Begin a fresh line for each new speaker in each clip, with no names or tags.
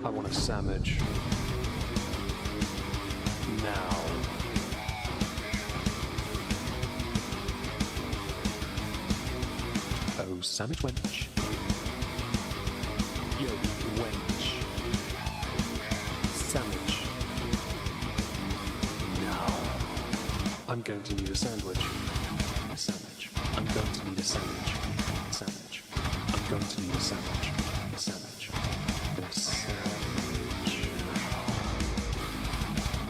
I want a sandwich. Now. Oh, sandwich wench. Yo, wench. Sandwich. Now. I'm going to need a sandwich. A sandwich. I'm going to need a sandwich. Sandwich. I'm going to need a sandwich. A sandwich. A sandwich.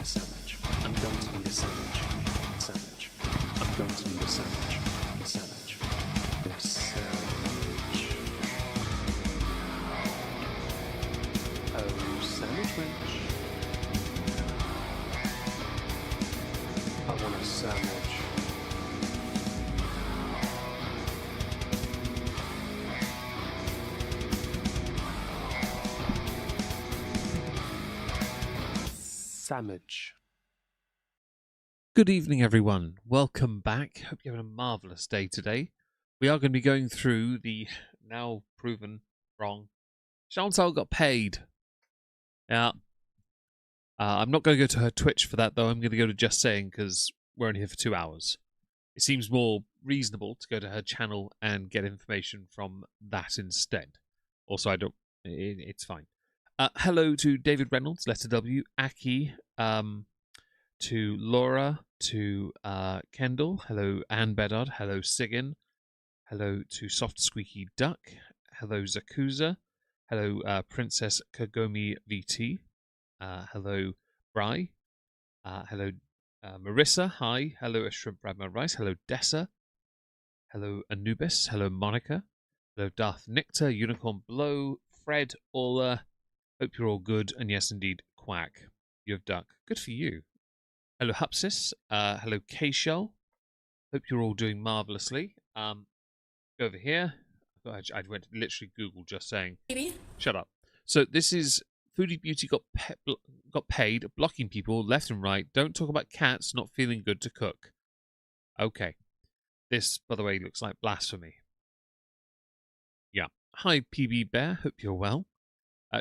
A sandwich. I'm going to need a sandwich. Sandwich. I'm going to need a sandwich. A sandwich. A sandwich. Oh, sandwich wench. I want a sandwich. Sandwich.
Good evening, everyone. Welcome back. Hope you're having a marvellous day today. We are going to be going through the now proven wrong. Chantal got paid. Yeah. I'm not going to go to her Twitch for that, though. I'm going to go to Just Saying because we're only here for 2 hours. It seems more reasonable to go to her channel and get information from that instead. Also, it's fine. Hello to David Reynolds, Letter W, Aki, to Laura, to Kendall, hello Anne Bedard, hello Sigan, hello to Soft Squeaky Duck, hello Zakuza, hello Princess Kagome VT, hello Bry, hello Marissa, hi, hello A Shrimp Radma Rice, hello Dessa, hello Anubis, hello Monica, hello Darth Nictor, Unicorn Blow, Fred, Ola. Hope you're all good, and yes, indeed, Quack. You have duck. Good for you. Hello, Hupsis. Hello, K-Shell. Hope you're all doing marvellously. Go over here. I went to literally Google Just Saying.
Maybe.
Shut up. So this is Foodie Beauty got paid, blocking people left and right. Don't talk about cats not feeling good to cook. Okay. This, by the way, looks like blasphemy. Yeah. Hi, PB Bear. Hope you're well.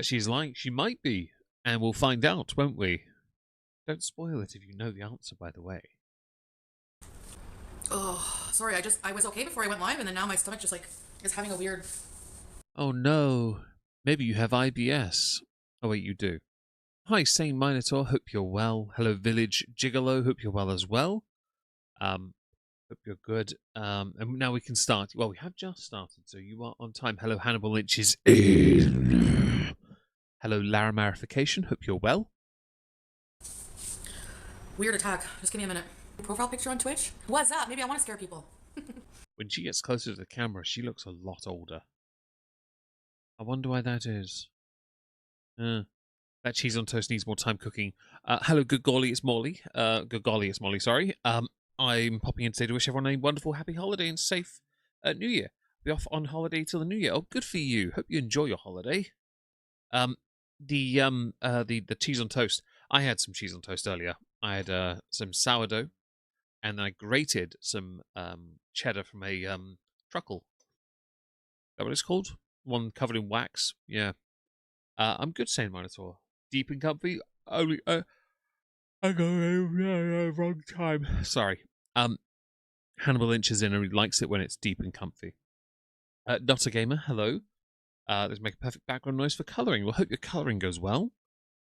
She's lying. She might be. And we'll find out, won't we? Don't spoil it if you know the answer, by the way.
Oh, sorry. I was okay before I went live, and then now my stomach just is having a weird.
Oh no. Maybe you have IBS. Oh wait, you do. Hi, Sane Minotaur. Hope you're well. Hello, Village Gigolo. Hope you're well as well. Hope you're good. And now we can start. Well, we have just started, so you are on time. Hello, Hannibal Lynch is in. Hello, Laramarification. Hope you're well.
Weird attack. Just give me a minute. Profile picture on Twitch? What's up? Maybe I want to scare people.
When she gets closer to the camera, she looks a lot older. I wonder why that is. That cheese on toast needs more time cooking. Hello, good golly, it's Molly. Good golly, it's Molly, sorry. I'm popping in today to wish everyone a wonderful, happy holiday and safe New Year. Be off on holiday till the New Year. Oh, good for you. Hope you enjoy your holiday. The cheese on toast. I had some cheese on toast earlier. I had some sourdough, and I grated some cheddar from a truckle. Is that what it's called? One covered in wax. Yeah. I'm good, Saint Minotaur. Deep and comfy. Only I got wrong time. Sorry. Hannibal Lynch is in and he likes it when it's deep and comfy. Not a gamer. Hello. Let's make a perfect background noise for colouring. Well, hope your colouring goes well.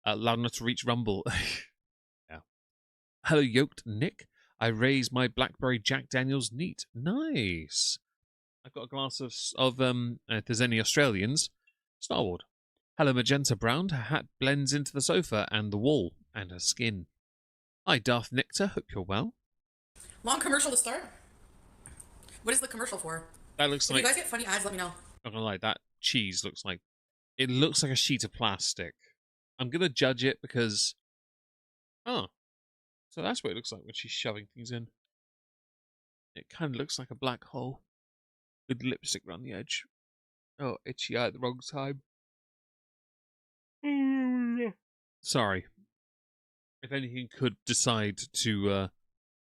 Loud enough to reach Rumble. Yeah. Hello, Yoked Nick. I raised my Blackberry Jack Daniels neat. Nice. I've got a glass of if there's any Australians, Starward. Hello, Magenta Brown. Her hat blends into the sofa and the wall and her skin. Hi, Darth Nictor. Hope you're well.
Long commercial to start? What is the commercial for?
That looks
If
like...
you guys get funny ads, let me know.
Not gonna lie, that cheese looks like... It looks like a sheet of plastic. I'm gonna judge it because... Oh. So that's what it looks like when she's shoving things in. It kind of looks like a black hole. With lipstick around the edge. Oh, itchy eye at the wrong time. Sorry. If anything could decide to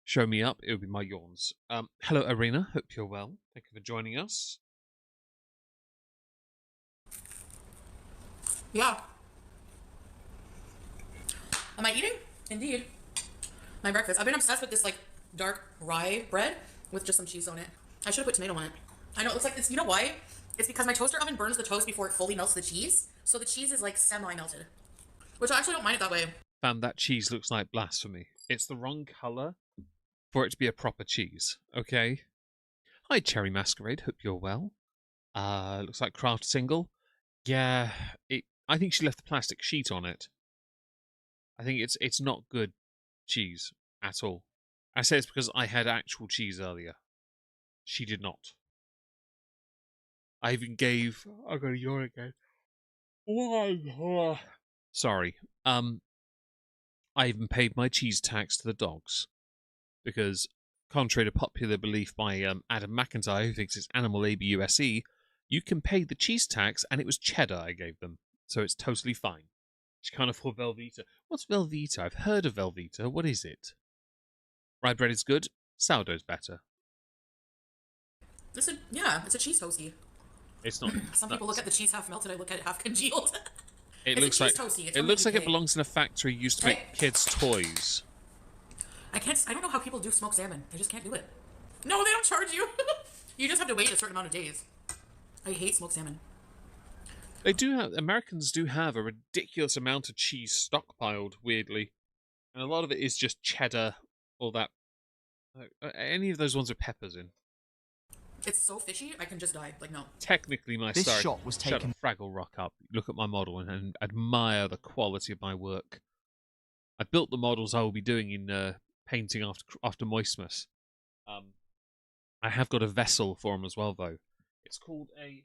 show me up, it would be my yawns. Hello, Arena. Hope you're well. Thank you for joining us.
Yeah. Am I eating? Indeed. My breakfast. I've been obsessed with this like dark rye bread with just some cheese on it. I should have put tomato on it. I know it looks like this. You know why? It's because my toaster oven burns the toast before it fully melts the cheese. So the cheese is like semi-melted. Which I actually don't mind it that way.
Fam, that cheese looks like blasphemy. It's the wrong colour for it to be a proper cheese, okay? Hi, Cherry Masquerade. Hope you're well. Looks like Craft Single. Yeah, I think she left the plastic sheet on it. I think it's not good cheese at all. I say it's because I had actual cheese earlier. She did not. I even gave... I'm going to yawn again. Sorry. I even paid my cheese tax to the dogs. Because, contrary to popular belief by Adam McIntyre, who thinks it's Animal ABUSE, you can pay the cheese tax, and it was cheddar I gave them. So it's totally fine. She can't afford Velveeta. What's Velveeta? I've heard of Velveeta. What is it? Rye bread is good. Sourdough's better.
It's a cheese toasty.
It's not.
Some people look at the cheese half melted. I look at it half congealed.
It looks like it belongs in a factory used to make kids' toys.
I don't know how people do smoked salmon. I just can't do it. No, they don't charge you. You just have to wait a certain amount of days. I hate smoked salmon.
Americans do have a ridiculous amount of cheese stockpiled, weirdly. And a lot of it is just cheddar or that. Any of those ones with peppers in.
It's so fishy, I can just die. Like, no.
Technically,
This shot was taken.
Shut Fraggle Rock up. Look at my model and admire the quality of my work. I built the models I will be doing in painting after MOISTMAS. I have got a vessel for them as well, though. It's called a...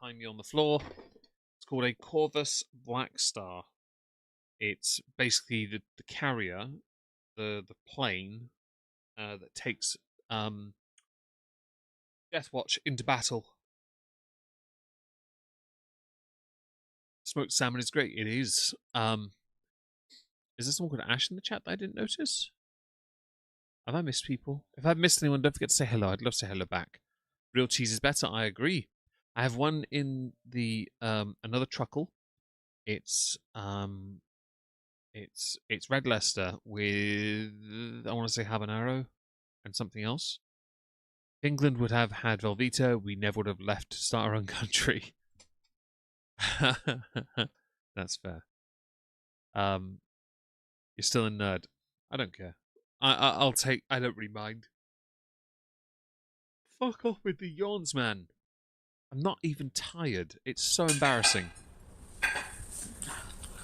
Behind me on the floor. It's called a Corvus Black Star. It's basically the carrier, the plane that takes Deathwatch into battle. Smoked salmon is great. It is. Is there someone called Ash in the chat that I didn't notice? Have I missed people? If I've missed anyone, don't forget to say hello. I'd love to say hello back. Real cheese is better. I agree. I have one in the another truckle. It's Red Leicester with I want to say habanero and something else. If England would have had Velveeta, we never would have left to start our own country. That's fair. You're still a nerd. I don't care. I'll take. I don't really mind. Fuck off with the yawns, man. I'm not even tired. It's so embarrassing.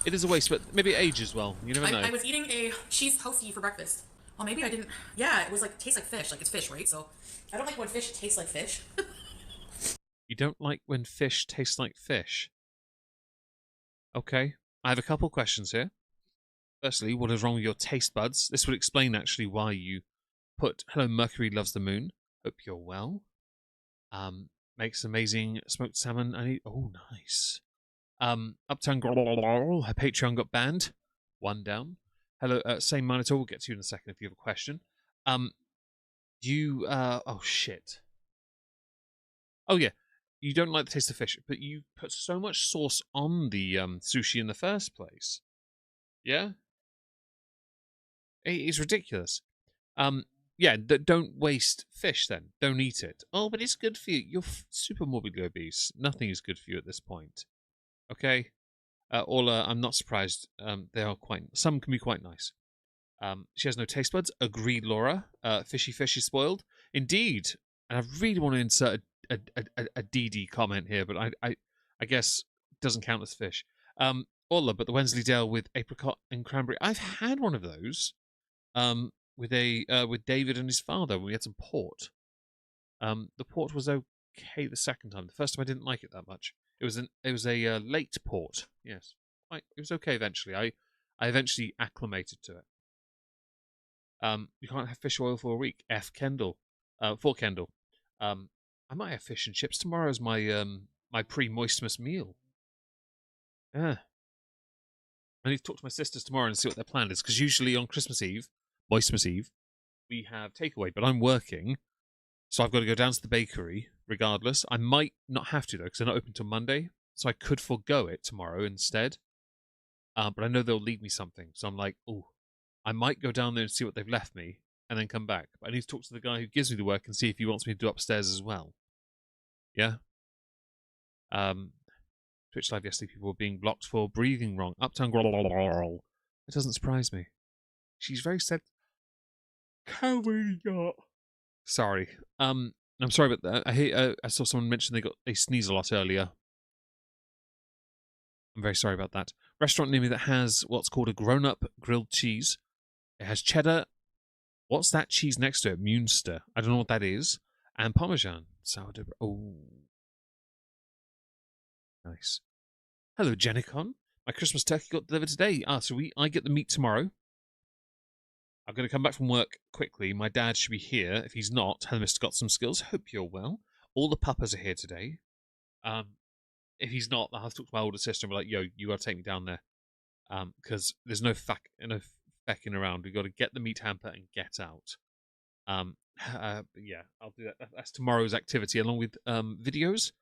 It is a waste, but maybe it ages well. You never know.
I was eating a cheese toasty for breakfast. Well, maybe I didn't. Yeah, it was like tastes like fish. Like it's fish, right? So I don't like when fish tastes like fish.
You don't like when fish tastes like fish? Okay. I have a couple questions here. Firstly, what is wrong with your taste buds? This would explain actually why you put "Hello Mercury loves the moon." Hope you're well. Makes amazing smoked salmon. Oh, nice. Uptown her Patreon got banned. One down. Hello, same monitor. We'll get to you in a second if you have a question. Oh shit. Oh yeah, you don't like the taste of fish, but you put so much sauce on the sushi in the first place. Yeah. It's ridiculous. Yeah, don't waste fish then. Don't eat it. Oh, but it's good for you. You're super morbidly obese. Nothing is good for you at this point. Okay? Orla, I'm not surprised. Some can be quite nice. She has no taste buds. Agreed, Laura. Fishy fish is spoiled. Indeed. And I really want to insert a DD comment here, but I guess it doesn't count as fish. Orla, but the Wensleydale with apricot and cranberry. I've had one of those. With David and his father when we had some port. The port was okay the second time. The first time I didn't like it that much. It was a late port. Yes, it was okay eventually. I eventually acclimated to it. You can't have fish oil for a week. Kendall, for Kendall. I might have fish and chips tomorrow as my my pre-MOISTMAS meal. Yeah. I need to talk to my sisters tomorrow and see what their plan is, because usually on Christmas Eve, MOISTMAS Eve, we have takeaway, but I'm working, so I've got to go down to the bakery regardless. I might not have to, though, because they're not open till Monday, so I could forego it tomorrow instead. but I know they'll leave me something. So I'm like, oh, I might go down there and see what they've left me and then come back. But I need to talk to the guy who gives me the work and see if he wants me to do upstairs as well. Yeah? Twitch Live yesterday, people were being blocked for breathing wrong. Uptown growl. It doesn't surprise me. She's very sad. Sorry. I'm sorry about that. I saw someone mention they sneeze a lot earlier. I'm very sorry about that. Restaurant near me that has what's called a grown-up grilled cheese. It has cheddar. What's that cheese next to it? Munster. I don't know what that is. And Parmesan. Sourdough. Oh. Nice. Hello, Jenicon. My Christmas turkey got delivered today. So I get the meat tomorrow. I'm going to come back from work quickly. My dad should be here. If he's not, hello, Mr. Got Some Skills. Hope you're well. All the papas are here today. If he's not, I'll have to talk to my older sister and be like, yo, you got to take me down there. Because there's no fecking around. We've got to get the meat hamper and get out. Yeah, I'll do that. That's tomorrow's activity, along with videos,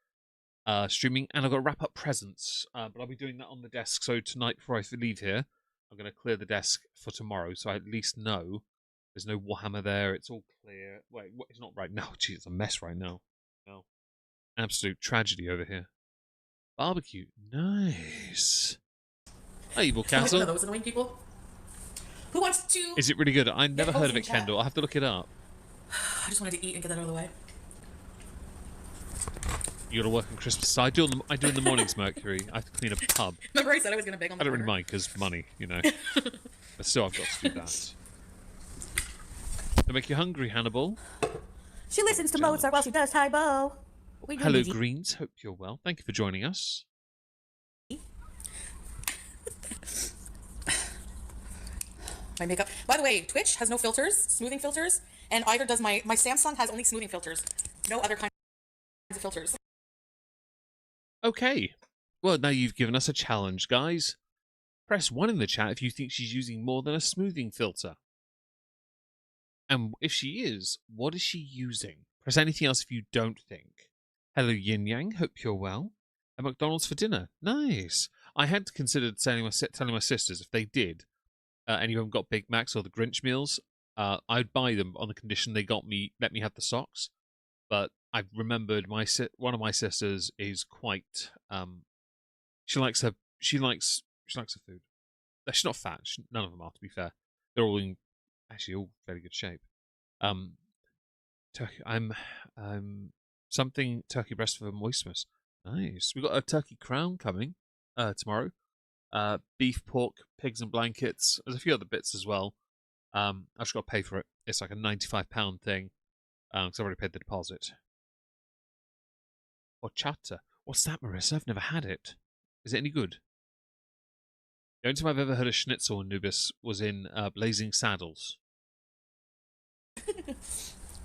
streaming, and I've got to wrap up presents. But I'll be doing that on the desk. So tonight, before I leave here, I'm going to clear the desk for tomorrow, so I at least know there's no Warhammer there. It's all clear. Wait, it's not right now. Gee, it's a mess right now. No. Absolute tragedy over here. Barbecue. Nice. Hey, Evil Castle.
One of those annoying people. Who wants to...
Is it really good? I never heard of it,
chat.
Kendall. I'll have to look it up.
I just wanted to eat and get that out of the way.
You got to work on Christmas. So I do in the mornings, Mercury. I have to clean a pub.
Remember I said I was going to beg on the
I don't really
corner?
mind because money, you know. But still, I've got to do that. To make you hungry, Hannibal.
She listens to Mozart while she does Tybo.
Hello, Greens. Hope you're well. Thank you for joining us.
My makeup. By the way, Twitch has no filters, smoothing filters, and either does my Samsung has only smoothing filters. No other kinds of filters.
Okay. Well, now you've given us a challenge, guys. Press 1 in the chat if you think she's using more than a smoothing filter. And if she is, what is she using? Press anything else if you don't think. Hello, Yin Yang. Hope you're well. At McDonald's for dinner. Nice. I had considered telling my sisters if they did, any of them got Big Macs or the Grinch meals, I'd buy them on the condition they let me have the socks. But I remembered one of my sisters is quite she likes her food. She's not fat. None of them are, to be fair. They're all in all fairly good shape. Turkey. I'm something turkey breast for MOISTMAS. Nice. We got a turkey crown coming tomorrow. Beef, pork, pigs and blankets. There's a few other bits as well. I've just got to pay for it. It's like a £95 thing. Because I've already paid the deposit. Horchata. What's that, Marissa? I've never had it. Is it any good? The only time I've ever heard of schnitzel in Nubis was in Blazing Saddles.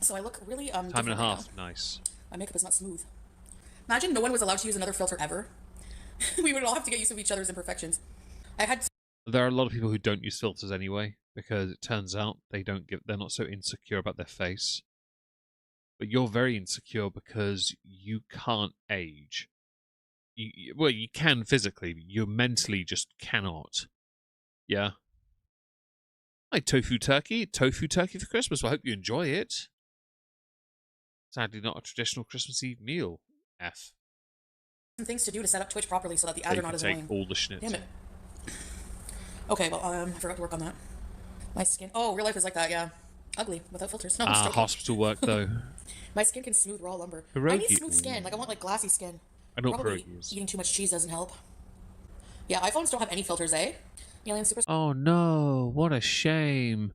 So I look really
Time and a half. Right, nice.
My makeup is not smooth. Imagine no one was allowed to use another filter ever. We would all have to get used to each other's imperfections.
There are a lot of people who don't use filters anyway, because it turns out they're not so insecure about their face. But you're very insecure because you can't age. Well, you can physically, but you mentally just cannot. Yeah. Hi, tofu turkey. Tofu turkey for Christmas. Well, I hope you enjoy it. Sadly, not a traditional Christmas Eve meal. F.
Some things to do to set up Twitch properly so that the ads are not as annoying.
Take all the schnitzel.
Damn it. Okay, well, I forgot to work on that. My skin. Oh, real life is like that, yeah. Ugly, without filters. No,
hospital work, though.
My skin can smooth raw lumber.
Pierogi.
I need smooth skin. Like, I want, like, glassy skin.
I know
Probably
pierogi is.
eating too much cheese doesn't help. Yeah, iPhones don't have any filters, eh? Alien Super...
Oh, no. What a shame.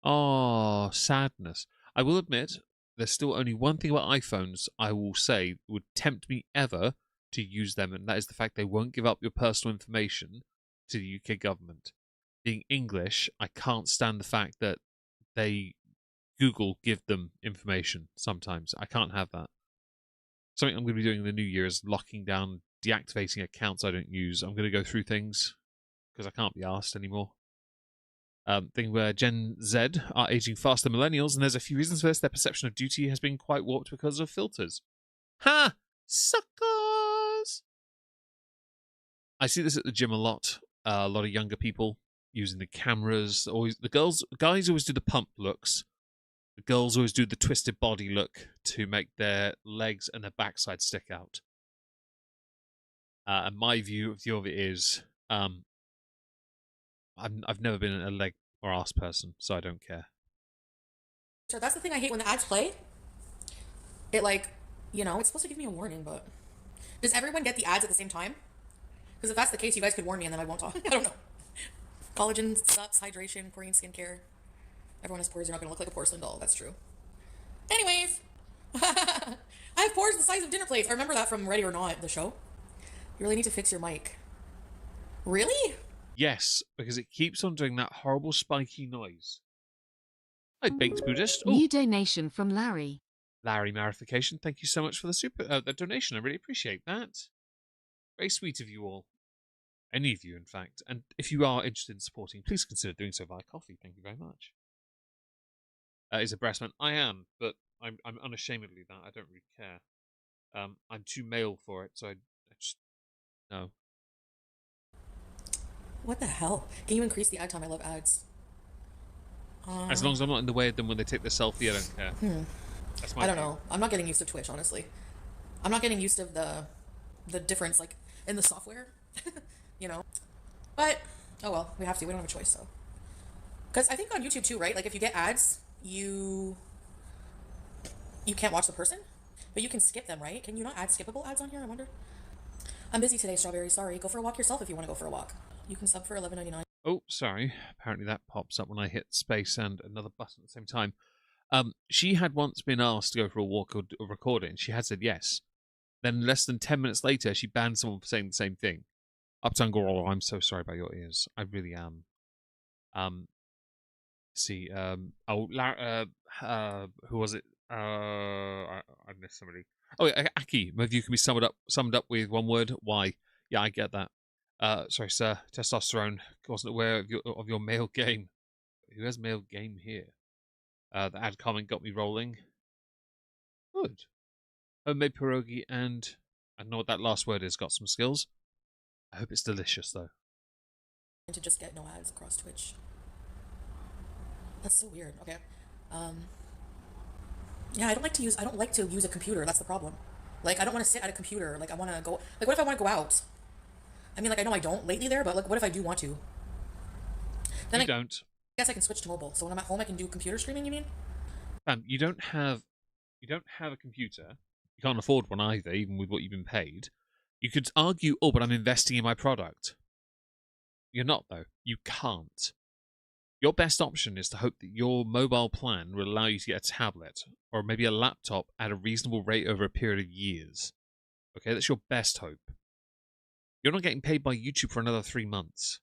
Oh, sadness. I will admit, there's still only one thing about iPhones I will say would tempt me ever to use them, and that is the fact they won't give up your personal information to the UK government. Being English, I can't stand the fact that Google give them information sometimes. I can't have that. Something I'm going to be doing in the new year is locking down, deactivating accounts I don't use. I'm going to go through things because I can't be asked anymore. Thing where Gen Z are aging faster than millennials, and there's a few reasons for this. Their perception of duty has been quite warped because of filters. Ha! Suckers! I see this at the gym a lot. A lot of younger people using the cameras. Always the guys always do the pump looks. The girls always do the twisted body look to make their legs and their backside stick out. And my view of it is, I've never been a leg or ass person, so I don't care.
So that's the thing I hate when the ads play. It like, it's supposed to give me a warning, but does everyone get the ads at the same time? Because if that's the case, you guys could warn me and then I won't talk. I don't know. Collagen, sups, hydration, Korean skincare. Everyone has pores. You're not going to look like a porcelain doll. That's true. Anyways, I have pores the size of dinner plates. I remember that from Ready or Not, the show. You really need to fix your mic. Really?
Yes, because it keeps on doing that horrible spiky noise. Hi, Baked Buddhist. Oh,
New donation from Larry.
Larry Marification, thank you so much for the donation. I really appreciate that. Very sweet of you all. Any of you, in fact. And if you are interested in supporting, please consider doing so via coffee. Thank you very much. Is a breast man? I am, but I'm unashamedly that. I don't really care. I'm too male for it, so I just no.
What the hell? Can you increase the ad time? I love ads.
As long as I'm not in the way of them when they take the selfie, I don't care. That's my
I don't know. I'm not getting used to Twitch, honestly. I'm not getting used to the difference, like, in the software, But, oh well, we have to. We don't have a choice, so. Because I think on YouTube too, right? Like, if you get ads, you can't watch the person, but you can skip them, right? Can you not add skippable ads on here, I wonder? I'm busy today, Strawberry. Sorry. Go for a walk yourself if you want to go for a walk. You can sub for $11.99.
Oh, sorry. Apparently that pops up when I hit space and another button at the same time. She had once been asked to go for a walk or record it, and she had said yes. Then less than 10 minutes later, she banned someone for saying the same thing. Uptown Girl, I'm so sorry about your ears. I really am. Who was it? I missed somebody. Oh, yeah, Aki. Maybe you can be summed up with one word. Why? Yeah, I get that. Sorry, sir. Testosterone. Wasn't aware of your male game. Who has male game here? The ad comment got me rolling. Good. Homemade pierogi and I don't know what that last word is. Got some skills. I hope it's delicious though.
To just get no ads across Twitch. That's so weird. Okay. Yeah, I don't like to use a computer. That's the problem. Like, I don't want to sit at a computer. Like, I want to go. Like, what if I want to go out? I mean, like, I know I don't lately there, but like, what if I do want to? Then I
don't.
guess I can switch to mobile. So when I'm at home, I can do computer streaming. You mean?
You don't have a computer. You can't afford one either, even with what you've been paid. You could argue, oh, but I'm investing in my product. You're not, though. You can't. Your best option is to hope that your mobile plan will allow you to get a tablet or maybe a laptop at a reasonable rate over a period of years. Okay, that's your best hope. You're not getting paid by YouTube for another 3 months.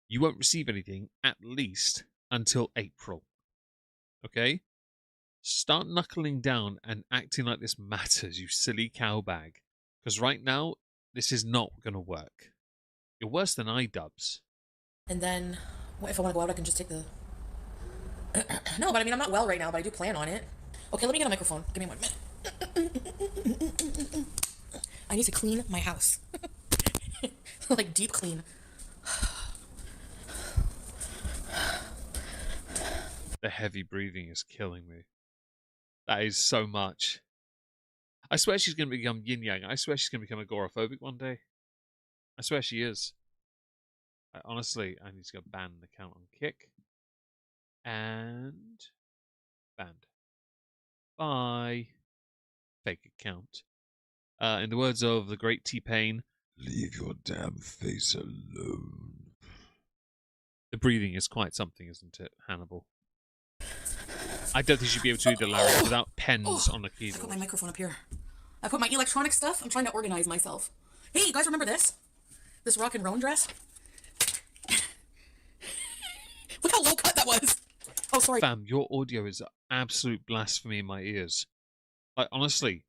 You won't receive anything at least until April. Okay? Start knuckling down and acting like this matters, you silly cowbag. Because right now, this is not going to work. You're worse than iDubbbz.
And then, what if I want to go out? I can just take the. No, but I mean, I'm not well right now, but I do plan on it. Okay, let me get a microphone. Give me 1 minute. I need to clean my house. Like, deep clean.
The heavy breathing is killing me. That is so much. I swear she's going to become yin-yang. I swear she's going to become agoraphobic one day. I swear she is. Honestly, I need to go ban the account on Kick. And banned. Bye. Fake account. In the words of the great T-Pain, leave your damn face alone. The breathing is quite something, isn't it, Hannibal? I don't think you'd be able to either, Larry, without pens on the keyboard.
I put my microphone up here. I put my electronic stuff. I'm trying to organize myself. Hey, you guys remember this? This rock and roll dress? Look how low cut that was. Oh, sorry.
Fam, your audio is absolute blasphemy in my ears. Like, honestly,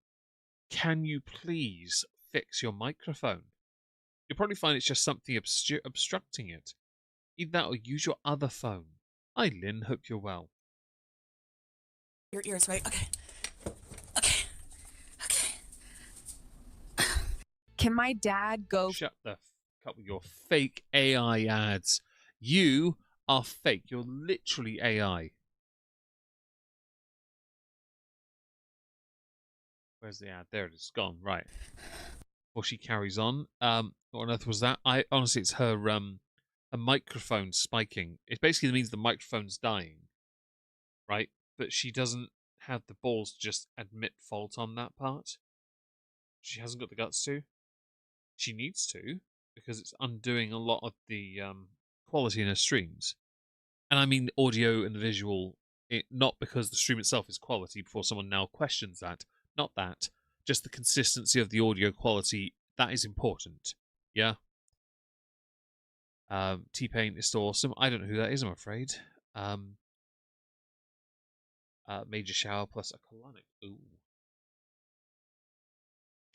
can you please fix your microphone? You'll probably find it's just something obstructing it. Either that or use your other phone. Hi, Lynn. Hope you're well.
Your ears, right? Okay.
Can my dad go?
Shut the fuck up with your fake AI ads. You are fake. You're literally AI. Where's the ad? There it is. Gone. Right. Well, she carries on. What on earth was that? Honestly, it's her a microphone spiking. It basically means the microphone's dying, right? But she doesn't have the balls to just admit fault on that part. She hasn't got the guts to. She needs to, because it's undoing a lot of the quality in her streams. And I mean audio and the visual, not because the stream itself is quality before someone now questions that. Not that. Just the consistency of the audio quality, that is important. Yeah? T-Pain is still awesome. I don't know who that is, I'm afraid. Major shower plus a colonic. Ooh.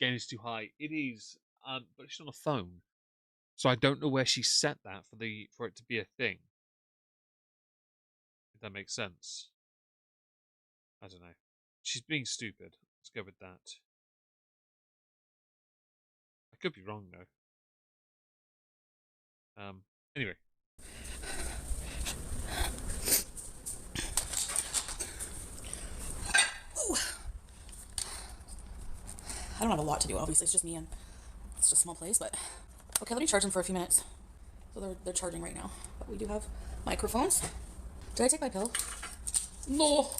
Gain is too high. It is, but it's on a phone. So I don't know where she set that for it to be a thing. If that makes sense. I don't know. She's being stupid. Let's go with that. I could be wrong though. Anyway.
Ooh. I don't have a lot to do, obviously. It's just me and it's just a small place, but okay, let me charge them for a few minutes. So they're charging right now. But we do have microphones. Did I take my pill? No.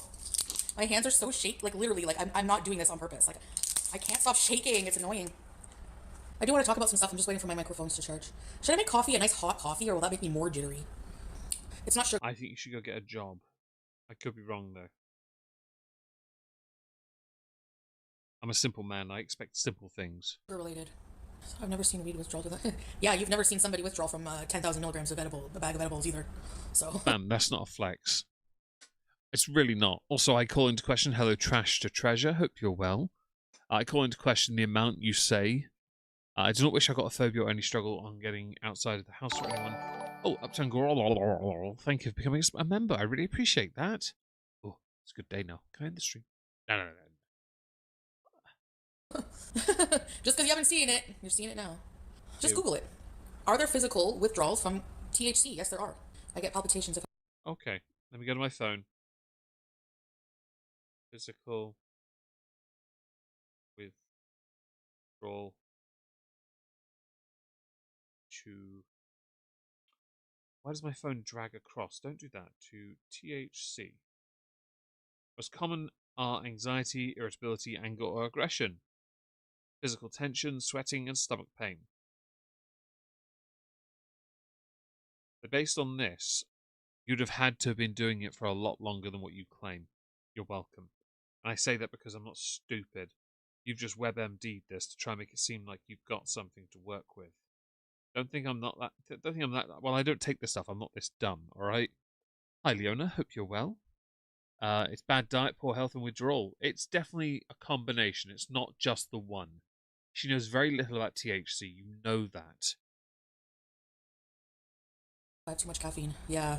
My hands are so shaky, like literally, like I'm not doing this on purpose. Like I can't stop shaking. It's annoying. I do want to talk about some stuff. I'm just waiting for my microphones to charge. Should I make coffee a nice hot coffee, or will that make me more jittery? It's not sugar.
I think you should go get a job. I could be wrong though. I'm a simple man. I expect simple things.
Related. I've never seen weed withdrawal do that. Yeah, you've never seen somebody withdraw from 10,000 milligrams of a bag of edibles either. So.
Bam, that's not a flex. It's really not. Also, I call into question, hello trash to treasure, hope you're well. I call into question the amount you say. I do not wish I got a phobia or any struggle on getting outside of the house for anyone. Oh, Uptown Girl, thank you for becoming a member. I really appreciate that. Oh, it's a good day now. Can I end the stream? No.
Just because you haven't seen it, you're seeing it now. Just Google it. Are there physical withdrawals from THC? Yes, there are. I get palpitations if.
Okay, let me go to my phone. Physical withdrawal to. Why does my phone drag across? Don't do that. To THC. Most common are anxiety, irritability, anger, or aggression. Physical tension, sweating, and stomach pain. But based on this, you'd have had to have been doing it for a lot longer than what you claim. You're welcome. And I say that because I'm not stupid. You've just WebMD'd this to try and make it seem like you've got something to work with. Don't think I'm that. Well, I don't take this stuff. I'm not this dumb, alright? Hi, Leona. Hope you're well. It's bad diet, poor health, and withdrawal. It's definitely a combination. It's not just the one. She knows very little about THC. You know that.
I have too much caffeine. Yeah,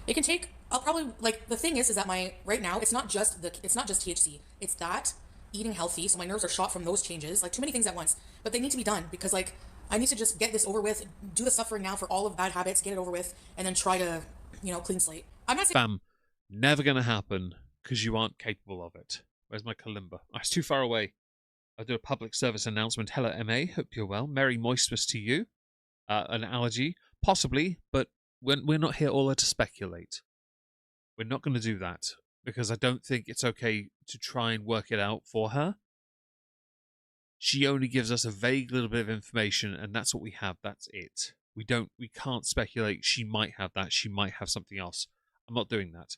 it can take. I'll probably the thing is that right now it's not just THC. It's that eating healthy. So my nerves are shot from those changes. Like too many things at once, but they need to be done because I need to just get this over with. Do the suffering now for all of bad habits. Get it over with, and then try to clean slate. I'm not saying.
Bam, never gonna happen because you aren't capable of it. Where's my kalimba? Oh, it's too far away. I'll do a public service announcement. Hello, MA. Hope you're well. Merry MOISTMAS to you. An allergy, possibly, but we're not here all to speculate. We're not going to do that because I don't think it's okay to try and work it out for her. She only gives us a vague little bit of information, and that's what we have. That's it. We can't speculate. She might have that. She might have something else. I'm not doing that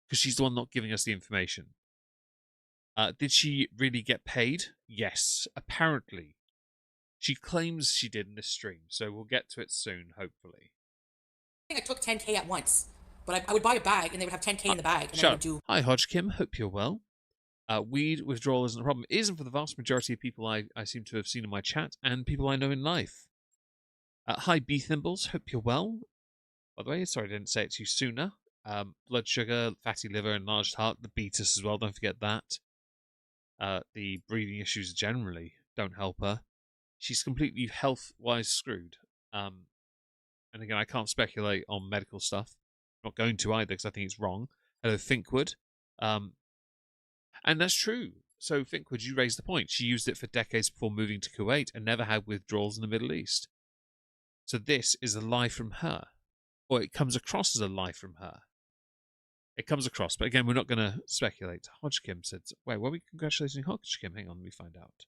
because she's the one not giving us the information. Did she really get paid? Yes, apparently. She claims she did in this stream, so we'll get to it soon, hopefully.
I took 10K at once, but I would buy a bag and they would have 10K in the bag, and then I would do.
Hi, Hodge Kim. Hope you're well. Weed withdrawal isn't a problem. It isn't for the vast majority of people I seem to have seen in my chat and people I know in life. Hi, B Thimbles. Hope you're well. By the way, sorry I didn't say it to you sooner. Blood sugar, fatty liver, enlarged heart, the beatus as well. Don't forget that. The breathing issues generally don't help her. She's completely health-wise screwed. And again, I can't speculate on medical stuff. I'm not going to either because I think it's wrong. Hello, Thinkwood. And that's true. So, Thinkwood, you raised the point. She used it for decades before moving to Kuwait and never had withdrawals in the Middle East. So this is a lie from her. Or it comes across as a lie from her. It comes across. But again, we're not going to speculate. Hodgkin said, wait, were we congratulating Hodgkin? Hang on, let me find out.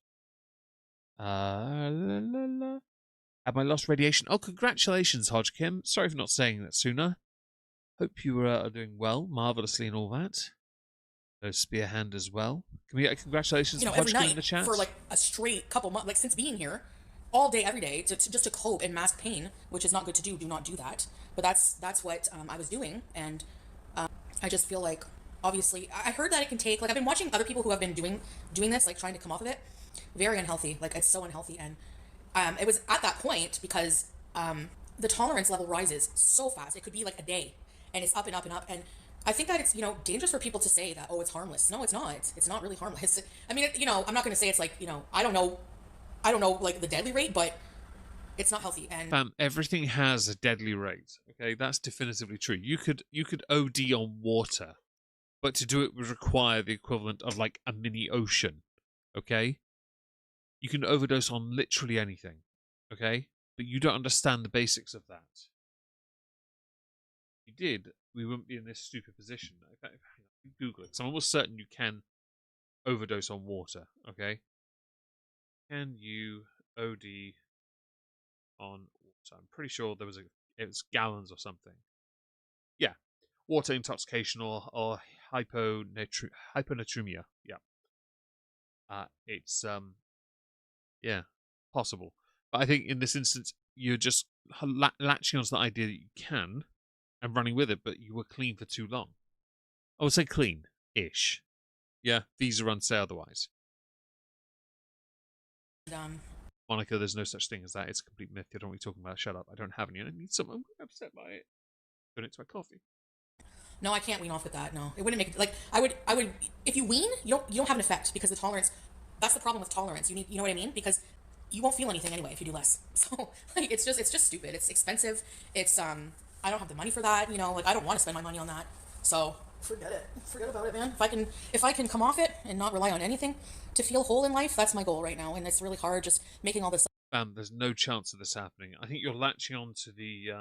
Have I lost radiation? Oh, congratulations, Hodgkin. Sorry for not saying that sooner. Hope you are doing well, marvellously, and all that. Spearhand as well. Can we get a congratulations to
every
Hodgkin
night
in the chat?
for like a straight couple months, like since being here, all day, every day, just to cope and mask pain, which is not good to do. Do not do that. But that's what I was doing, and I just feel like, obviously, I heard that it can take, like, I've been watching other people who have been doing this, like trying to come off of it. Very unhealthy. Like, it's so unhealthy, and it was at that point because the tolerance level rises so fast. It could be like a day, and it's up and up and up, and I think that it's, dangerous for people to say that, oh, it's harmless. No, it's not. It's not really harmless. I mean, I'm not going to say it's like, I don't know like the deadly rate, but it's not healthy. And
everything has a deadly rate. Okay, that's definitively true. You could OD on water, but to do it would require the equivalent of like a mini ocean. Okay, you can overdose on literally anything. Okay, but you don't understand the basics of that. If you did, we wouldn't be in this stupid position. In fact, Google it. 'Cause I'm almost certain you can overdose on water. Okay, can you OD on water? I'm pretty sure it was gallons or something. Yeah, water intoxication or hyponatremia. Yeah, it's yeah, possible. But I think in this instance you're just latching onto the idea that you can and running with it, but you were clean for too long. I would say clean-ish. Yeah, visa unsafe otherwise. Monica, there's no such thing as that. It's a complete myth. You don't know what you're talking about. Shut up. I don't have any. I need some. I'm upset by it. Donate to my coffee.
No, I can't wean off with that. No, it wouldn't make it. Like I would. If you wean, you don't have an effect because the tolerance. That's the problem with tolerance. You know what I mean? Because you won't feel anything anyway if you do less. So like it's just stupid. It's expensive. It's I don't have the money for that. Like I don't want to spend my money on that. So forget it. Forget about it, man. If I can come off it and not rely on anything to feel whole in life, that's my goal right now. And it's really hard just making all this.
There's no chance of this happening. I think you're latching on to the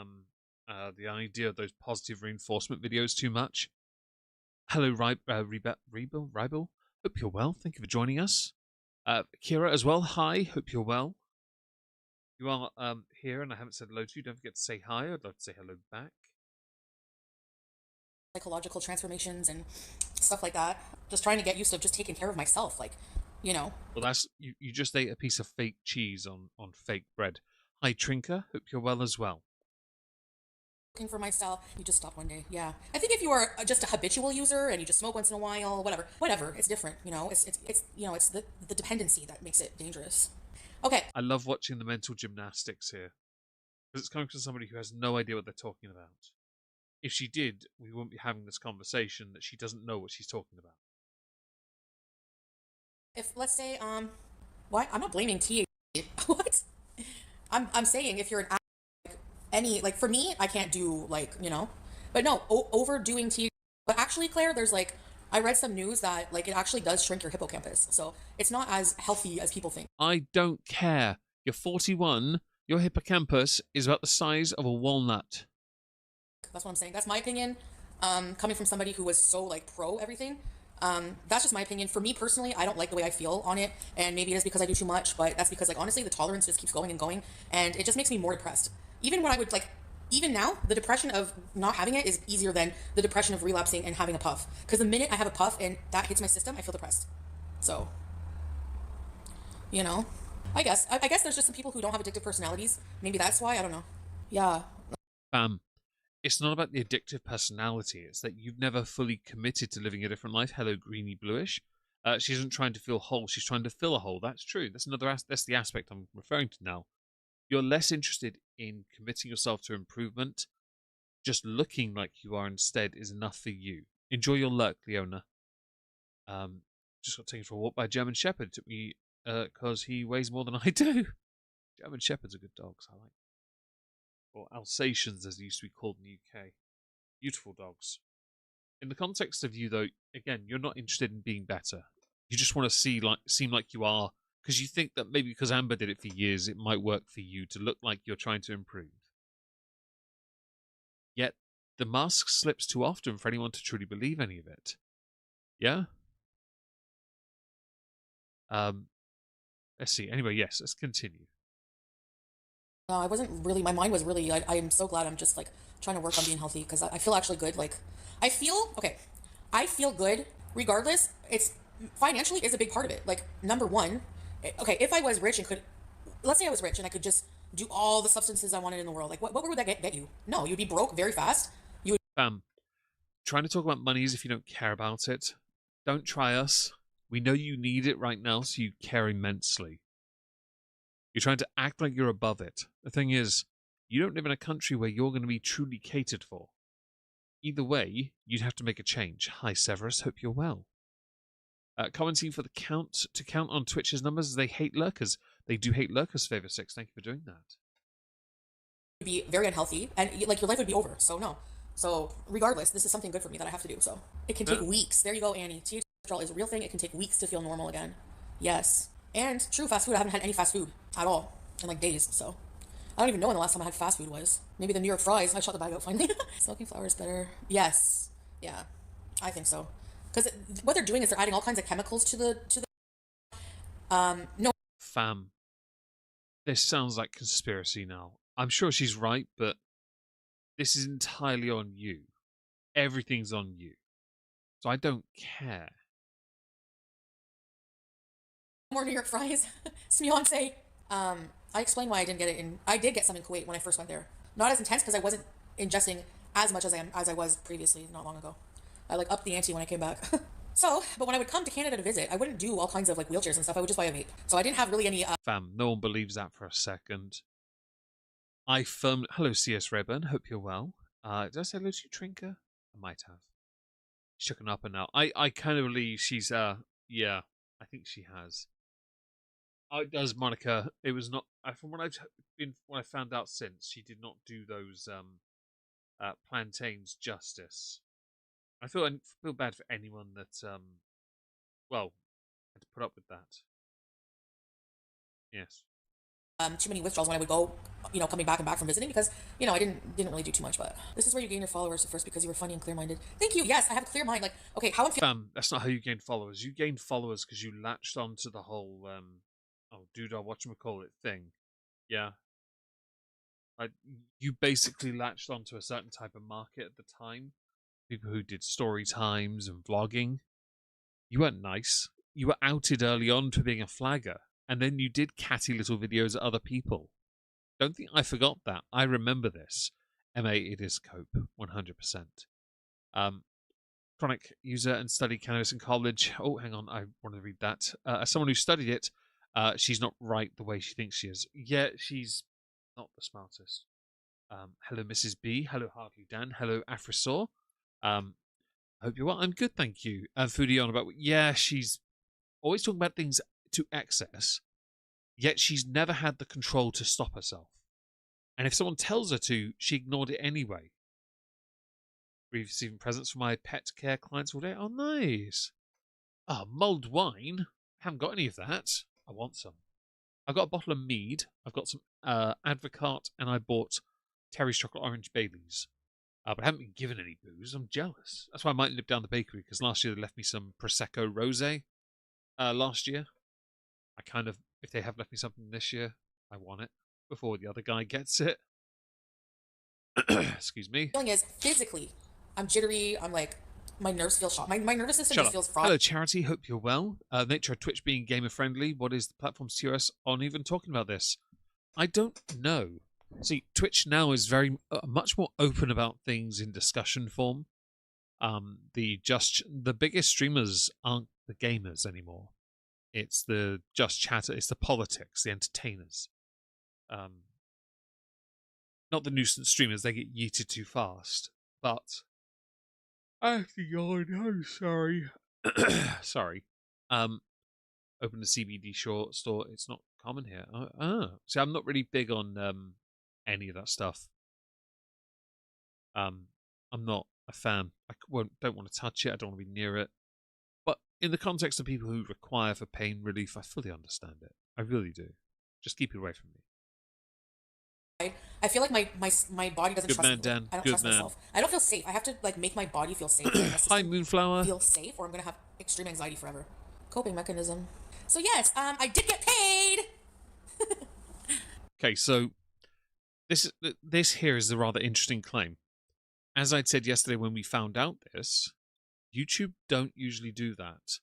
idea of those positive reinforcement videos too much. Hello, Ribel. Hope you're well. Thank you for joining us. Kira as well. Hi. Hope you're well. You are here, and I haven't said hello to you. Don't forget to say hi. I'd love to say hello back.
Psychological transformations and stuff like that. Just trying to get used to just taking care of myself, like. Well,
that's you just ate a piece of fake cheese on fake bread. Hi, Trinker. Hope you're well as well.
Looking for myself, you just stop one day. Yeah, I think if you are just a habitual user and you just smoke once in a while, whatever, it's different. It's the dependency that makes it dangerous. Okay.
I love watching the mental gymnastics here because it's coming from somebody who has no idea what they're talking about. If she did, we wouldn't be having this conversation that she doesn't know what she's talking about.
If let's say what? I'm not blaming THC. What? I'm saying if you're like for me, I can't do but no, overdoing THC. But actually, Claire, there's I read some news that it actually does shrink your hippocampus, so it's not as healthy as people think.
I don't care. You're 41. Your hippocampus is about the size of a walnut.
That's what I'm saying. That's my opinion. Coming from somebody who was so pro everything. That's just my opinion. For me personally, I don't like the way I feel on it, and maybe it is because I do too much, but that's because honestly the tolerance just keeps going and going, and it just makes me more depressed. Even when I would even now, the depression of not having it is easier than the depression of relapsing and having a puff, because the minute I have a puff and that hits my system, I feel depressed. So I guess there's just some people who don't have addictive personalities. Maybe that's why. I don't know. Yeah.
It's not about the addictive personality. It's that you've never fully committed to living a different life. Hello, greeny bluish. She isn't trying to feel whole. She's trying to fill a hole. That's true. That's the aspect I'm referring to now. You're less interested in committing yourself to improvement. Just looking like you are instead is enough for you. Enjoy your luck, Leona. Just got taken for a walk by a German Shepherd. Took me because he weighs more than I do. German Shepherds are good dogs. I like. or Alsatians as they used to be called in the UK. Beautiful dogs. In the context of you, though, again, you're not interested in being better. You just want to seem like you are, because you think that maybe because Amber did it for years, it might work for you to look like you're trying to improve. Yet, the mask slips too often for anyone to truly believe any of it. Yeah? Let's see. Anyway, yes, let's continue.
No, I wasn't really. My mind was really. I am so glad I'm just like trying to work on being healthy because I feel actually good. Like, I feel okay. I feel good regardless. It's financially is a big part of it. Like number one, okay, if I was rich and could, let's say I was rich and I could just do all the substances I wanted in the world. Like, what would that get you? No, you'd be broke very fast. You would.
Trying to talk about money as if you don't care about it. Don't try us. We know you need it right now, so you care immensely. You're trying to act like you're above it. The thing is, you don't live in a country where you're going to be truly catered for. Either way, you'd have to make a change. Hi, Severus. Hope you're well. Commenting for the count on Twitch's numbers. They hate lurkers. They do hate lurkers, Favor 6. Thank you for doing that.
Be very unhealthy and like your life would be over. So no. So regardless, this is something good for me that I have to do. So it can take weeks. There you go, Annie. THC is a real thing. It can take weeks to feel normal again. Yes. And true fast food. I haven't had any fast food at all in like days. So I don't even know when the last time I had fast food was. Maybe the New York fries. I shot the bag out finally. Smoking flower is better. Yes. Yeah. I think so. Because what they're doing is they're adding all kinds of chemicals to the no.
Fam. This sounds like conspiracy now. I'm sure she's right, but this is entirely on you. Everything's on you. So I don't care.
More New York fries. Smionce. I explained why I didn't get it in. I did get some in Kuwait when I first went there. Not as intense because I wasn't ingesting as much as I was previously, not long ago. I like upped the ante when I came back. So, but when I would come to Canada to visit, I wouldn't do all kinds of like wheelchairs and stuff. I would just buy a vape. So I didn't have really any.
Fam, no one believes that for a second. Hello, CS Rayburn. Hope you're well. Did I say hello to you, Trinker? I might have. Shooken up and now. I kind of believe she's, yeah, I think she has. Oh, it does, Monica. It was not, from what I found out since, she did not do those, plantains justice. I feel bad for anyone that, well, had to put up with that. Yes.
Too many withdrawals when I would go, coming back and back from visiting because, I didn't really do too much. But this is where you gain your followers at first because you were funny and clear-minded. Thank you. Yes, I have a clear mind. Like, okay, how I'm feeling.
That's not how you gain followers. You gained followers because you latched onto the whole, whatchamacallit thing. Yeah. You basically latched onto a certain type of market at the time. People who did story times and vlogging. You weren't nice. You were outed early on for being a flagger. And then you did catty little videos at other people. Don't think I forgot that. I remember this. MA, it is cope, 100%. Chronic user and studied cannabis in college. Oh, hang on, I want to read that. As someone who studied it, she's not right the way she thinks she is. Yeah, she's not the smartest. Hello, Mrs. B. Hello, Hardly Dan. Hello, Afrosaur. Hope you're well. I'm good, thank you. Foodie on about, yeah, she's always talking about things to excess, yet she's never had the control to stop herself. And if someone tells her to, she ignored it anyway. Receiving presents from my pet care clients all day. Oh, nice. Oh, mulled wine. I haven't got any of that. I want some. I've got a bottle of mead. I've got some Advocaat, and I bought Terry's Chocolate Orange Baileys. But I haven't been given any booze. I'm jealous. That's why I might nip down the bakery, because last year they left me some Prosecco Rosé. Last year. If they have left me something this year, I want it before the other guy gets it. Excuse me.
Feeling is physically, I'm jittery. I'm like, my nerves feel shot. My nervous system just feels fraught.
Hello, Charity. Hope you're well. Nature of Twitch being gamer friendly. What is the platform's TOS on even talking about this? I don't know. See, Twitch now is very much more open about things in discussion form. The biggest streamers aren't the gamers anymore. It's the just chatter. It's the politics, the entertainers. Not the nuisance streamers. They get yeeted too fast. But I have to yawn. I'm sorry. Sorry. Open the CBD store. It's not common here. See, I'm not really big on any of that stuff. I'm not a fan. Don't want to touch it. I don't want to be near it. But in the context of people who require for pain relief, I fully understand it. I really do. Just keep it away from me.
I feel like my body doesn't
Good
trust
man,
me.
Dan.
I don't
Good
trust
man.
myself. I don't feel safe. I have to like make my body feel safe. My
Hi,
system
Moonflower.
feel safe, or I'm gonna have extreme anxiety forever. Coping mechanism. So yes, I did get paid.
Okay, so this here is a rather interesting claim. As I'd said yesterday when we found out this, YouTube don't usually do that.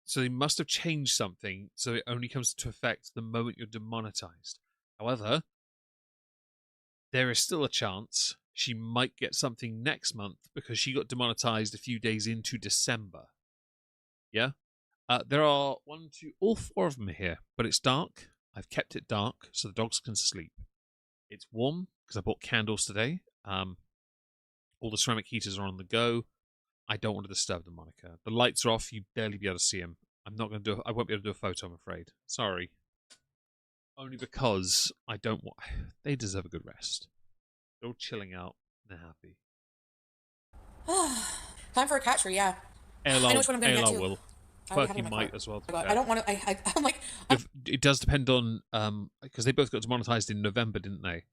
So they must have changed something so it only comes into effect the moment you're demonetized. However, there is still a chance she might get something next month because she got demonetized a few days into December. Yeah? There are all four of them here, but it's dark. I've kept it dark so the dogs can sleep. It's warm because I bought candles today. All the ceramic heaters are on the go. I don't want to disturb them, Monica. The lights are off. You'd barely be able to see them. I won't be able to do a photo, I'm afraid. Sorry. Only because I don't want. They deserve a good rest. They're all chilling out. They're happy.
Time for a cat tree. Yeah. I know which one I'm gonna get
ALR
too.
will.
I already have it
Quirky
in my
might
cart.
as well.
Oh my God, I don't want to. I'm like,
It does depend on because they both got demonetized in November, didn't they?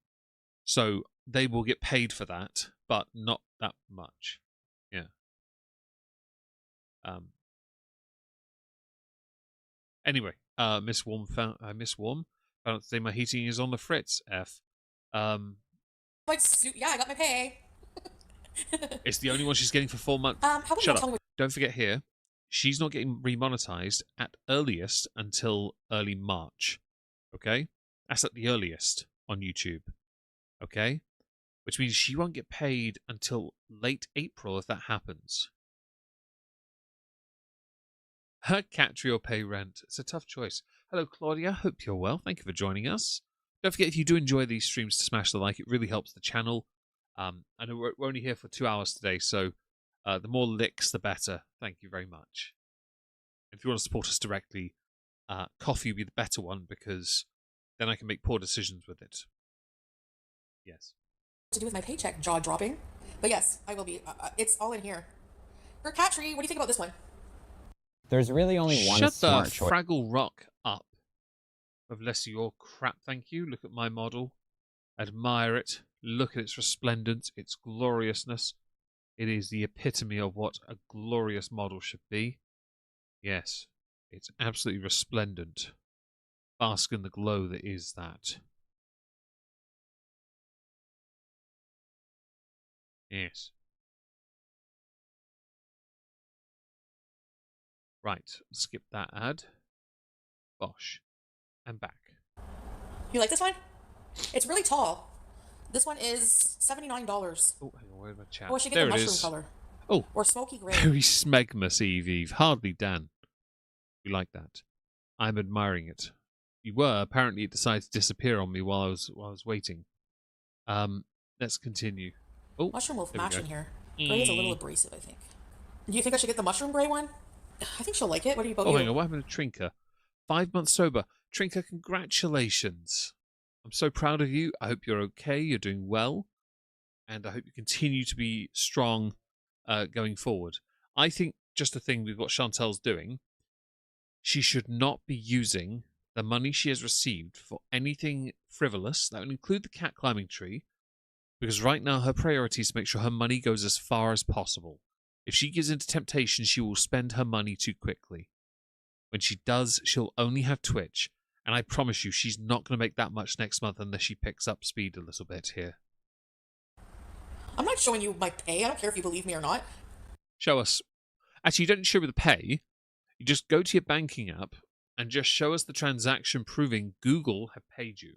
So they will get paid for that, but not that much. Yeah. Anyway, Miss Warm found out today my heating is on the fritz.
like, yeah, I got my pay.
It's the only one she's getting for 4 months.
How about
Shut
you tell
up.
me?
Don't forget here, she's not getting remonetized at earliest until early March. Okay? That's at the earliest on YouTube. Okay? Which means she won't get paid until late April if that happens. Her cat tree or pay rent. It's a tough choice. Hello, Claudia. Hope you're well. Thank you for joining us. Don't forget, if you do enjoy these streams, to smash the like. It really helps the channel. I know we're only here for 2 hours today, so the more licks, the better. Thank you very much. If you want to support us directly, coffee would be the better one because then I can make poor decisions with it. Yes.
To do with my paycheck, jaw dropping. But yes, I will be. It's all in here. For cat tree, what do you think about this one?
There's really only one
Shut the
smart choice.
Fraggle Rock up. Of less of your crap, thank you. Look at my model. Admire it. Look at its resplendence, its gloriousness. It is the epitome of what a glorious model should be. Yes, it's absolutely resplendent. Bask in the glow that is that. Yes. Right, skip that ad. Bosh. And back.
You like this one? It's really tall. This one is $79.
Oh, hang on, where's my chat?
Oh, I should get
There
the
it
mushroom
is.
color.
Oh,
Or smoky gray.
very smegma, Eve. Hardly Dan. We like that. I'm admiring it. You were. Apparently, it decided to disappear on me while I was waiting. Let's continue. Oh,
Mushroom will
there we
match
go.
in here. Gray is a little abrasive, I think. Do you think I should get the mushroom gray one? I think she'll like it. What about
Oh,
you?
hang on. What happened to Trinker? 5 months sober. Trinker, congratulations. I'm so proud of you. I hope you're okay. You're doing well. And I hope you continue to be strong going forward. I think just a thing with what Chantel's doing, she should not be using the money she has received for anything frivolous. That would include the cat climbing tree, because right now her priority is to make sure her money goes as far as possible. If she gives into temptation, she will spend her money too quickly. When she does, she'll only have Twitch, and I promise you she's not going to make that much next month unless she picks up speed a little bit here.
I'm not showing you my pay. I don't care if you believe me or not.
Show us. Actually, you don't show me the pay. You just go to your banking app and just show us the transaction proving Google have paid you.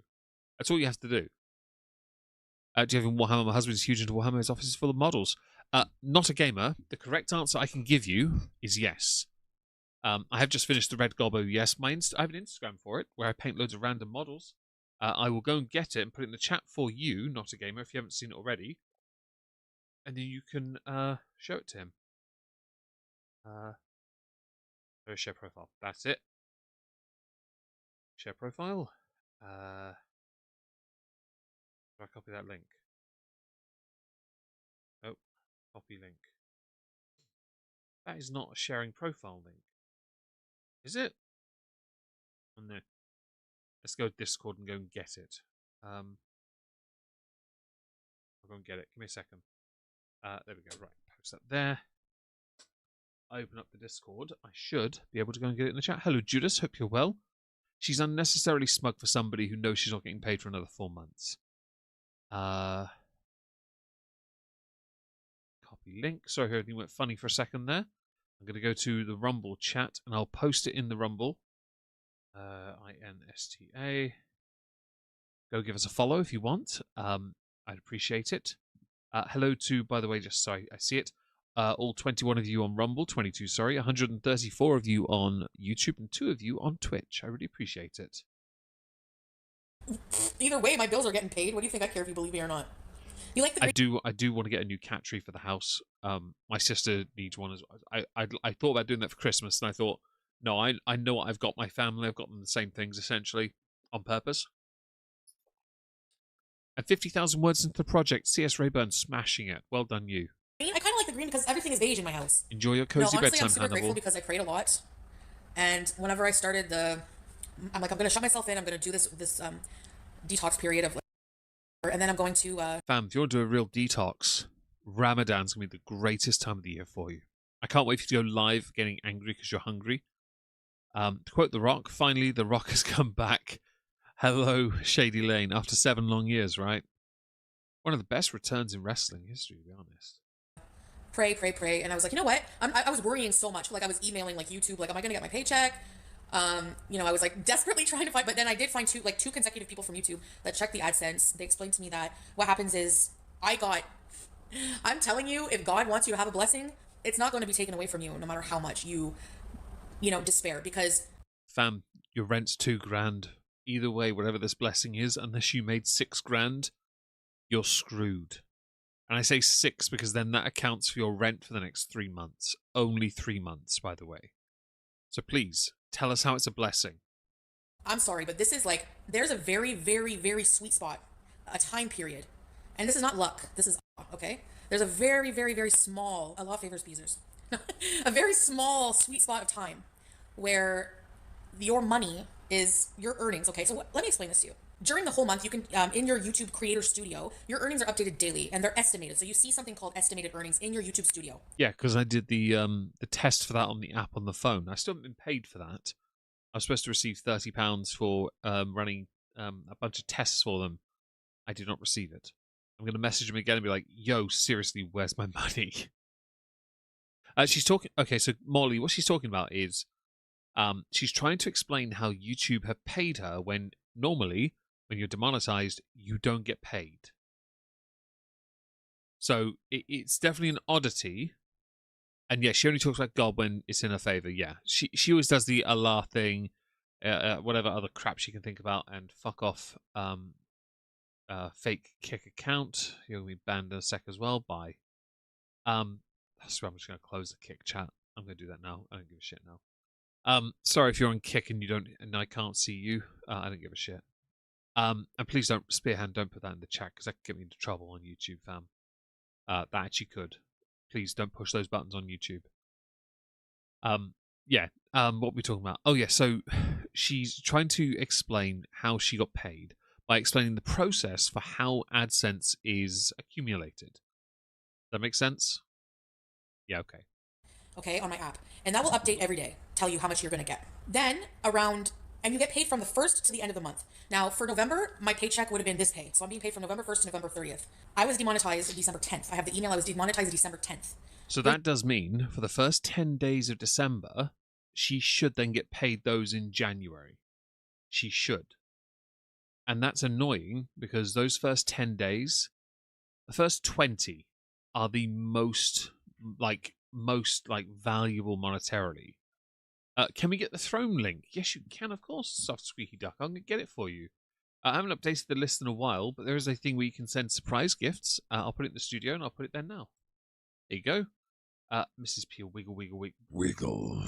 That's all you have to do. Do you have in Warhammer? My husband's huge into Warhammer. His office is full of models. Not a gamer. The correct answer I can give you is yes. I have just finished the Red Gobbo. Yes, I have an Instagram for it where I paint loads of random models. I will go and get it and put it in the chat for you, not a gamer, if you haven't seen it already. And then you can show it to him. Share profile. That's it. Share profile. Do I copy that link? Copy link. That is not a sharing profile link. Is it? Oh, no. Let's go to Discord and go and get it. I'll go and get it. Give me a second. There we go. Right, post that there. I open up the Discord. I should be able to go and get it in the chat. Hello, Judas. Hope you're well. She's unnecessarily smug for somebody who knows she's not getting paid for another 4 months. Copy link. Sorry, everything went funny for a second there. I'm going to go to the Rumble chat and I'll post it in the Rumble. INSTA. Go give us a follow if you want. I'd appreciate it. Hello to, by the way, just so I see it, all 21 of you on Rumble, 22, sorry, 134 of you on YouTube, and 2 of you on Twitch. I really appreciate it.
Either way, my bills are getting paid. What do you think I care if you believe me or not? You like the
I do want to get a new cat tree for the house. My sister needs one as well. I thought about doing that for Christmas, and I thought, no, I know what I've got my family. I've got them the same things, essentially, on purpose. And 50,000 words into the project. C.S. Rayburn smashing it. Well done, you.
green? I kind of like the green because everything is beige in my house.
Enjoy your
No,
cozy
honestly,
bedtime,
I'm super
Hannibal.
grateful because I prayed a lot. And whenever I started I'm like, I'm going to shut myself in. I'm going to do this detox period of, and then I'm going to...
Fam, if you want to do a real detox, Ramadan's going to be the greatest time of the year for you. I can't wait for you to go live getting angry because you're hungry. To quote The Rock, finally, The Rock has come back. Hello, Shady Lane, after 7 long years, right? One of the best returns in wrestling history, to be honest.
Pray. And I was like, you know what? I was worrying so much. Like, I was emailing, like, YouTube, like, am I going to get my paycheck? You know, I was, like, desperately trying to find, but then I did find two consecutive people from YouTube that checked the AdSense. They explained to me that what happens is I'm telling you, if God wants you to have a blessing, it's not going to be taken away from you no matter how much you know, despair, because...
Fam, your rent's $2,000. Either way, whatever this blessing is, unless you made $6,000, you're screwed. And I say 6 because then that accounts for your rent for the next 3 months. Only 3 months, by the way. So please, tell us how it's a blessing.
I'm sorry, but this is like, there's a very, very, very sweet spot, a time period. And this is not luck. This is, okay? There's a very, very, very small, Allah favors Beezers, a very small sweet spot of time where your money is your earnings. Okay, so let me explain this to you. During the whole month, you can, in your YouTube Creator Studio, your earnings are updated daily and they're estimated. So you see something called estimated earnings in your YouTube Studio.
Yeah, because I did the test for that on the app on the phone. I still haven't been paid for that. I was supposed to receive £30 for running a bunch of tests for them. I did not receive it. I'm going to message him again and be like, yo, seriously, where's my money? She's talking... Okay, so Molly, what she's talking about is she's trying to explain how YouTube have paid her when normally, when you're demonetized, you don't get paid. So it's definitely an oddity. And yeah, she only talks about God when it's in her favor. Yeah, she always does the Allah thing, whatever other crap she can think about, and fuck off. Fake kick account. You're gonna be banned in a sec as well. Bye. That's why I'm just gonna close the kick chat. I'm gonna do that now. I don't give a shit now. Sorry if you're on kick and you don't, and I can't see you. I don't give a shit. And please don't Spearhand. Don't put that in the chat because that could get me into trouble on YouTube, fam. That actually could. Please don't push those buttons on YouTube. Yeah. What were we talking about? Oh yeah. So she's trying to explain how she got paid by explaining the process for how AdSense is accumulated. Does that make sense? Yeah. Okay.
Okay, on my app. And that will update every day, tell you how much you're going to get. Then and you get paid from the 1st to the end of the month. Now, for November, my paycheck would have been this pay. So I'm being paid from November 1st to November 30th. I was demonetized December 10th. I have the email, I was demonetized December 10th.
So that does mean for the first 10 days of December, she should then get paid those in January. She should. And that's annoying because those first 10 days, the first 20 are the most valuable monetarily. Can we get the throne link? Yes, you can, of course, Soft Squeaky Duck. I'm going to get it for you. I haven't updated the list in a while, but there is a thing where you can send surprise gifts. I'll put it in the studio and I'll put it there now. There you go. Mrs. Peel, wiggle.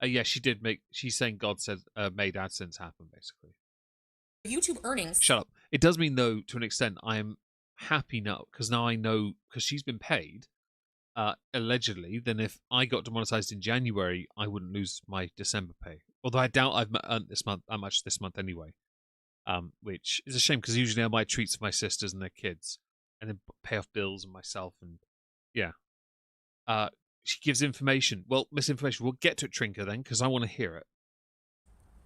Yeah, she's saying God said made AdSense happen, basically.
YouTube earnings.
Shut up. It does mean, though, to an extent, I am happy now because now I know, because she's been paid, allegedly. Then if I got demonetized in January, I wouldn't lose my December pay. Although I doubt I've earned this month much this month anyway. Which is a shame because usually I buy treats for my sisters and their kids, and then pay off bills and myself, and yeah. She gives information. Well, misinformation. We'll get to it, Trinker, then, because I want to hear it.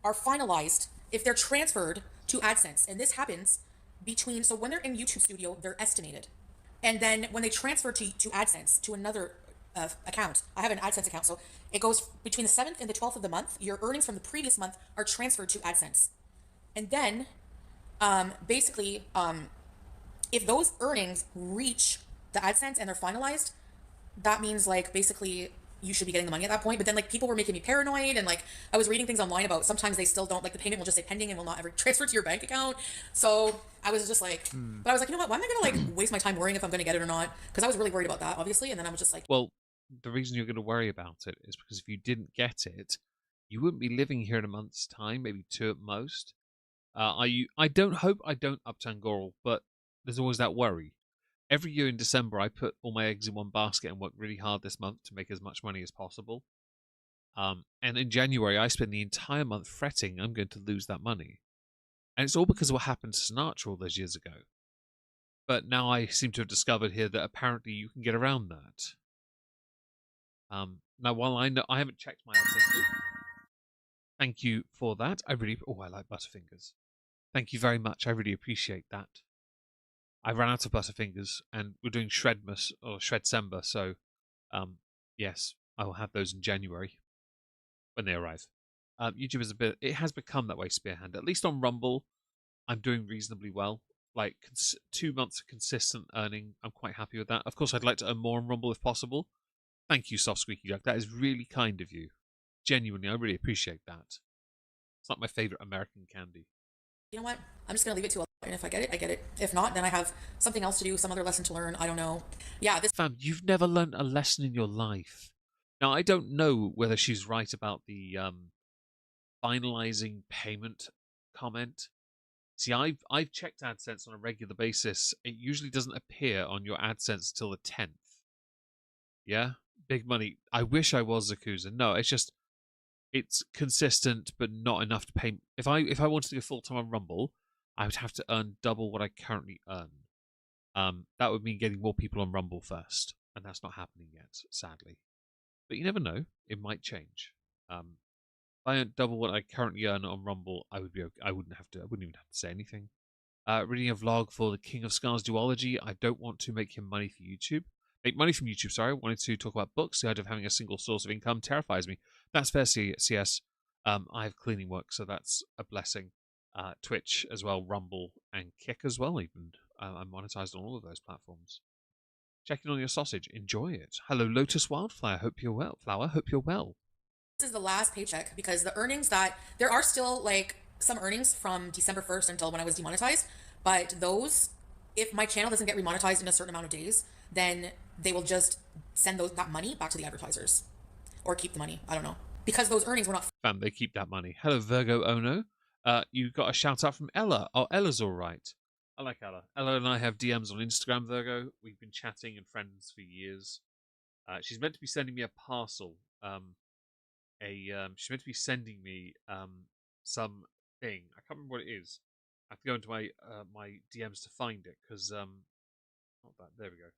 Are finalized if they're transferred to AdSense. And this happens between, so when they're in YouTube Studio, they're estimated. And then when they transfer to AdSense, to another account, I have an AdSense account, so it goes between the 7th and the 12th of the month. Your earnings from the previous month are transferred to AdSense. And then, basically, if those earnings reach the AdSense and they're finalized, that means like basically you should be getting the money at that point. But then like people were making me paranoid, and like I was reading things online about sometimes they still don't, like the payment will just say pending and will not ever transfer to your bank account. So I was just like, but I was like, you know what? Why am I gonna like waste my time worrying if I'm gonna get it or not? Because I was really worried about that, obviously. And then I was just like,
well, the reason you're going to worry about it is because if you didn't get it, you wouldn't be living here in a month's time, maybe 2 at most. I don't hope I don't upturn Goral, but there's always that worry. Every year in December, I put all my eggs in one basket and work really hard this month to make as much money as possible. And in January, I spend the entire month fretting I'm going to lose that money. And it's all because of what happened to Sinatra all those years ago. But now I seem to have discovered here that apparently you can get around that. Now, while I know I haven't checked my AdSense, thank you for that. I like Butterfingers. Thank you very much. I really appreciate that. I ran out of Butterfingers, and we're doing Shredmas or Shredsember, so yes, I will have those in January when they arrive. YouTube is it has become that way, Spearhand. At least on Rumble, I'm doing reasonably well. Like 2 months of consistent earning, I'm quite happy with that. Of course, I'd like to earn more on Rumble if possible. Thank you, Soft Squeaky Duck. That is really kind of you. Genuinely, I really appreciate that. It's not my favorite American candy.
you know what? I'm just gonna leave it to 11. And if I get it, I get it. If not, then I have something else to do, some other lesson to learn. I don't know. Yeah, this.
Fam, you've never learned a lesson in your life. Now, I don't know whether she's right about the finalizing payment comment. See, I've checked AdSense on a regular basis. It usually doesn't appear on your AdSense till the 10th. Yeah, big money. I wish I was Zakuza. No, it's just it's consistent, but not enough to pay. If I wanted to go full time on Rumble, I would have to earn double what I currently earn. That would mean getting more people on Rumble first, and that's not happening yet, sadly. But you never know; it might change. If I earned double what I currently earn on Rumble, I would be okay. I wouldn't even have to say anything. Reading a vlog for the King of Scars duology. I don't want to make him money for YouTube. Make money from YouTube, sorry. I wanted to talk about books. The idea of having a single source of income terrifies me. That's fair, CS. I have cleaning work, so that's a blessing. Twitch as well, Rumble, and Kick as well, even. I'm monetized on all of those platforms. Checking on your sausage. Enjoy it. Hello, Lotus Wildflower. Hope you're well. Flower, hope you're well.
This is the last paycheck because the earnings that there are still like some earnings from December 1st until when I was demonetized, but those, if my channel doesn't get remonetized in a certain amount of days, then they will just send that money back to the advertisers or keep the money. I don't know, because those earnings were not.
Fam, they keep that money. Hello, Virgo Ono. You got a shout out from Ella. Oh, Ella's all right. I like Ella. Ella and I have DMs on Instagram, Virgo. We've been chatting and friends for years. She's meant to be sending me a parcel. She's meant to be sending me some thing. I can't remember what it is. I have to go into my my DMs to find it because not that. There we go.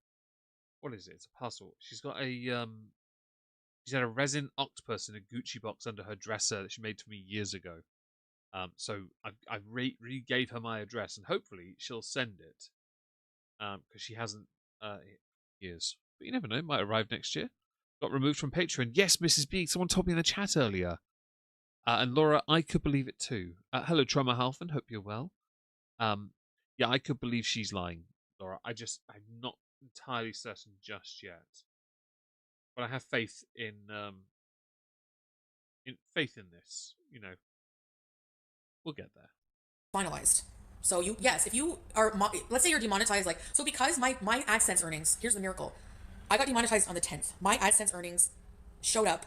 What is it? It's a parcel. She's got a she's had a resin octopus in a Gucci box under her dresser that she made for me years ago. So I re-gave her my address, and hopefully she'll send it because she hasn't years. But you never know; it might arrive next year. Got removed from Patreon. Yes, Mrs. B. Someone told me in the chat earlier. And Laura, I could believe it too. Hello, Trauma Halfan. Hope you're well. Yeah, I could believe she's lying, Laura. I'm not entirely certain just yet. But I have faith in this. You know, we'll get there.
Finalized. So if you are, let's say you're demonetized, like, so because my AdSense earnings, here's the miracle. I got demonetized on the 10th. My AdSense earnings showed up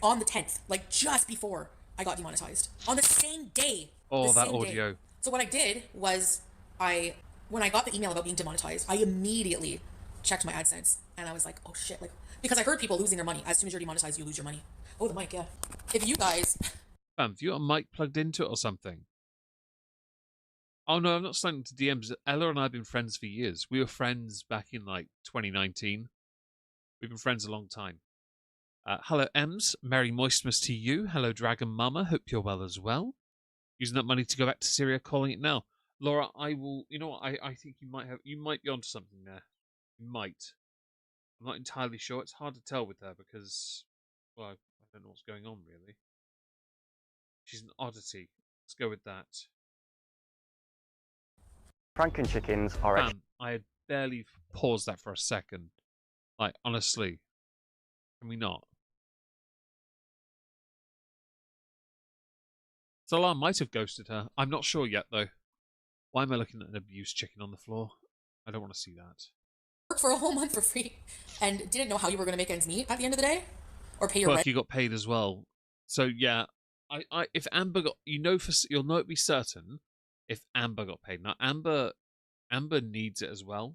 on the 10th, like just before I got demonetized. On the same day.
Oh, that audio.
Day. So what I did was when when I got the email about being demonetized, I immediately checked my AdSense and I was like, oh shit, like, because I heard people losing their money. As soon as you're demonetized, you lose your money. Oh, the mic, yeah. If you guys...
Fam, have you got a mic plugged into it or something? Oh no, I'm not sliding to DMs. Ella and I have been friends for years. We were friends back in like 2019. We've been friends a long time. Hello, Ems. Merry Moistmas to you. Hello, Dragon Mama. Hope you're well as well. Using that money to go back to Syria, calling it now. Laura, I will... You know what? I think you might be onto something there. You might. I'm not entirely sure. It's hard to tell with her because... Well, I don't know what's going on, really. She's an oddity. Let's go with that.
Franken chickens are
Fam, I had barely paused that for a second. Like, honestly. Can we not? Salah might have ghosted her. I'm not sure yet, though. Why am I looking at an abused chicken on the floor? I don't want to see that.
Worked for a whole month for free and didn't know how you were going to make ends meet at the end of the day or pay your
Well,
rent.
you got paid as well. So, yeah. If Amber got... you'll know it be certain if Amber got paid. Now, Amber needs it as well.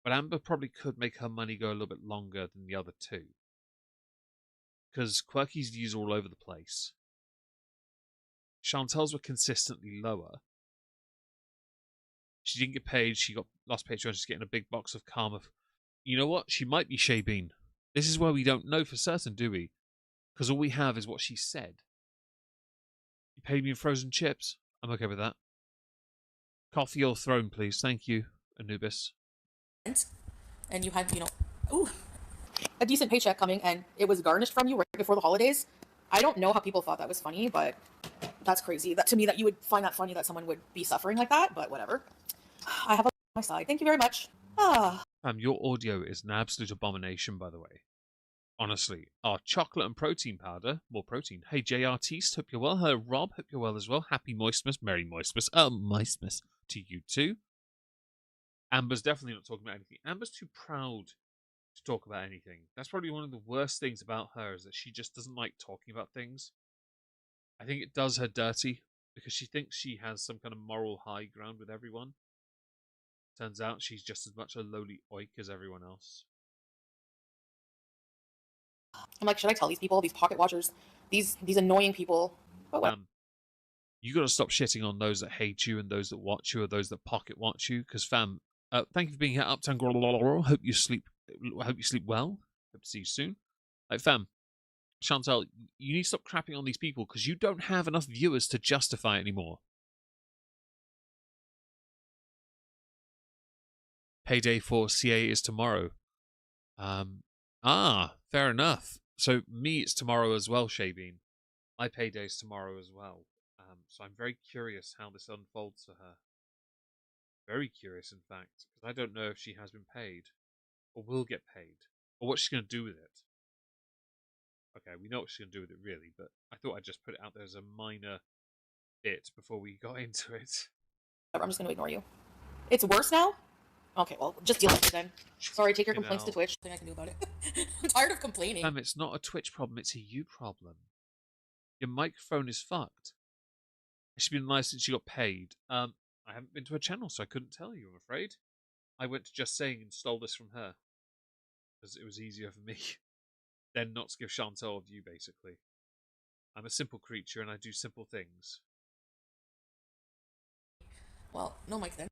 But Amber probably could make her money go a little bit longer than the other two. Because Quirky's views are all over the place. Chantel's were consistently lower. She didn't get paid. She got lost Patreon. She's getting a big box of karma. You know what? She might be Shay Bean. This is where we don't know for certain, do we? Because all we have is what she said. You paid me in frozen chips. I'm okay with that. Coffee or throne, please. Thank you, Anubis.
And you had, a decent paycheck coming and it was garnished from you right before the holidays. I don't know how people thought that was funny, but that's crazy. That to me, that you would find that funny that someone would be suffering like that, but whatever. I have a on my side. Thank you very much.
Your audio is an absolute abomination, by the way. Honestly. Chocolate and protein powder. More protein. Hey, J Artiste, hope you're well. Hello, Rob, hope you're well as well. Happy Moistmas. Merry Moistmas. Moistmas to you too. Amber's definitely not talking about anything. Amber's too proud to talk about anything. That's probably one of the worst things about her, is that she just doesn't like talking about things. I think it does her dirty, because she thinks she has some kind of moral high ground with everyone. Turns out she's just as much a lowly oik as everyone else.
I'm like, should I tell these people, these pocket watchers, these annoying people? But what?
You got to stop shitting on those that hate you and those that watch you or those that pocket watch you. Because, fam, thank you for being here, Uptown. Hope you sleep well. Hope to see you soon. Like, fam, Chantal, you need to stop crapping on these people because you don't have enough viewers to justify it anymore. Payday for CA is tomorrow. Fair enough. So me, it's tomorrow as well, Shabeen. My payday's tomorrow as well. So I'm very curious how this unfolds for her. Very curious, in fact, because I don't know if she has been paid, or will get paid, or what she's going to do with it. Okay, we know what she's going to do with it, really, but I thought I'd just put it out there as a minor bit before we got into it.
I'm just going to ignore you. It's worse now? Okay, well, just deal with it then. Sorry, take your complaints to Twitch. Nothing I can do about it. I'm tired of complaining.
It's not a Twitch problem, it's a you problem. Your microphone is fucked. She's been nice since she got paid. I haven't been to her channel, so I couldn't tell you, I'm afraid. I went to Just Saying and stole this from her. Because it was easier for me than not to give Chantal a view, basically. I'm a simple creature and I do simple things.
Well, no mic then.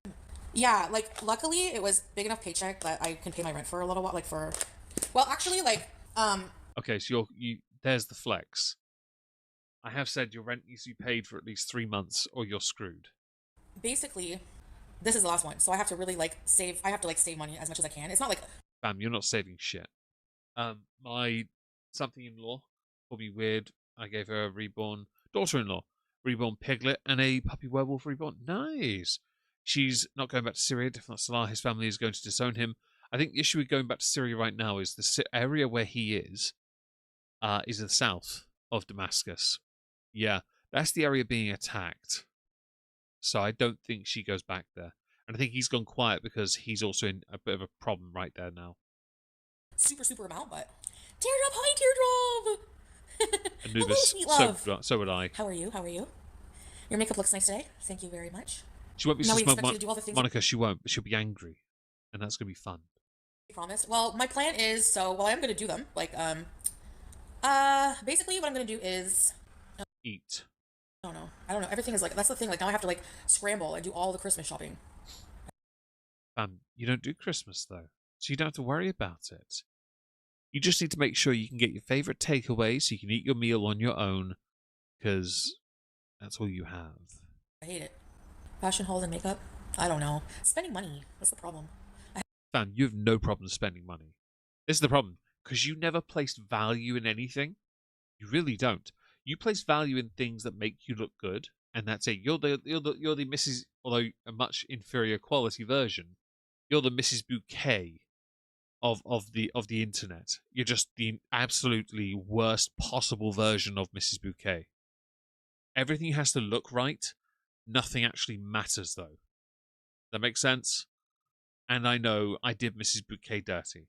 Yeah, like, luckily it was big enough paycheck that I can pay my rent for a little while, well, actually,
Okay, so there's the flex. I have said your rent needs to be paid for at least 3 months or you're screwed.
Basically, this is the last one, so I have to really, save, save money as much as I can. It's not like...
Bam, you're not saving shit. My something-in-law will be weird. I gave her a reborn daughter-in-law, reborn piglet, and a puppy werewolf reborn. Nice! She's not going back to Syria. Definitely Salah. His family is going to disown him. I think the issue with going back to Syria right now is the area where he is in the south of Damascus. Yeah, that's the area being attacked. So I don't think she goes back there. And I think he's gone quiet because he's also in a bit of a problem right there now.
Super amount, but... Teardrop, hi, Teardrop!
Anubis,
Hello, sweet love.
so would I.
How are you? Your makeup looks nice today. Thank you very much.
She won't be
Now
so
we
smug,
expect you to do all the things.
Monica. She won't, but she'll be angry, and that's gonna be fun.
You promised. Well, my plan is I am gonna do them. Basically, what I'm gonna do is
Eat.
I don't know. Everything is like that's the thing. Like now I have to like scramble and do all the Christmas shopping.
You don't do Christmas though, so you don't have to worry about it. You just need to make sure you can get your favorite takeaway, so you can eat your meal on your own, because that's all you have.
I hate it. Fashion hauls and makeup. I don't know. Spending money. That's the problem.
Fam, you have no problem spending money. This is the problem, because you never placed value in anything. You really don't. You place value in things that make you look good, and that's it. You're the Mrs. Although a much inferior quality version. You're the Mrs. Bouquet of the internet. You're just the absolutely worst possible version of Mrs. Bouquet. Everything has to look right. Nothing actually matters, though. That makes sense? And I know I did Mrs. Bouquet dirty.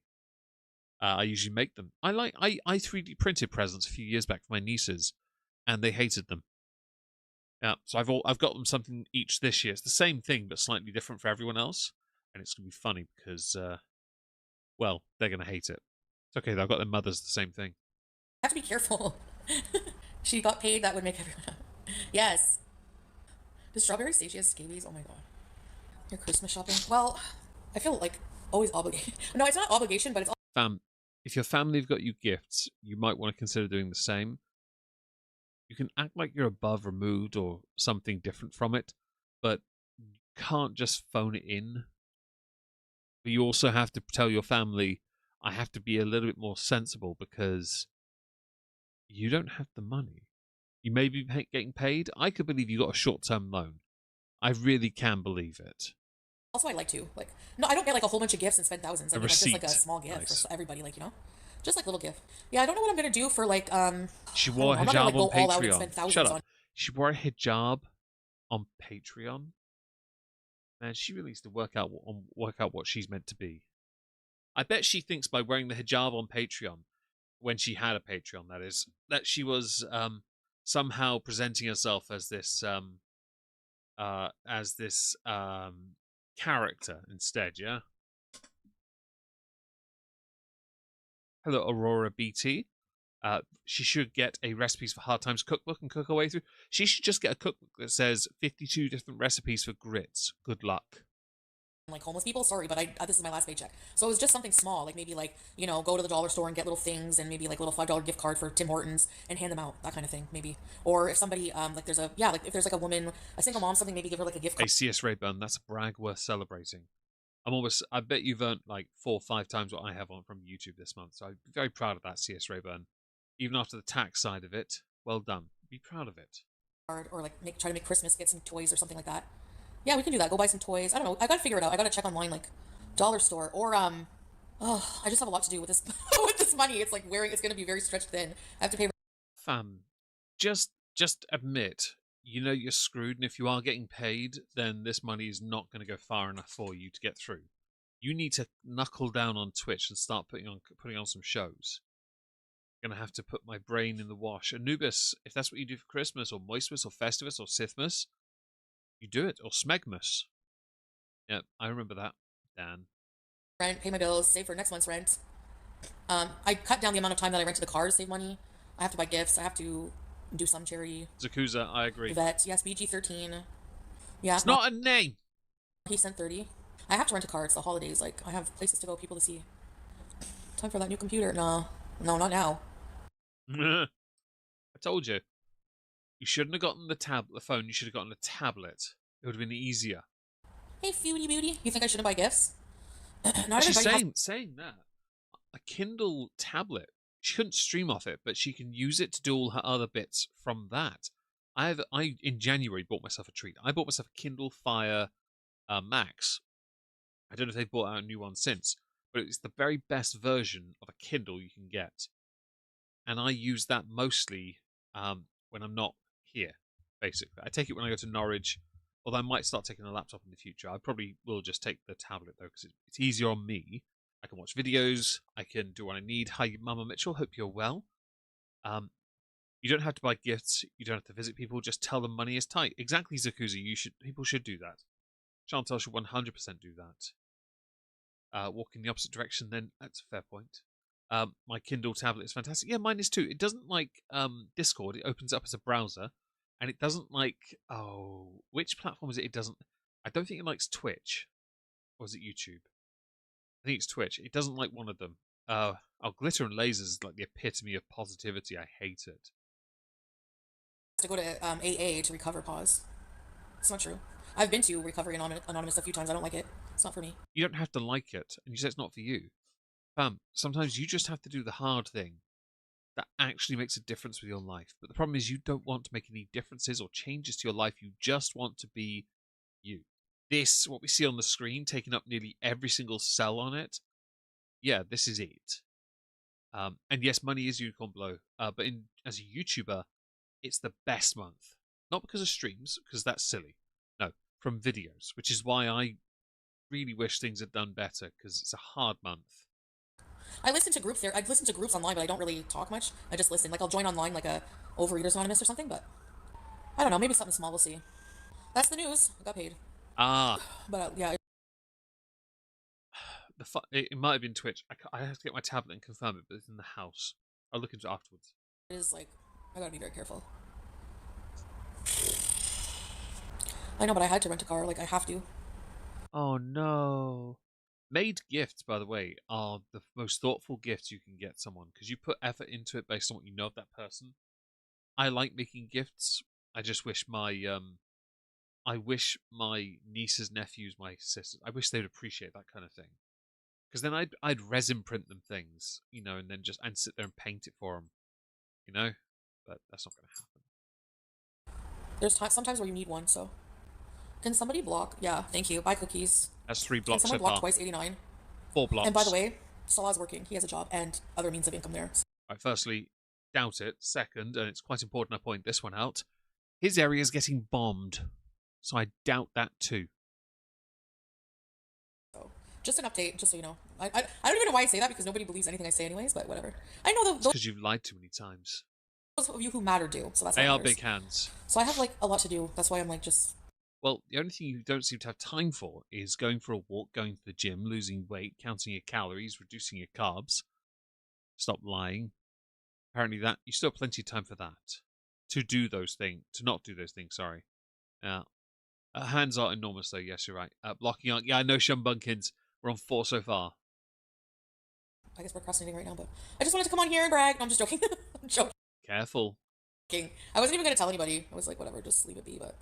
I usually make them. I 3D printed presents a few years back for my nieces, and they hated them. Yeah, so I've got them something each this year. It's the same thing, but slightly different for everyone else, and it's gonna be funny because, well, they're gonna hate it. It's okay though. I've got their mothers the same thing.
I have to be careful. She got paid. That would make everyone. Yes. Does strawberry stage has scabies? Oh my god. Your Christmas shopping? Well, I feel like always obligated. No, it's not obligation, but it's.
Fam, if your family have got you gifts, you might want to consider doing the same. You can act like you're above removed or something different from it, but you can't just phone it in. But you also have to tell your family, I have to be a little bit more sensible because you don't have the money. You may be getting paid. I could believe you got a short-term loan. I really can believe it.
Also, I like to no, I don't get like a whole bunch of gifts and spend thousands. I mean, like, just like a
receipt.
small gift
Nice.
for everybody, like just like little gift. Yeah, I don't know what I'm gonna do for like
She wore a
I'm not gonna,
hijab
like, go
on
all out and
Patreon.
spend thousands
Shut up.
on.
She wore a hijab on Patreon. Man, she really needs to work out what she's meant to be. I bet she thinks by wearing the hijab on Patreon, when she had a Patreon, that is, that she was somehow presenting herself as this character instead. Yeah. Hello, Aurora BT. She should get a recipes for hard times cookbook and cook her way through. She should just get a cookbook that says 52 different recipes for grits. Good luck.
Like homeless people, sorry, but this is my last paycheck, so it was just something small, like maybe like go to the dollar store and get little things, and maybe like little $5 gift card for Tim Hortons and hand them out, that kind of thing, maybe. Or if somebody like there's if there's like a woman, a single mom, something, maybe give her like a gift
Hey,
card.
CS Rayburn, that's a brag worth celebrating. I bet you've earned like 4 or 5 times what I have on from YouTube this month, so I'm very proud of that, CS Rayburn. Even after the tax side of it, well done. Be proud of it.
Or like try to make Christmas, get some toys or something like that. Yeah, we can do that. Go buy some toys. I don't know. I gotta figure it out. I gotta check online, like dollar store or Oh, I just have a lot to do with this with this money. It's like it's gonna be very stretched thin. I have to pay.
Fam, just admit, you're screwed, and if you are getting paid, then this money is not going to go far enough for you to get through. You need to knuckle down on Twitch and start putting on some shows. I'm gonna have to put my brain in the wash. Anubis, if that's what you do for Christmas, or MOISTMAS, or Festivus, or Sithmas, you do it, or Smegmas. Yeah, I remember that, Dan.
Rent, pay my bills, save for next month's rent. I cut down the amount of time that I rented the car to save money. I have to buy gifts. I have to do some charity.
Zakuza, I agree.
Vet, yes, BG13. Yeah,
It's not a name.
he sent 30. I have to rent a car. It's the holidays. Like I have places to go, people to see. Time for that new computer. No, not now.
I told you. You shouldn't have gotten the phone. You should have gotten a tablet. It would have been easier.
Hey, Foodie Beauty. You think I shouldn't buy gifts? Not
She's
everybody
saying that. A Kindle tablet. She couldn't stream off it, but she can use it to do all her other bits from that. I in January bought myself a treat. I bought myself a Kindle Fire Max. I don't know if they've brought out a new one since, but it's the very best version of a Kindle you can get. And I use that mostly when I'm not here, basically. I take it when I go to Norwich, although I might start taking a laptop in the future. I probably will just take the tablet, though, because it's easier on me. I can watch videos. I can do what I need. Hi, Mama Mitchell. Hope you're well. You don't have to buy gifts. You don't have to visit people. Just tell them money is tight. Exactly, Zakuza. People should do that. Chantal should 100% do that. Walk in the opposite direction, then that's a fair point. My Kindle tablet is fantastic. Yeah, mine is too. It doesn't like Discord. It opens up as a browser, and it doesn't like, oh, which platform is it? It doesn't. I don't think it likes Twitch, or is it YouTube? I think it's Twitch. It doesn't like one of them. Glitter and lasers is like the epitome of positivity. I hate it.
To go to AA to recover pause. It's not true. I've been to Recovery Anonymous a few times. I don't like it. It's not for me.
You don't have to like it, and you say it's not for you. Sometimes you just have to do the hard thing that actually makes a difference with your life. But the problem is you don't want to make any differences or changes to your life. You just want to be you. This, what we see on the screen, taking up nearly every single cell on it, yeah, this is it. And yes, money is unicorn blow. But as a YouTuber, it's the best month. Not because of streams, because that's silly. No, from videos, which is why I really wish things had done better, because it's a hard month.
I listen to groups there. I listen to groups online, but I don't really talk much. I just listen. Like, I'll join online, like a Overeaters Anonymous or something, but I don't know. Maybe something small. We'll see. That's the news. I got paid. But yeah.
It might have been Twitch. I have to get my tablet and confirm it, but it's in the house. I'll look into it afterwards.
It is like, I gotta be very careful. I know, but I had to rent a car. Like, I have to.
Oh no. Made gifts, by the way, are the most thoughtful gifts you can get someone, because you put effort into it based on what you know of that person. I like making gifts. I just wish my nieces, nephews, my sisters, I wish they would appreciate that kind of thing. Because then I'd resin print them things, you know, and then and sit there and paint it for them, you know. But that's not going to happen.
There's sometimes where you need one. So, can somebody block? Yeah, thank you. Buy cookies.
That's 3 blocks
Can
so
someone block
far.
twice 89?
4 blocks.
And by the way, Salah's working. He has a job and other means of income there.
Right, firstly, doubt it. Second, and it's quite important I point this one out, his area is getting bombed. So I doubt that too.
So, just an update, just so you know. I don't even know why I say that, because nobody believes anything I say anyways, but whatever. I know those
Because you've lied too many times.
of you who matter do, so that's
They are
matters.
big hands.
So I have like a lot to do. That's why I'm like just...
Well, the only thing you don't seem to have time for is going for a walk, going to the gym, losing weight, counting your calories, reducing your carbs. Stop lying. Apparently that you still have plenty of time for that. To do those things. To not do those things, sorry. Hands are enormous though, yes, you're right. Blocking out. Yeah, I know, Shumbunkins. We're on 4 so far.
I guess we're procrastinating right now, but I just wanted to come on here and brag. No, I'm just joking. I'm joking.
Careful.
I wasn't even going to tell anybody. I was like, whatever, just leave it be, but...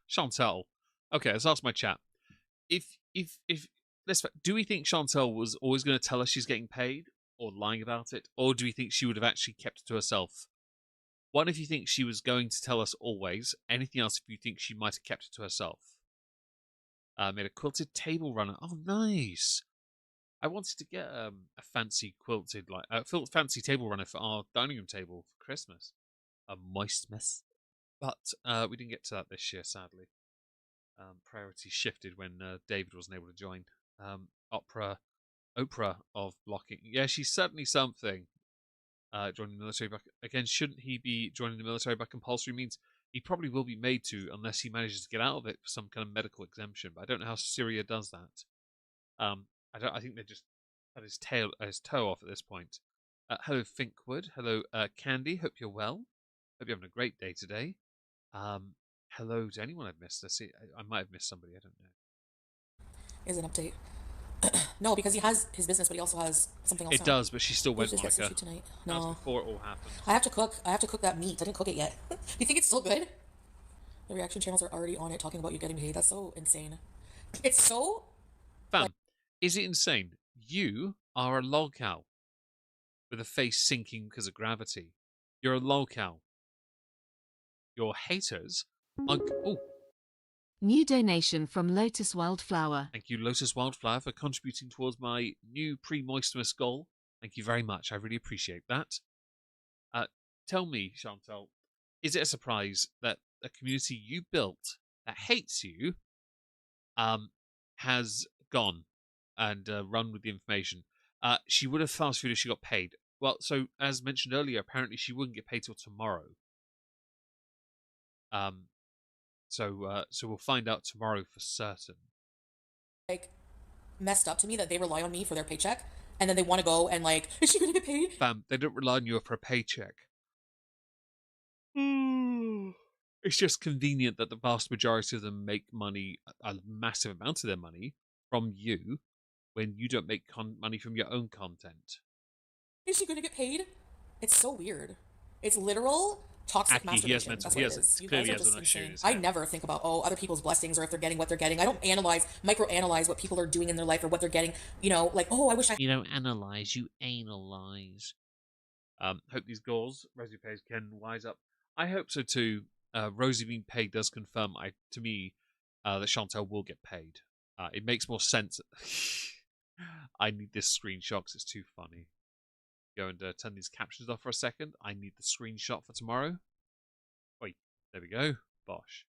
Chantal. Okay, let's ask my chat. Do we think Chantal was always going to tell us she's getting paid, or lying about it, or do we think she would have actually kept it to herself? One, if you think she was going to tell us always. Anything else, if you think she might have kept it to herself. Made a quilted table runner. Oh, nice. I wanted to get a fancy quilted, fancy table runner for our dining room table for Christmas. A MOISTMAS. But we didn't get to that this year, sadly. Priorities shifted when David wasn't able to join. Oprah of blocking. Yeah, she's certainly something. Joining the military back again. Shouldn't he be joining the military by compulsory means? He probably will be made to, unless he manages to get out of it for some kind of medical exemption. But I don't know how Syria does that. I think they just had his toe off at this point. Hello, Finkwood. Hello, Candy. Hope you're well. Hope you're having a great day today. Hello to anyone I've missed. I might have missed somebody. I don't know.
Is an update. No, because he has his business, but he also has something else.
It does, but she still went
just
like
get sushi tonight.
That was
No,
before it all happened.
I have to cook that meat. I didn't cook it yet. Do you think it's still good? The reaction channels are already on it, talking about you getting paid. That's so insane. It's so...
Fam, is it insane? You are a lol cow with a face sinking because of gravity. You're a lol cow. Your haters are... Oh,
New donation from Lotus Wildflower.
thank you, Lotus Wildflower, for contributing towards my new pre-MOISTMAS goal. Thank you very much. I really appreciate that. Tell me, Chantal, is it a surprise that a community you built that hates you has gone and run with the information? She would have fast food if she got paid. Well, so as mentioned earlier, apparently she wouldn't get paid till tomorrow. So we'll find out tomorrow for certain.
like messed up to me that they rely on me for their paycheck, and then they want to go and like, is she gonna get paid?
Fam, they don't rely on you for a paycheck. It's just convenient that the vast majority of them make money, a massive amount of their money, from you when you don't make money from your own content.
Is she gonna get paid? It's so weird. It's literal toxic
Aki, he has
masturbation.
mental.
That's
He
what it
has
is. You
clearly
guys are
has
just
an issue in
insane.
his
I
head.
never think about other people's blessings or if they're getting what they're getting. I don't microanalyze what people are doing in their life or what they're getting. You know, like, oh, I wish I.
You don't analyze, you analyze. Hope these goals Rosie pays can wise up. I hope so too. Rosie being paid does confirm to me that Chantel will get paid. It makes more sense. I need this screenshot because it's too funny. Go and turn these captions off for a second. I need the screenshot for tomorrow. Wait, there we go. Bosh.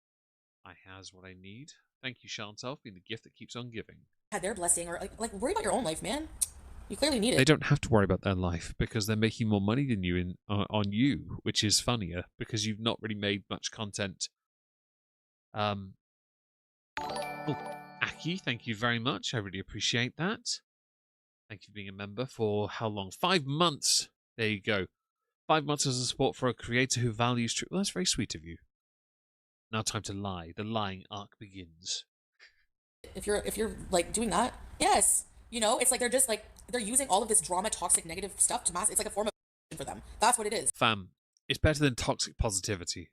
I has what I need. Thank you, Chantel, for being the gift that keeps on giving.
Had their blessing or like worry about your own life, man. You clearly need it.
They don't have to worry about their life because they're making more money than you on you, which is funnier because you've not really made much content. Oh, Aki, thank you very much. I really appreciate that. Thank you for being a member for how long? 5 months. There you go. 5 months as a support for a creator who values truth. Well, that's very sweet of you. Now time to lie. The lying arc begins.
If you're like doing that, yes. You know, it's like they're using all of this drama, toxic, negative stuff to mask. It's like a form of for them. That's what it is.
Fam, it's better than toxic positivity.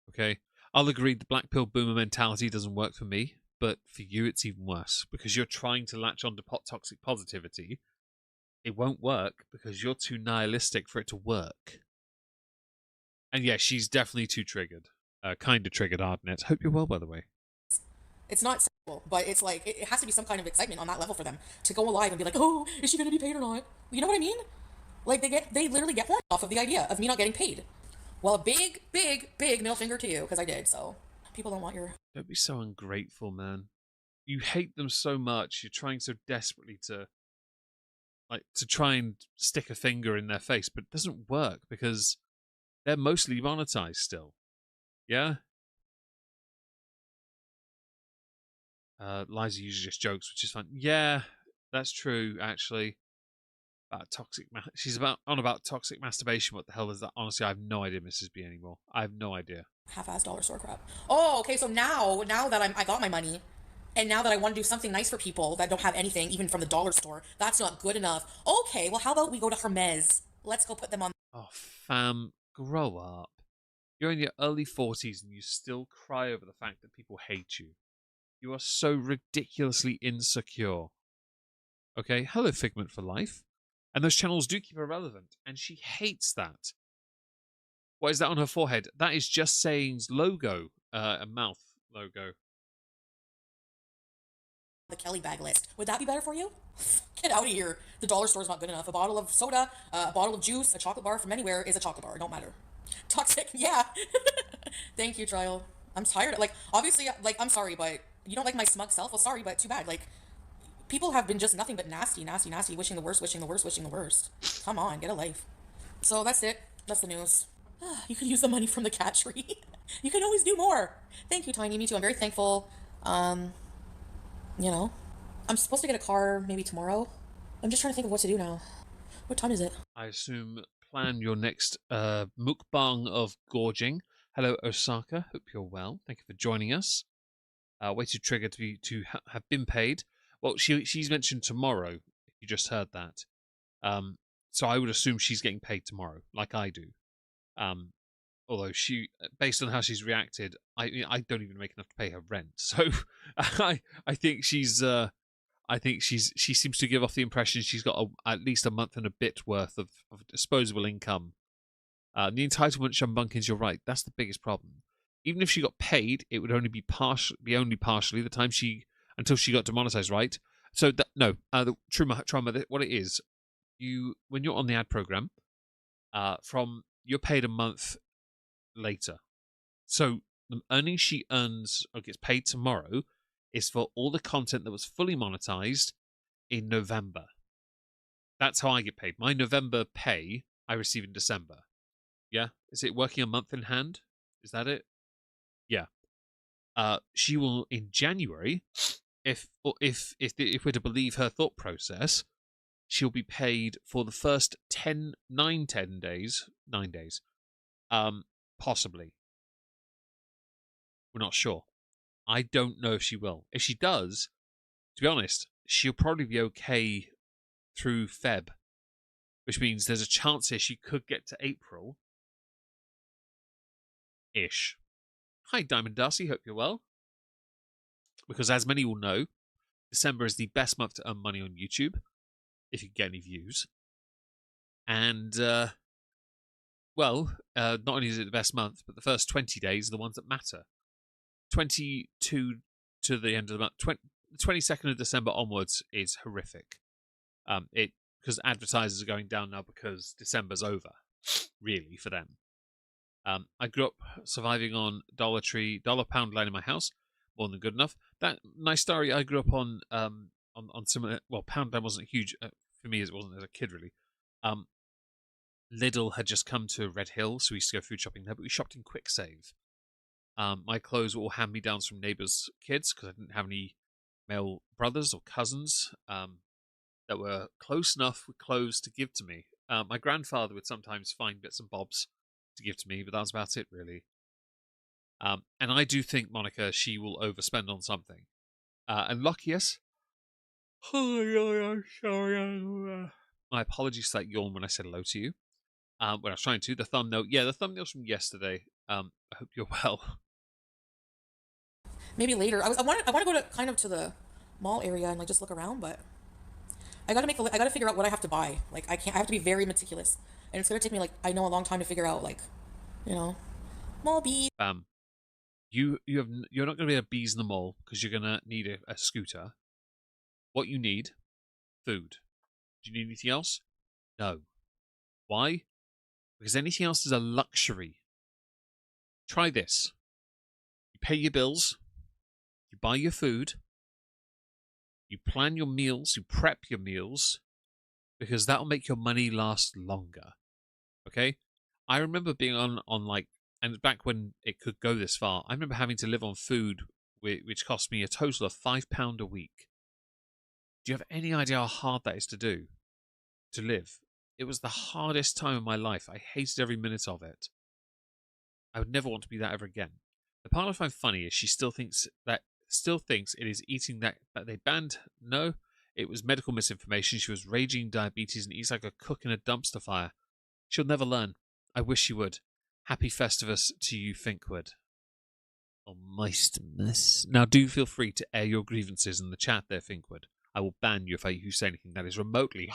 Okay? I'll agree the black pill boomer mentality doesn't work for me, but for you it's even worse because you're trying to latch on to toxic positivity. It won't work because you're too nihilistic for it to work. And yeah, she's definitely too triggered. Kind of triggered, Hardnet. Hope you're well, by the way.
It's not sexual, but it's like it has to be some kind of excitement on that level for them to go alive and be like, oh, is she gonna be paid or not? You know what I mean? Like they literally get horny off of the idea of me not getting paid. Well, a big middle finger to you because I did. So people don't want your.
Don't be so ungrateful, man. You hate them so much. You're trying so desperately to try and stick a finger in their face, but it doesn't work because they're mostly monetized still. Yeah? Liza usually just jokes, which is fun. Yeah, that's true, actually. About toxic she's about toxic masturbation. What the hell is that? Honestly, I have no idea, Mrs. B anymore. I have no idea.
Half-ass dollar store crap. Oh, okay. So now that I got my money, and now that I want to do something nice for people that don't have anything, even from the dollar store, that's not good enough. Okay, well, how about we go to Hermes? Let's go put them on.
Oh, fam, grow up. You're in your early 40s and you still cry over the fact that people hate you. You are so ridiculously insecure. Okay, hello, Figment for Life. And those channels do keep her relevant, and she hates that. What is that on her forehead? That is Just Saying's logo, a mouth logo.
The Kelly bag list. Would that be better for you? Get out of here. The dollar store's not good enough. A bottle of soda, a bottle of juice, a chocolate bar from anywhere is a chocolate bar. It don't matter. Toxic, yeah. Thank you, Trial. I'm tired. Like, obviously, like, I'm sorry, but you don't like my smug self? Well, sorry, but too bad. Like, people have been just nothing but nasty, wishing the worst. Come on, get a life. So that's it. That's the news. You could use the money from the cat tree. You can always do more. Thank you, Tiny. Me too. I'm very thankful. You know, I'm supposed to get a car maybe tomorrow. I'm just trying to think of what to do now. What time is it?
I assume plan your next mukbang of gorging. Hello, Osaka. Hope you're well. Thank you for joining us. Way to trigger to have been paid. Well, she's mentioned tomorrow. If you just heard that, so I would assume she's getting paid tomorrow, like I do. Although based on how she's reacted, I don't even make enough to pay her rent. So I think she seems to give off the impression she's got at least a month and a bit worth of disposable income. The entitlement shambunkins, you're right. That's the biggest problem. Even if she got paid, it would only be only partially the time until she got demonetized, right? So the trauma. What it is, when you're on the ad program, you're paid a month later. So the earnings she earns or gets paid tomorrow is for all the content that was fully monetized in November. That's how I get paid. My November pay I receive in December. Yeah? Is it working a month in hand? Is that it? Yeah. She will, in January, if we're to believe her thought process, she'll be paid for the first 9 days, possibly. We're not sure. I don't know if she will. If she does, to be honest, she'll probably be okay through Feb, which means there's a chance here she could get to April-ish. Hi, Diamond Darcy. Hope you're well. Because as many will know, December is the best month to earn money on YouTube, if you get any views. And, not only is it the best month, but the first 20 days are the ones that matter. 22 to the end of the month, 22nd of December onwards is horrific. Because advertisers are going down now because December's over, really, for them. I grew up surviving on Dollar Tree, £1 line in my house, more than good enough. That nice story I grew up on similar. Well, pound line wasn't huge for me as it wasn't as a kid, really. Lidl had just come to Red Hill, so we used to go food shopping there, but we shopped in Quick Save. My clothes were all hand-me-downs from neighbours' kids because I didn't have any male brothers or cousins that were close enough with clothes to give to me. My grandfather would sometimes find bits and bobs to give to me, but that was about it, really. And I do think, Monica, she will overspend on something. And Luckius, I'm sorry. My apologies for that yawn when I said hello to you. When I was trying to. The thumbnail's from yesterday. I hope you're well.
Maybe later. I want to go to kind of to the mall area and like just look around, but I gotta figure out what I have to buy. Like I have to be very meticulous, and it's gonna take me like a long time to figure out mall bees.
You're not gonna be a bees in the mall because you're gonna need a scooter. What you need, food. Do you need anything else? No. Why? Because anything else is a luxury. Try this. You pay your bills. You buy your food. You plan your meals. You prep your meals. Because that'll make your money last longer. Okay? I remember being on and back when it could go this far, I remember having to live on food which cost me a total of £5 a week. Do you have any idea how hard that is to do? To live? It was the hardest time of my life. I hated every minute of it. I would never want to be that ever again. The part I find funny is she still thinks it is eating that they banned. No, it was medical misinformation. She was raging diabetes and eats like a cook in a dumpster fire. She'll never learn. I wish she would. Happy Festivus to you, Finkwood. Oh, MOISTMAS. Now do feel free to air your grievances in the chat there, Finkwood. I will ban you if you say anything that is remotely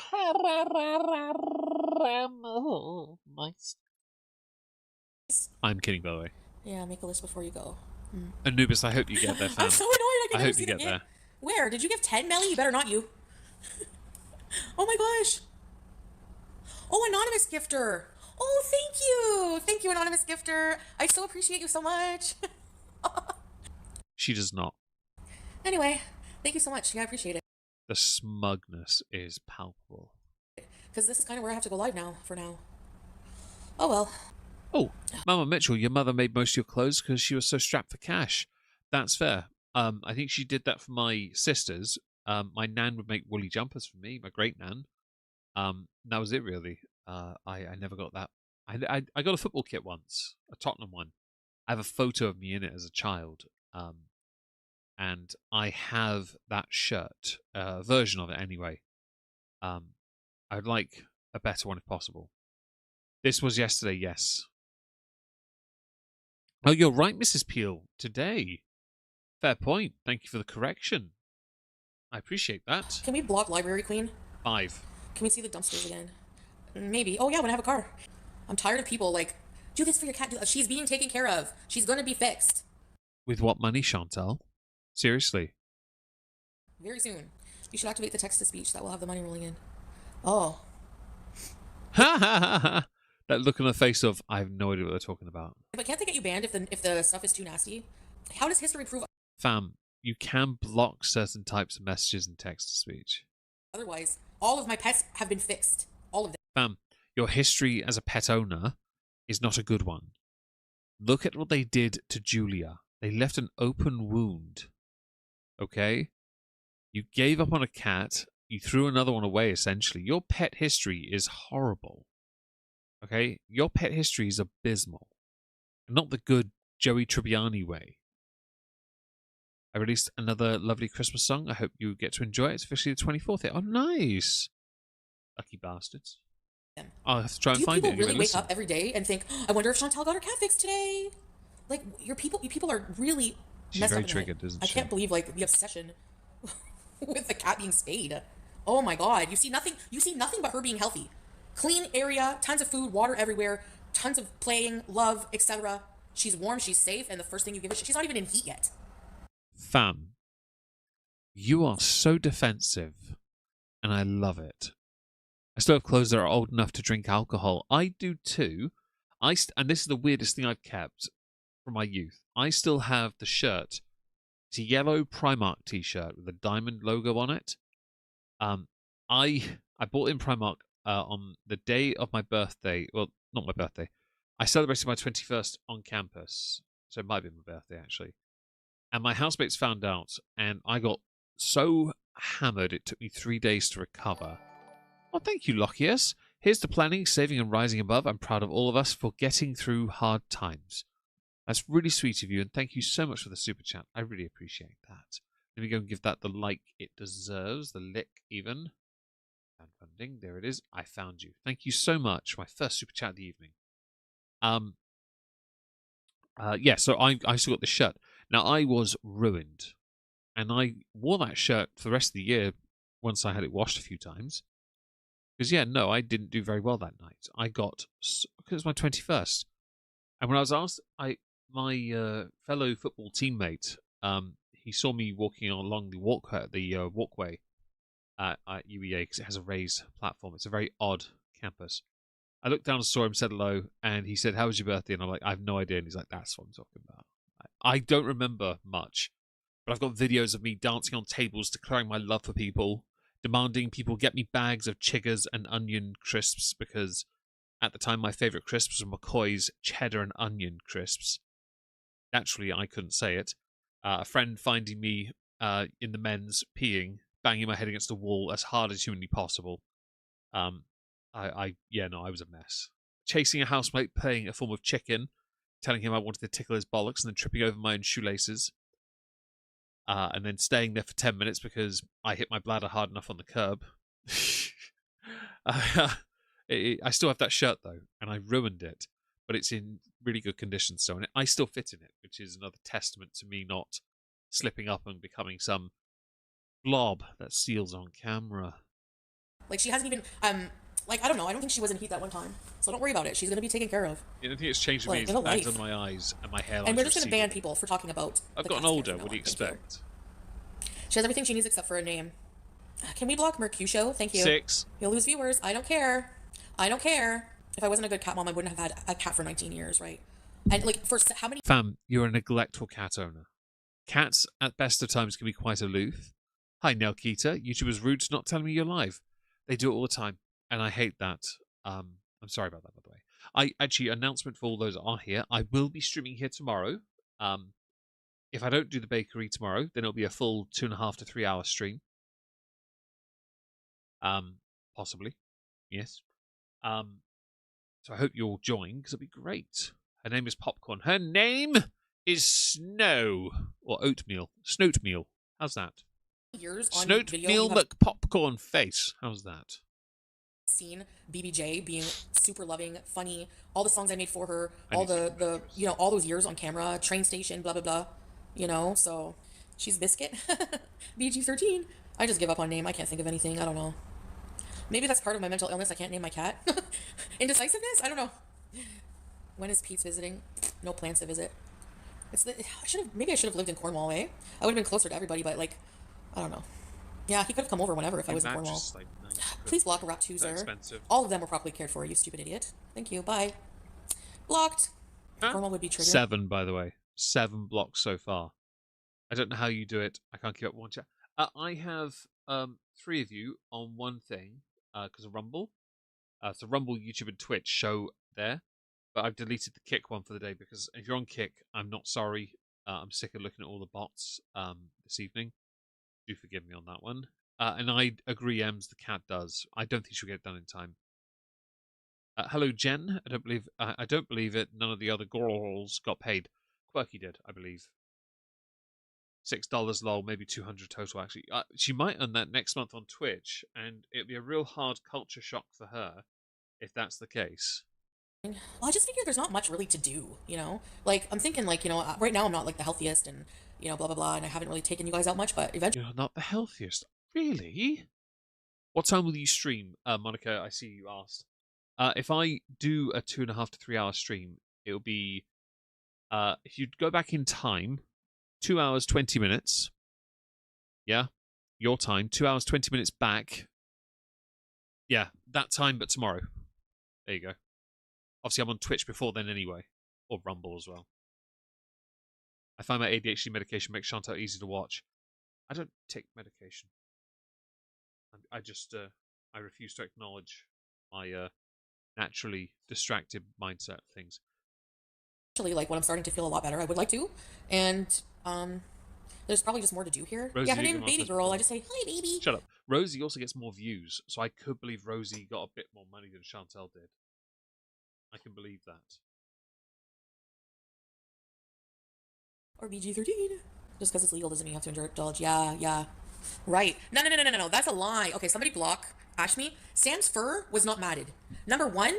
I'm kidding, by the way.
Yeah, make a list before you go.
Anubis, I hope you get there, fam.
I'm so annoyed.
I hope you get there.
Where? Did you give 10, Melly? You better not you. Oh my gosh. Oh, anonymous gifter. Oh, thank you. Thank you, anonymous gifter. I so appreciate you so much.
She does not.
Anyway, thank you so much. Yeah, I appreciate it.
The smugness is palpable.
Because this is kind of where I have to go live now, for now. Oh, well.
Oh, Mama Mitchell, your mother made most of your clothes because she was so strapped for cash. That's fair. I think she did that for my sisters. My nan would make woolly jumpers for me, my great nan. That was it, really. I never got that. I got a football kit once, a Tottenham one. I have a photo of me in it as a child. And I have that shirt, version of it anyway. I'd like a better one if possible. This was yesterday, yes. Oh, you're right, Mrs. Peel. Today. Fair point. Thank you for the correction. I appreciate that.
Can we block Library Queen?
5.
Can we see the dumpsters again? Maybe. Oh, yeah, when I have a car. I'm tired of people like, do this for your cat. She's being taken care of. She's going to be fixed.
With what money, Chantal? Seriously.
Very soon. You should activate the text-to-speech. That will have the money rolling in. Oh.
Ha ha ha ha! That look on the face of, I have no idea what they're talking about.
But can't they get you banned if the stuff is too nasty? How does history prove
Fam, you can block certain types of messages in text-to-speech.
otherwise? All of my pets have been fixed. All of them.
Fam, your history as a pet owner is not a good one. Look at what they did to Julia. They left an open wound. Okay? You gave up on a cat. You threw another one away, essentially. Your pet history is horrible. Okay? Your pet history is abysmal. Not the good Joey Tribbiani way. I released another lovely Christmas song. I hope you get to enjoy it. It's officially the 24th. Oh, nice. Lucky bastards. I'll have to try and
Do
find it.
people really wake
listen.
up every day and think, "Oh, I wonder if Chantal got her cat fixed today"? Like, you people are really
She's
messed
very
up in the
triggered,
head.
isn't
I
she?
can't believe like the obsession with the cat being spayed. Oh my god, you see nothing but her being healthy. Clean area, tons of food, water everywhere, tons of playing, love, etc. She's warm, she's safe, and the first thing you give a shit, she's not even in heat yet.
Fam, you are so defensive, and I love it. I still have clothes that are old enough to drink alcohol. I do too. And this is the weirdest thing I've kept from my youth. I still have the shirt. It's a yellow Primark t-shirt with a diamond logo on it. I bought it in Primark on the day of my birthday. Well, not my birthday. I celebrated my 21st on campus, so it might be my birthday actually. And my housemates found out, and I got so hammered it took me 3 days to recover. Oh, thank you, Lockius. Here's to planning, saving, and rising above. I'm proud of all of us for getting through hard times. That's really sweet of you, and thank you so much for the super chat. I really appreciate that. Let me go and give that the like it deserves, the lick even. Funding, there it is. I found you. Thank you so much. My first super chat of the evening. Yeah, so I still got this shirt. Now, I was ruined, and I wore that shirt for the rest of the year once I had it washed a few times. Because, yeah, no, I didn't do very well that night. Because it was my 21st. And when I was asked, my fellow football teammate, he saw me walking along the walkway at UEA because it has a raised platform. It's a very odd campus. I looked down and saw him, said hello, and he said, "How was your birthday?" And I'm like, "I have no idea." And he's like, "That's what I'm talking about." I don't remember much, but I've got videos of me dancing on tables, declaring my love for people, demanding people get me bags of Chiggers and onion crisps because at the time my favourite crisps were McCoy's cheddar and onion crisps. Naturally, I couldn't say it. A friend finding me in the men's peeing, banging my head against the wall as hard as humanly possible. I was a mess. Chasing a housemate, playing a form of chicken, telling him I wanted to tickle his bollocks, and then tripping over my own shoelaces. And then staying there for 10 minutes because I hit my bladder hard enough on the curb. I still have that shirt, though, and I ruined it. But it's in really good condition still, and I still fit in it, which is another testament to me not slipping up and becoming some blob that seals on camera.
Like, she hasn't even, like, I don't know, I don't think she was in heat that one time. So don't worry about it. She's going to be taken care of.
The only thing that's changed with me
Like,
is
in
the
a
bags
life.
under my eyes and my hairline.
And we're just going to ban people for talking about
I've
the
gotten
cast
older,
from now
what do you
on. Thank
expect?
She has everything she needs except for a name. Can we block Mercutio? Thank you.
6.
You'll lose viewers. I don't care. I don't care. If I wasn't a good cat mom, I wouldn't have had a cat for 19 years, right? And, like, for how many...
Fam, you're a neglectful cat owner. Cats, at best of times, can be quite aloof. Hi, Nelkita. YouTubers rude to not telling me you're live. They do it all the time, and I hate that. I'm sorry about that, by the way. Announcement for all those that are here. I will be streaming here tomorrow. If I don't do the bakery tomorrow, then it'll be a full 2.5 to 3 hour stream. Possibly. Yes. So I hope you'll join, because it'll be great. Her name is Popcorn. Her name is Snow. Or Oatmeal. Snoatmeal. How's that?
years on video
Snoatmeal
you have
McPopcorn face. How's that?
seen BBJ being super loving, funny, all the songs I made for her,
I
all
need to
the,
see
the
pictures.
you know, all those years on camera, train station, blah, blah, blah, you know, so she's Biscuit. BG13. I just give up on name. I can't think of anything. I don't know. Maybe that's part of my mental illness. I can't name my cat. Indecisiveness? I don't know. When is Pete's visiting? No plans to visit. Maybe I should have lived in Cornwall, eh? I would have been closer to everybody, but like, I don't know. Yeah, he could have come over whenever if I was in Cornwall.
Like nice.
Please block a Raptuzer.
Expensive.
All of them were properly cared for, you stupid idiot. Thank you. Bye. Blocked.
Huh?
Cornwall would be triggered.
7, by the way. 7 blocks so far. I don't know how you do it. I can't keep up with one chat. I have 3 of you on one thing because of Rumble. So Rumble, YouTube, and Twitch show there. But I've deleted the Kick one for the day because if you're on Kick, I'm not sorry. I'm sick of looking at all the bots this evening. Do forgive me on that one. And I agree, Ems, the cat does. I don't think she'll get it done in time. Hello, Jen. I don't believe it. None of the other girls got paid. Quirky did, I believe. $6 lol, maybe 200 total actually. She might earn that next month on Twitch, and it'd be a real hard culture shock for her if that's the case.
Well, I just figure there's not much really to do, you know? Like, I'm thinking, like, you know, right now I'm not, like, the healthiest and, you know, blah, blah, blah, and I haven't really taken you guys out much, but eventually...
You're not the healthiest. Really? What time will you stream? Monica, I see you asked. If I do a 2.5 to 3 hour stream, it'll be, if you go back in time, 2 hours, 20 minutes. Yeah? Your time. 2 hours, 20 minutes back. Yeah, that time, but tomorrow. There you go. Obviously, I'm on Twitch before then anyway. Or Rumble as well. I find my ADHD medication makes Chantal easy to watch. I don't take medication. I just, I refuse to acknowledge my naturally distracted mindset of things.
Like, when I'm starting to feel a lot better, I would like to. And, there's probably just more to do here.
Rosie,
yeah, her name is Baby Girl. I just say, hi, baby.
Shut up. Rosie also gets more views, so I could believe Rosie got a bit more money than Chantal did. I can believe that.
Or BG-13. Just because it's legal doesn't mean you have to indulge. Yeah, yeah. Right. No. That's a lie. Okay, somebody block Ashme. Sam's fur was not matted. Number one,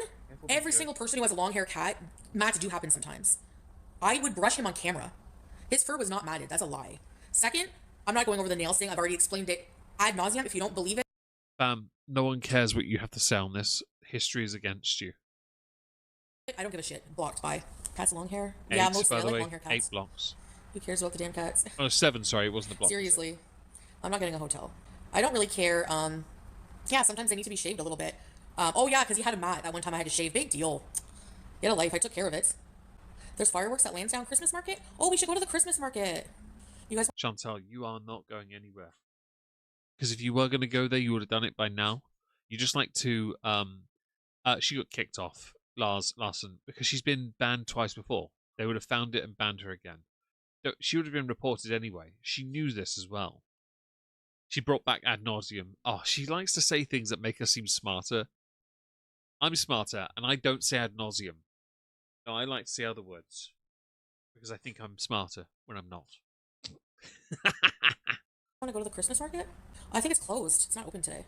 every single person who has a long hair cat, mats do happen sometimes. I would brush him on camera. His fur was not matted. That's a lie. Second, I'm not going over the nails thing. I've already explained it ad nauseum. If you don't believe it.
No one cares what you have to say on this. History is against you.
I don't give a shit. Blocked. Bye. Cats long hair.
8,
Yeah, mostly
by
I
the
like
way.
long hair cats.
8 blocks.
Who cares about the damn cats?
Oh, 7, sorry. It wasn't the block.
Seriously. I'm not getting a hotel. I don't really care. Yeah, sometimes they need to be shaved a little bit. Oh yeah, because he had a mat that one time I had to shave. Big deal. He had a life. I took care of it. There's fireworks at Lansdowne Christmas market. Oh, we should go to the Christmas market. You guys.
Chantal, you are not going anywhere. Because if you were going to go there, you would have done it by now. You just like to. She got kicked off, Larson, because she's been banned twice before. They would have found it and banned her again. She would have been reported anyway. She knew this as well. She brought back ad nauseum. Oh, she likes to say things that make her seem smarter. I'm smarter, and I don't say ad nauseum. No, I like to say other words. Because I think I'm smarter when I'm not.
Want to go to the Christmas market? I think it's closed. It's not open today.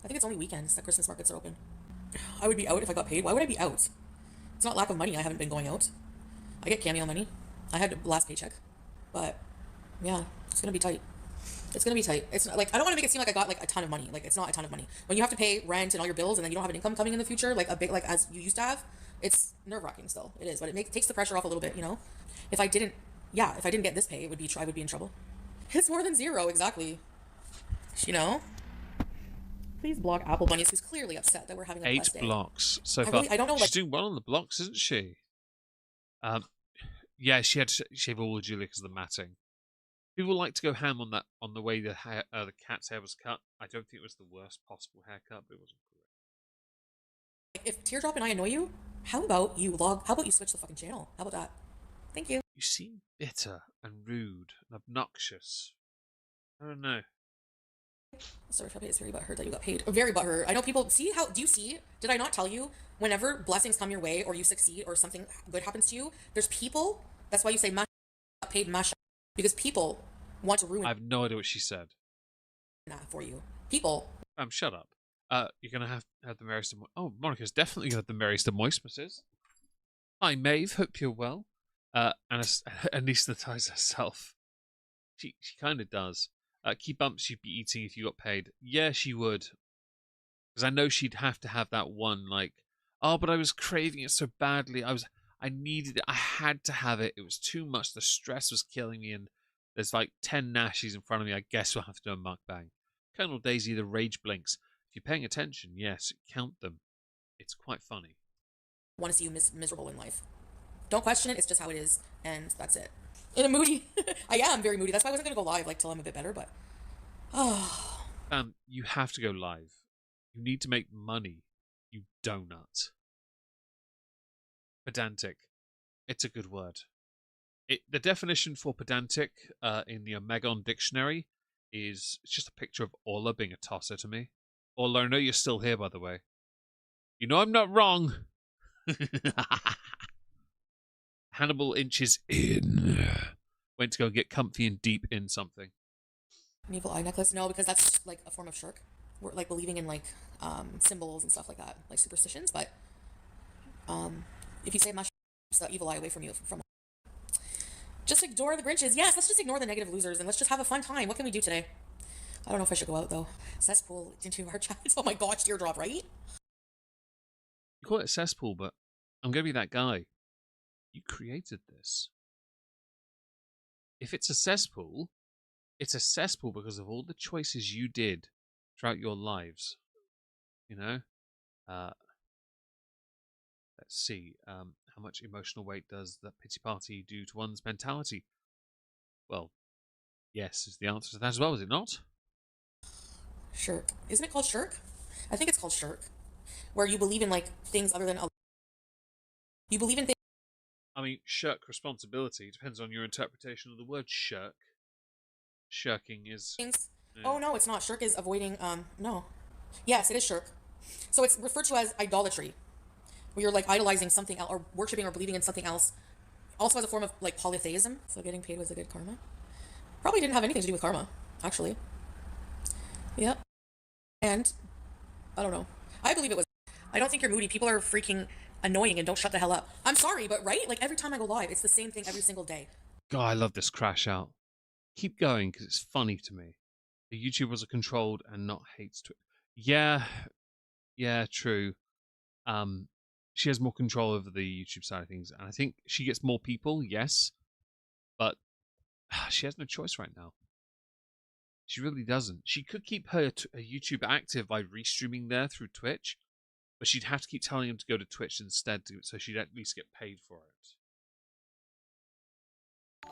I think it's only weekends that Christmas markets are open. I would be out if I got paid. Why would I be out? It's not lack of money. I haven't been going out. I get cameo money. I had the last paycheck. But, yeah, it's going to be tight. It's going to be tight. It's not, like, I don't want to make it seem like I got, like, a ton of money. Like, it's not a ton of money. When you have to pay rent and all your bills and then you don't have an income coming in the future, like, a big, like, as you used to have, it's nerve-wracking still. It is. But it takes the pressure off a little bit, you know? If I didn't get this pay, I would be in trouble. It's more than zero, exactly. You know? Please block Apple Bunnies, who's clearly upset that we're having a
8
blessed day.
blocks so far.
I don't know.
She's doing well on the blocks, isn't she? Yeah, she had to shave all of Julia because of the matting. People like to go ham on that, on the way the cat's hair was cut. I don't think it was the worst possible haircut, but it wasn't correct.
If Teardrop and I annoy you, how about you switch the fucking channel? How about that? Thank you.
You seem bitter and rude and obnoxious. I don't know.
Sorry, it's very butthurt that you got paid. Very butthurt. I know people do you see? Did I not tell you? Whenever blessings come your way or you succeed or something good happens to you, there's people. That's why you say mash paid mash, because people want to ruin.
I have no idea what she said.
That for you. People.
Shut up. You're gonna have the merriest of Monica's definitely gonna have the merriest of MOISTMASes. Hi, Maeve. Hope you're well. And anesthetize herself. She kind of does. Key bumps you'd be eating if you got paid. Yeah, she would. Because I know she'd have to have that one, like, oh, but I was craving it so badly. I needed it. I had to have it. It was too much. The stress was killing me, and there's like 10 Nashies in front of me. I guess we'll have to do a mukbang. Colonel Daisy, the rage blinks. If you're paying attention, yes, count them. It's quite funny.
I want to see you miserable in life. Don't question it. It's just how it is, and that's it. In a moody. I am very moody. That's why I wasn't gonna go live till I'm a bit better. But
you have to go live. You need to make money. You donut. Pedantic. It's a good word. The definition for pedantic in the Omegon dictionary is it's just a picture of Orla being a tosser to me. Orla, I know you're still here, by the way. You know I'm not wrong. Hannibal inches in. Went to go get comfy and deep in something.
An evil eye necklace? No, because that's like a form of shirk. We're like believing in like symbols and stuff like that, like superstitions. But if you say mush, the evil eye away from you. From just ignore the Grinches. Yes, let's just ignore the negative losers and let's just have a fun time. What can we do today? I don't know if I should go out though. Cesspool into our chats. Oh my gosh, teardrop, right?
You call it a cesspool, but I'm gonna be that guy. You created this. If it's a cesspool because of all the choices you did throughout your lives. You know? Let's see. How much emotional weight does the pity party do to one's mentality? Well, yes is the answer to that as well, is it not?
Shirk. Isn't it called shirk? I think it's called shirk. Where you believe in like things other than you believe in things.
I mean, shirk responsibility depends on your interpretation of the word shirk. Shirking is...
Yeah. Oh no, it's not. Shirk is avoiding, no. Yes, it is shirk. So it's referred to as idolatry. Where you're like idolizing something else or worshipping or believing in something else. Also as a form of like polytheism. So getting paid was a good karma. Probably didn't have anything to do with karma, actually. Yep. And, I don't know. I believe it was. I don't think you're moody. People are freaking annoying and don't shut the hell up. I'm sorry, but right? Like every time I go live, it's the same thing every single day.
God, I love this crash out. Keep going because it's funny to me. The YouTubers are controlled and not hates Twitter. Yeah, true. She has more control over the YouTube side of things, and I think she gets more people, yes, but she has no choice right now. She really doesn't. She could keep her YouTube active by restreaming there through Twitch, but she'd have to keep telling him to go to Twitch instead, so she'd at least get paid for it.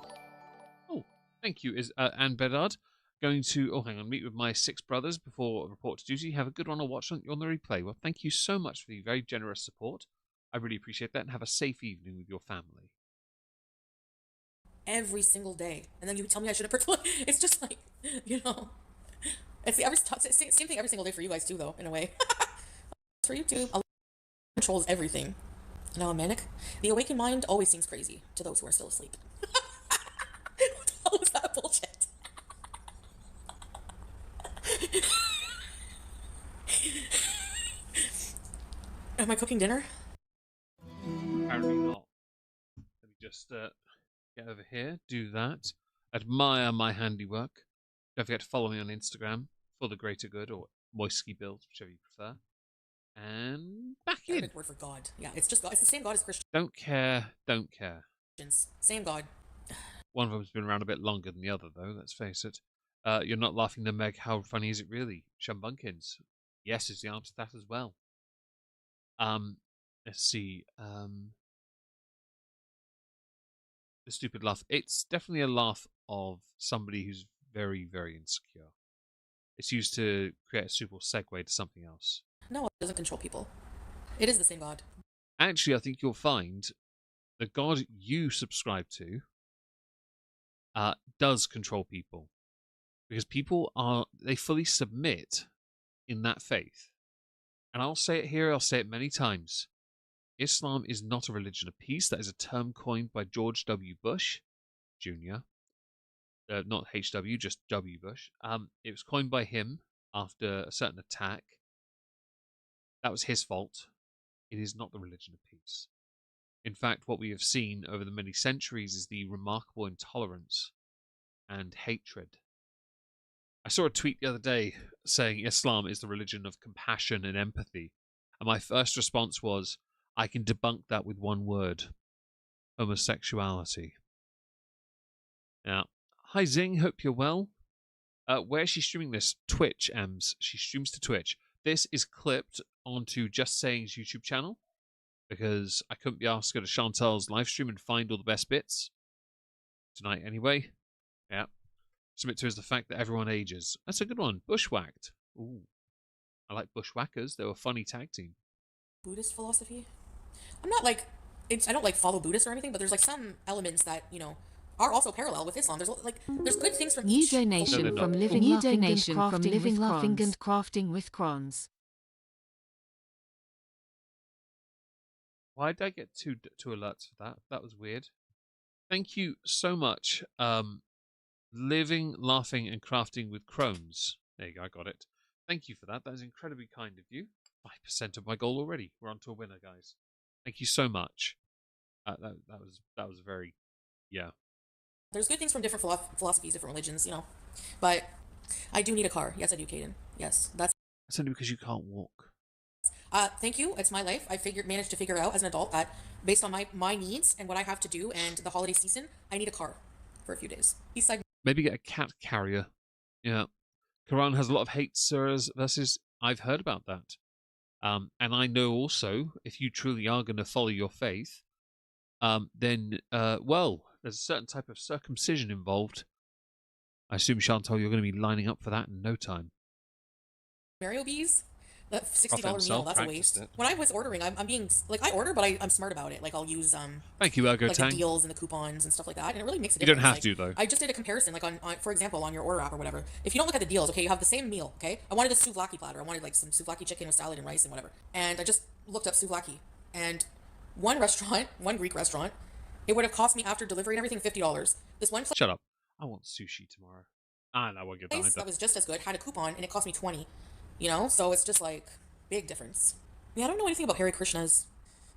Oh, thank you, Anne Bedard. Going to, meet with my 6 brothers before report to duty. Have a good one. I'll watch on the replay. Well, thank you so much for the very generous support. I really appreciate that, and have a safe evening with your family.
Every single day. And then you tell me I shouldn't it's just like, you know. It's the same thing every single day for you guys too, though, in a way. For YouTube, Allah controls everything. Now I'm manic. The awakened mind always seems crazy to those who are still asleep. What the hell was that bullshit? Am I cooking dinner?
Apparently not. Let me just get over here, do that, admire my handiwork. Don't forget to follow me on Instagram for the greater good, or Moisky Builds, whichever you prefer. And back in.
Arabic word for God. Yeah, it's just God. It's the same God as Christians.
Don't care.
Same God.
One of them's been around a bit longer than the other, though, let's face it. You're not laughing then, Meg. How funny is it really? Shumbunkins. Yes is the answer to that as well. Let's see. The stupid laugh. It's definitely a laugh of somebody who's very, very insecure. It's used to create a super segue to something else.
No, it doesn't control people. It is the same God.
Actually, I think you'll find the God you subscribe to does control people. Because people they fully submit in that faith. And I'll say it here, I'll say it many times. Islam is not a religion of peace. That is a term coined by George W. Bush Jr. Not HW, just W. Bush. It was coined by him after a certain attack. That was his fault. It is not the religion of peace. In fact, what we have seen over the many centuries is the remarkable intolerance and hatred. I saw a tweet the other day saying Islam is the religion of compassion and empathy. And my first response was, I can debunk that with one word. Homosexuality. Now, hi Zing, hope you're well. Where is she streaming this? Twitch, Ems. She streams to Twitch. This is clipped onto Just Saying's YouTube channel, because I couldn't be asked to go to Chantal's live stream and find all the best bits. Tonight, anyway. Yeah. Submit to is the fact that everyone ages. That's a good one. Bushwhacked. Ooh. I like Bushwhackers. They were a funny tag team.
Buddhist philosophy? I'm not like, I don't like follow Buddhists or anything, but there's like some elements that, you know, are also parallel with Islam. There's good things from
New
each.
donation
No,
from
no.
Living
New
Laughing and
donation
Crafting
from
with
Living
Laughing
Crons.
and Crafting with Crons.
Why did I get two alerts for that? That was weird. Thank you so much. Living, laughing, and crafting with crones. There you go. I got it. Thank you for that. That is incredibly kind of you. 5% of my goal already. We're on to a winner, guys. Thank you so much. That was very, yeah.
There's good things from different philosophies, different religions, you know. But I do need a car. Yes, I do, Caden. Yes, that's.
That's only because you can't walk.
Thank you. It's my life. I managed to figure out as an adult that based on my needs and what I have to do and the holiday season, I need a car for a few days. Besides,
Maybe get a cat carrier. Yeah. Quran has a lot of hate surahs versus. I've heard about that. And I know also, if you truly are going to follow your faith, then, well, there's a certain type of circumcision involved. I assume, Chantal, you're going to be lining up for that in no time.
Mario bees, that $60 meal,
himself
that's a waste.
practiced it.
When I was ordering, I'm being like, I order, but I'm smart about it. Like I'll use
Thank you, Ergo
like
Tang.
the deals and the coupons and stuff like that, and it really makes a
You
difference.
don't have to, though.
I just did a comparison, like on for example, on your order app or whatever. If you don't look at the deals, okay, you have the same meal, okay. I wanted a souvlaki platter. I wanted like some souvlaki chicken with salad and rice and whatever. And I just looked up souvlaki, and one Greek restaurant, it would have cost me after delivery and everything $50. This one place
Shut up. I want sushi tomorrow. And I won't get that either.
that was just as good had a coupon and it cost me 20. You know, so it's just like big difference. Yeah, I don't know anything about Hare Krishnas.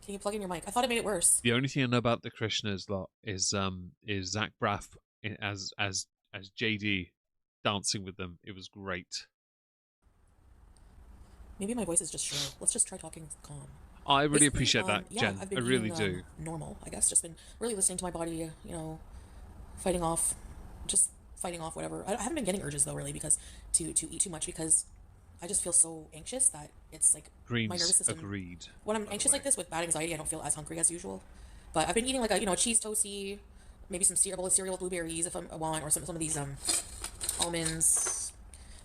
Can you plug in your mic? I thought it made it worse.
The only thing I know about the Krishnas lot is Zach Braff as JD dancing with them. It was great.
Maybe my voice is just shrill. Let's just try talking calm.
I really
Basically,
appreciate that,
yeah,
Jen.
I've been
I really
eating,
do.
Normal, I guess. Just been really listening to my body, you know, fighting off whatever. I haven't been getting urges though, really, because to eat too much because I just feel so anxious that it's like my nervous
Greens
system.
agreed.
When I'm anxious like this with bad anxiety, I don't feel as hungry as usual. But I've been eating like a cheese toasty, maybe some bowl of cereal with blueberries if I want, or some of these almonds,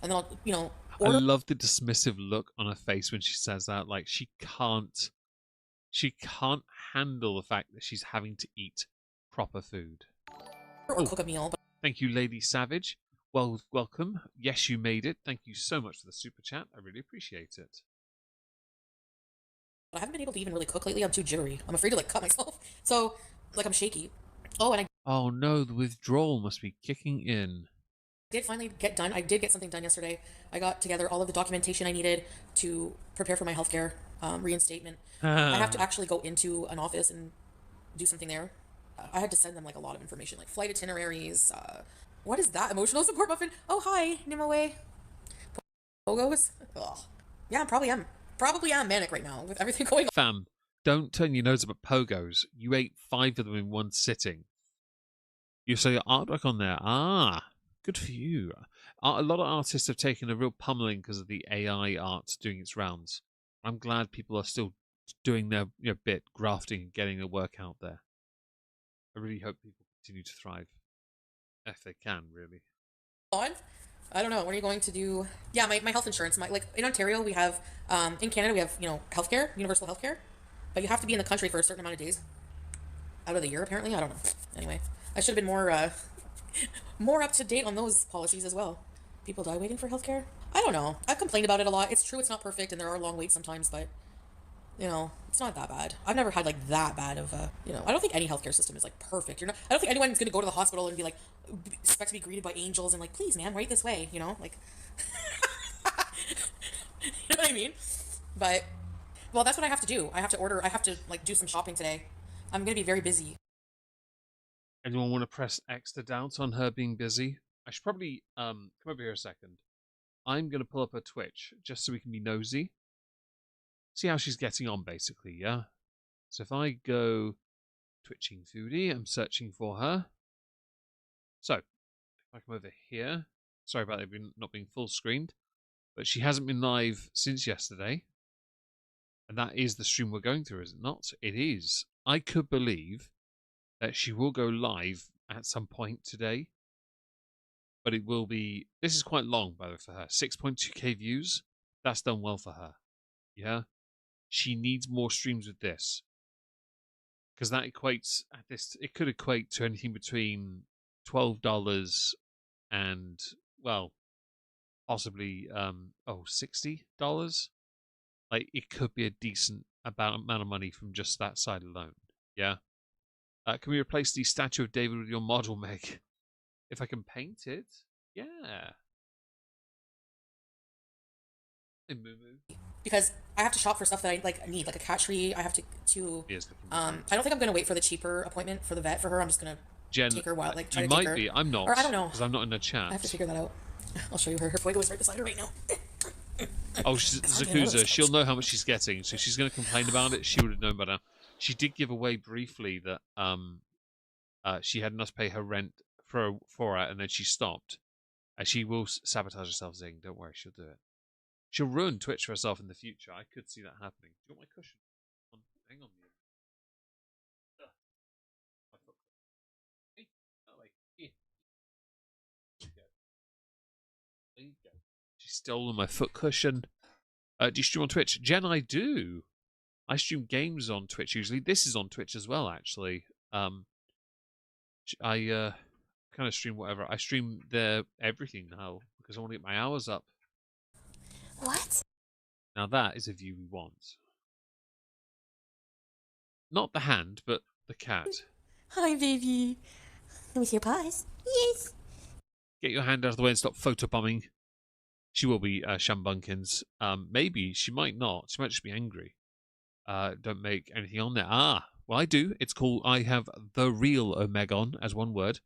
and then I'll
I
order.
love the dismissive look on her face when she says that. Like she can't handle the fact that she's having to eat proper food.
Or cook a meal.
Thank you, Lady Savage. Well, welcome. Yes, you made it. Thank you so much for the super chat. I really appreciate it.
But I haven't been able to even really cook lately. I'm too jittery. I'm afraid to like cut myself. So like I'm shaky. Oh, and I
Oh no, the withdrawal must be kicking in.
did finally get done. I did get something done yesterday. I got together all of the documentation I needed to prepare for my healthcare reinstatement. I have to actually go into an office and do something there. I had to send them like a lot of information, like flight itineraries. What is that? Emotional support muffin? Oh, hi, Nimue. Pogos? Ugh. Yeah, probably am manic right now with everything going on.
Fam, don't turn your nose up at pogos. You ate 5 of them in one sitting. You saw your artwork on there. Ah, good for you. A lot of artists have taken a real pummeling because of the AI art doing its rounds. I'm glad people are still doing their bit, grafting and getting their work out there. I really hope people continue to thrive. If they can, really.
On? I don't know. When are you going to do? Yeah, my health insurance. Like in Ontario, we have. In Canada, we have healthcare, universal healthcare, but you have to be in the country for a certain amount of days out of the year. Apparently, I don't know. Anyway, I should have been more up to date on those policies as well. People die waiting for healthcare. I don't know. I've complained about it a lot. It's true, it's not perfect, and there are long waits sometimes, but it's not that bad. I've never had like that bad of a, I don't think any healthcare system is like perfect. I don't think anyone's gonna go to the hospital and be like, expect to be greeted by angels and like, please, man, right this way, like, you know what I mean? But, well, that's what I have to do. I have to like do some shopping today. I'm gonna be very busy.
Anyone want to press extra doubt on her being busy? I should probably come over here a second. I'm gonna pull up her Twitch just so we can be nosy. See how she's getting on, basically, yeah? So if I go Twitching Foodie, I'm searching for her. So, if I come over here, sorry about it not being full screened, but she hasn't been live since yesterday. And that is the stream we're going through, is it not? It is. I could believe that she will go live at some point today. But it will be... This is quite long, by the way, for her. 6.2k views. That's done well for her. Yeah? She needs more streams with this. Because that equates... It could equate to anything between $12 and, well, possibly $60. Like, it could be a decent amount of money from just that side alone. Yeah. Can we replace the statue of David with your model, Meg? If I can paint it, yeah. Hey, Moo Moo.
Because I have to shop for stuff that I like need, like a cat tree. I have to
Yes,
I don't think I'm gonna wait for the cheaper appointment for the vet for her. I'm just gonna
Jen,
take her while like try
you
to take
might
her.
be. I'm not.
Or I don't know.
Because I'm not in the chat.
I have to figure that out. I'll show you her. Her fuego is right beside her right now.
Oh, Zakuza, she'll know how much she's getting, so she's going to complain about it. She would have known by now. She did give away briefly that she had enough to pay her rent for her, and then she stopped. And she will sabotage herself, saying, "Don't worry, she'll do it." She'll ruin Twitch for herself in the future. I could see that happening. Do you want my cushion? Hang on. My foot. Hey, that way. Here. There you go. There you go. She's stolen my foot cushion. Do you stream on Twitch? Jen, I do. I stream games on Twitch usually. This is on Twitch as well, actually. I kind of stream whatever. I stream everything now because I want to get my hours up.
What?
Now that is a view we want. Not the hand, but the cat.
Hi, baby. Let me see your paws. Yes.
Get your hand out of the way and stop photobombing. She will be Shambunkins. Maybe she might not. She might just be angry. Don't make anything on there. Well, I do. It's called. I have the real Omegon as one word.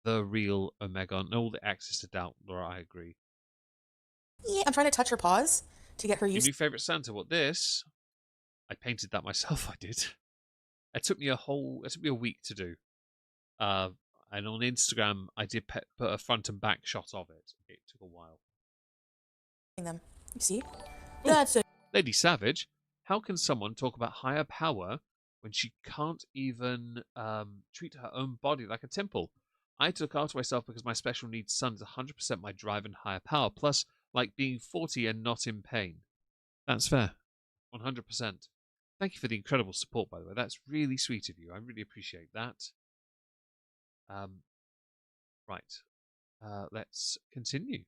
The real Omegon. All the access to doubt, Laura. I agree.
Yeah, I'm trying to touch her paws to get her
Your
used.
new favorite Santa? What this? I painted that myself. I did. It took me a week to do. And on Instagram, I did put a front and back shot of it. It took a while.
Them. You see? That's it.
Lady Savage, how can someone talk about higher power when she can't even treat her own body like a temple? I had to look after myself because my special needs son is 100% my drive and higher power, plus like being 40 and not in pain. That's fair. 100%. Thank you for the incredible support, by the way. That's really sweet of you. I really appreciate that. Right. Let's continue.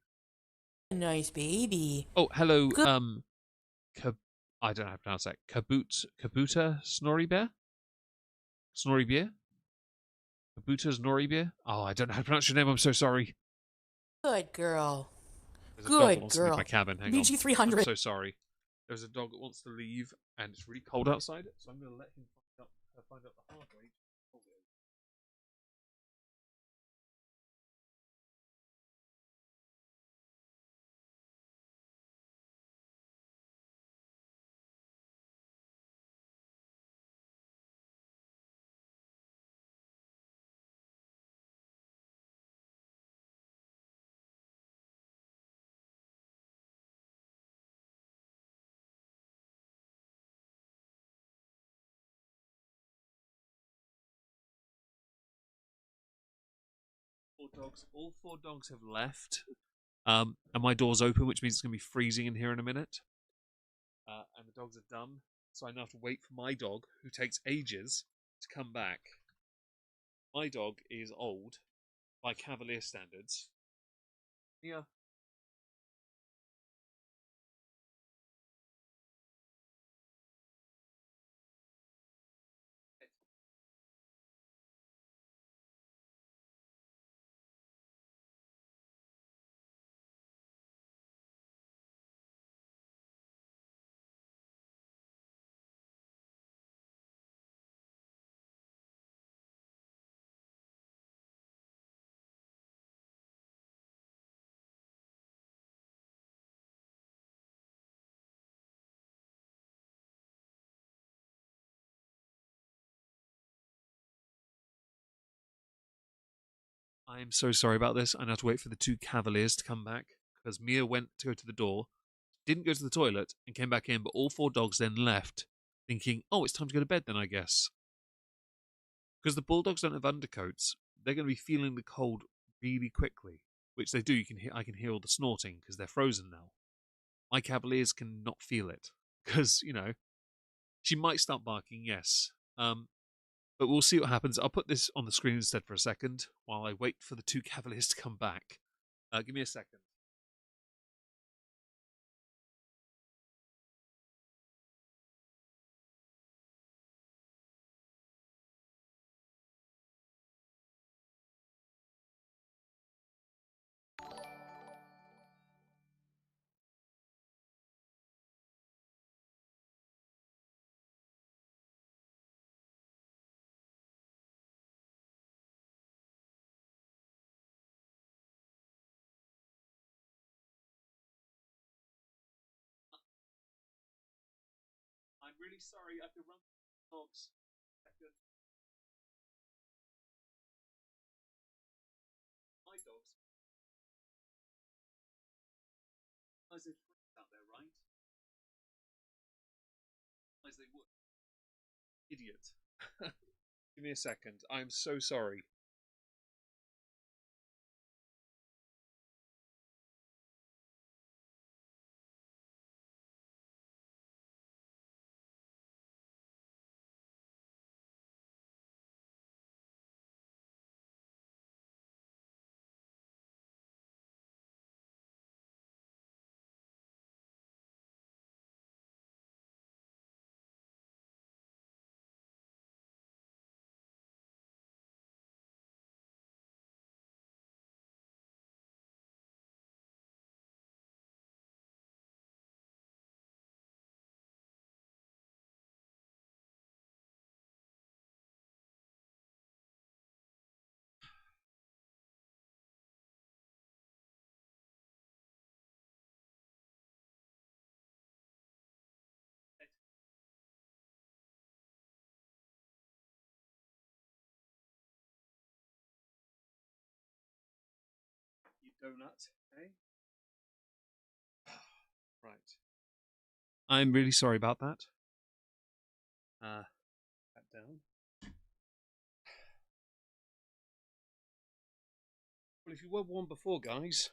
Nice baby.
Oh, hello.
Good.
I don't know how to pronounce that. Kabuta Snorri Bear? Snorri Bear? Kabuta Snorri Bear? Oh, I don't know how to pronounce your name. I'm so sorry.
Good girl.
There's a dog that
Good
wants to leave
girl.
my cabin. Hang
BG
on.
300.
I'm so sorry. There's a dog that wants to leave, and it's really cold outside, so I'm going to let him find out the hard way. All four dogs have left. And my door's open, which means it's going to be freezing in here in a minute. And the dogs are done, so I now have to wait for my dog, who takes ages to come back. My dog is old, by Cavalier standards. Yeah. I am so sorry about this. I now have to wait for the two Cavaliers to come back, because Mia went to go to the door, didn't go to the toilet, and came back in, but all four dogs then left, thinking, oh, it's time to go to bed then, I guess. Because the bulldogs don't have undercoats, they're going to be feeling the cold really quickly, which they do. I can hear all the snorting because they're frozen now. My Cavaliers cannot feel it because, she might start barking, yes. But we'll see what happens. I'll put this on the screen instead for a second while I wait for the two Cavaliers to come back. Give me a second. I'm really sorry. I have to run dogs. Second. My dogs. As they freaks out there, right? As they would. Idiot. Give me a second. I'm so sorry. You donut, eh? Right. I'm really sorry about that. That down. Well, if you were warm before, guys,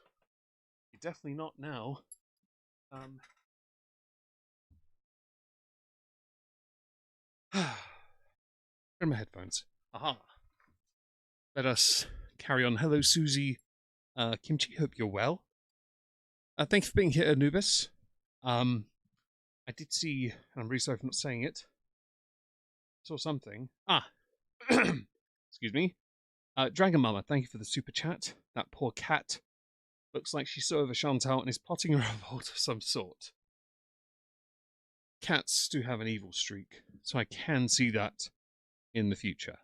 you're definitely not now. Where are my headphones? Aha. Let us carry on. Hello, Susie. Kimchi, hope you're well. Thank you for being here, Anubis. I did see, and I'm really sorry for not saying it, saw something. Excuse me. Dragon Mama, thank you for the super chat. That poor cat looks like she's so over Chantal and is plotting a revolt of some sort. Cats do have an evil streak, so I can see that in the future.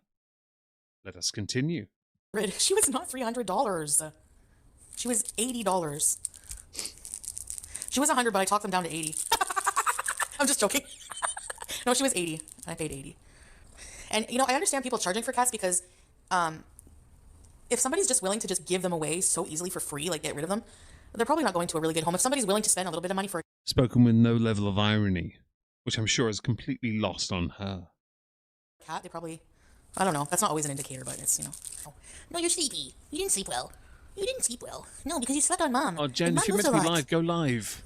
Let us continue.
She was not $300. She was $80. She was 100, but I talked them down to 80. I'm just joking. No, she was 80. I paid 80. And, you know, I understand people charging for cats because if somebody's just willing to just give them away so easily for free, like get rid of them, they're probably not going to a really good home. If somebody's willing to spend a little bit of money for...
Spoken with no level of irony, which I'm sure is completely lost on her.
Cat, they probably... I don't know. That's not always an indicator, but it's, you know... No, you're sleepy. You didn't sleep well. You didn't sleep well. No, because you slept on Mom.
Oh, Jen, if you're meant to be live, go live.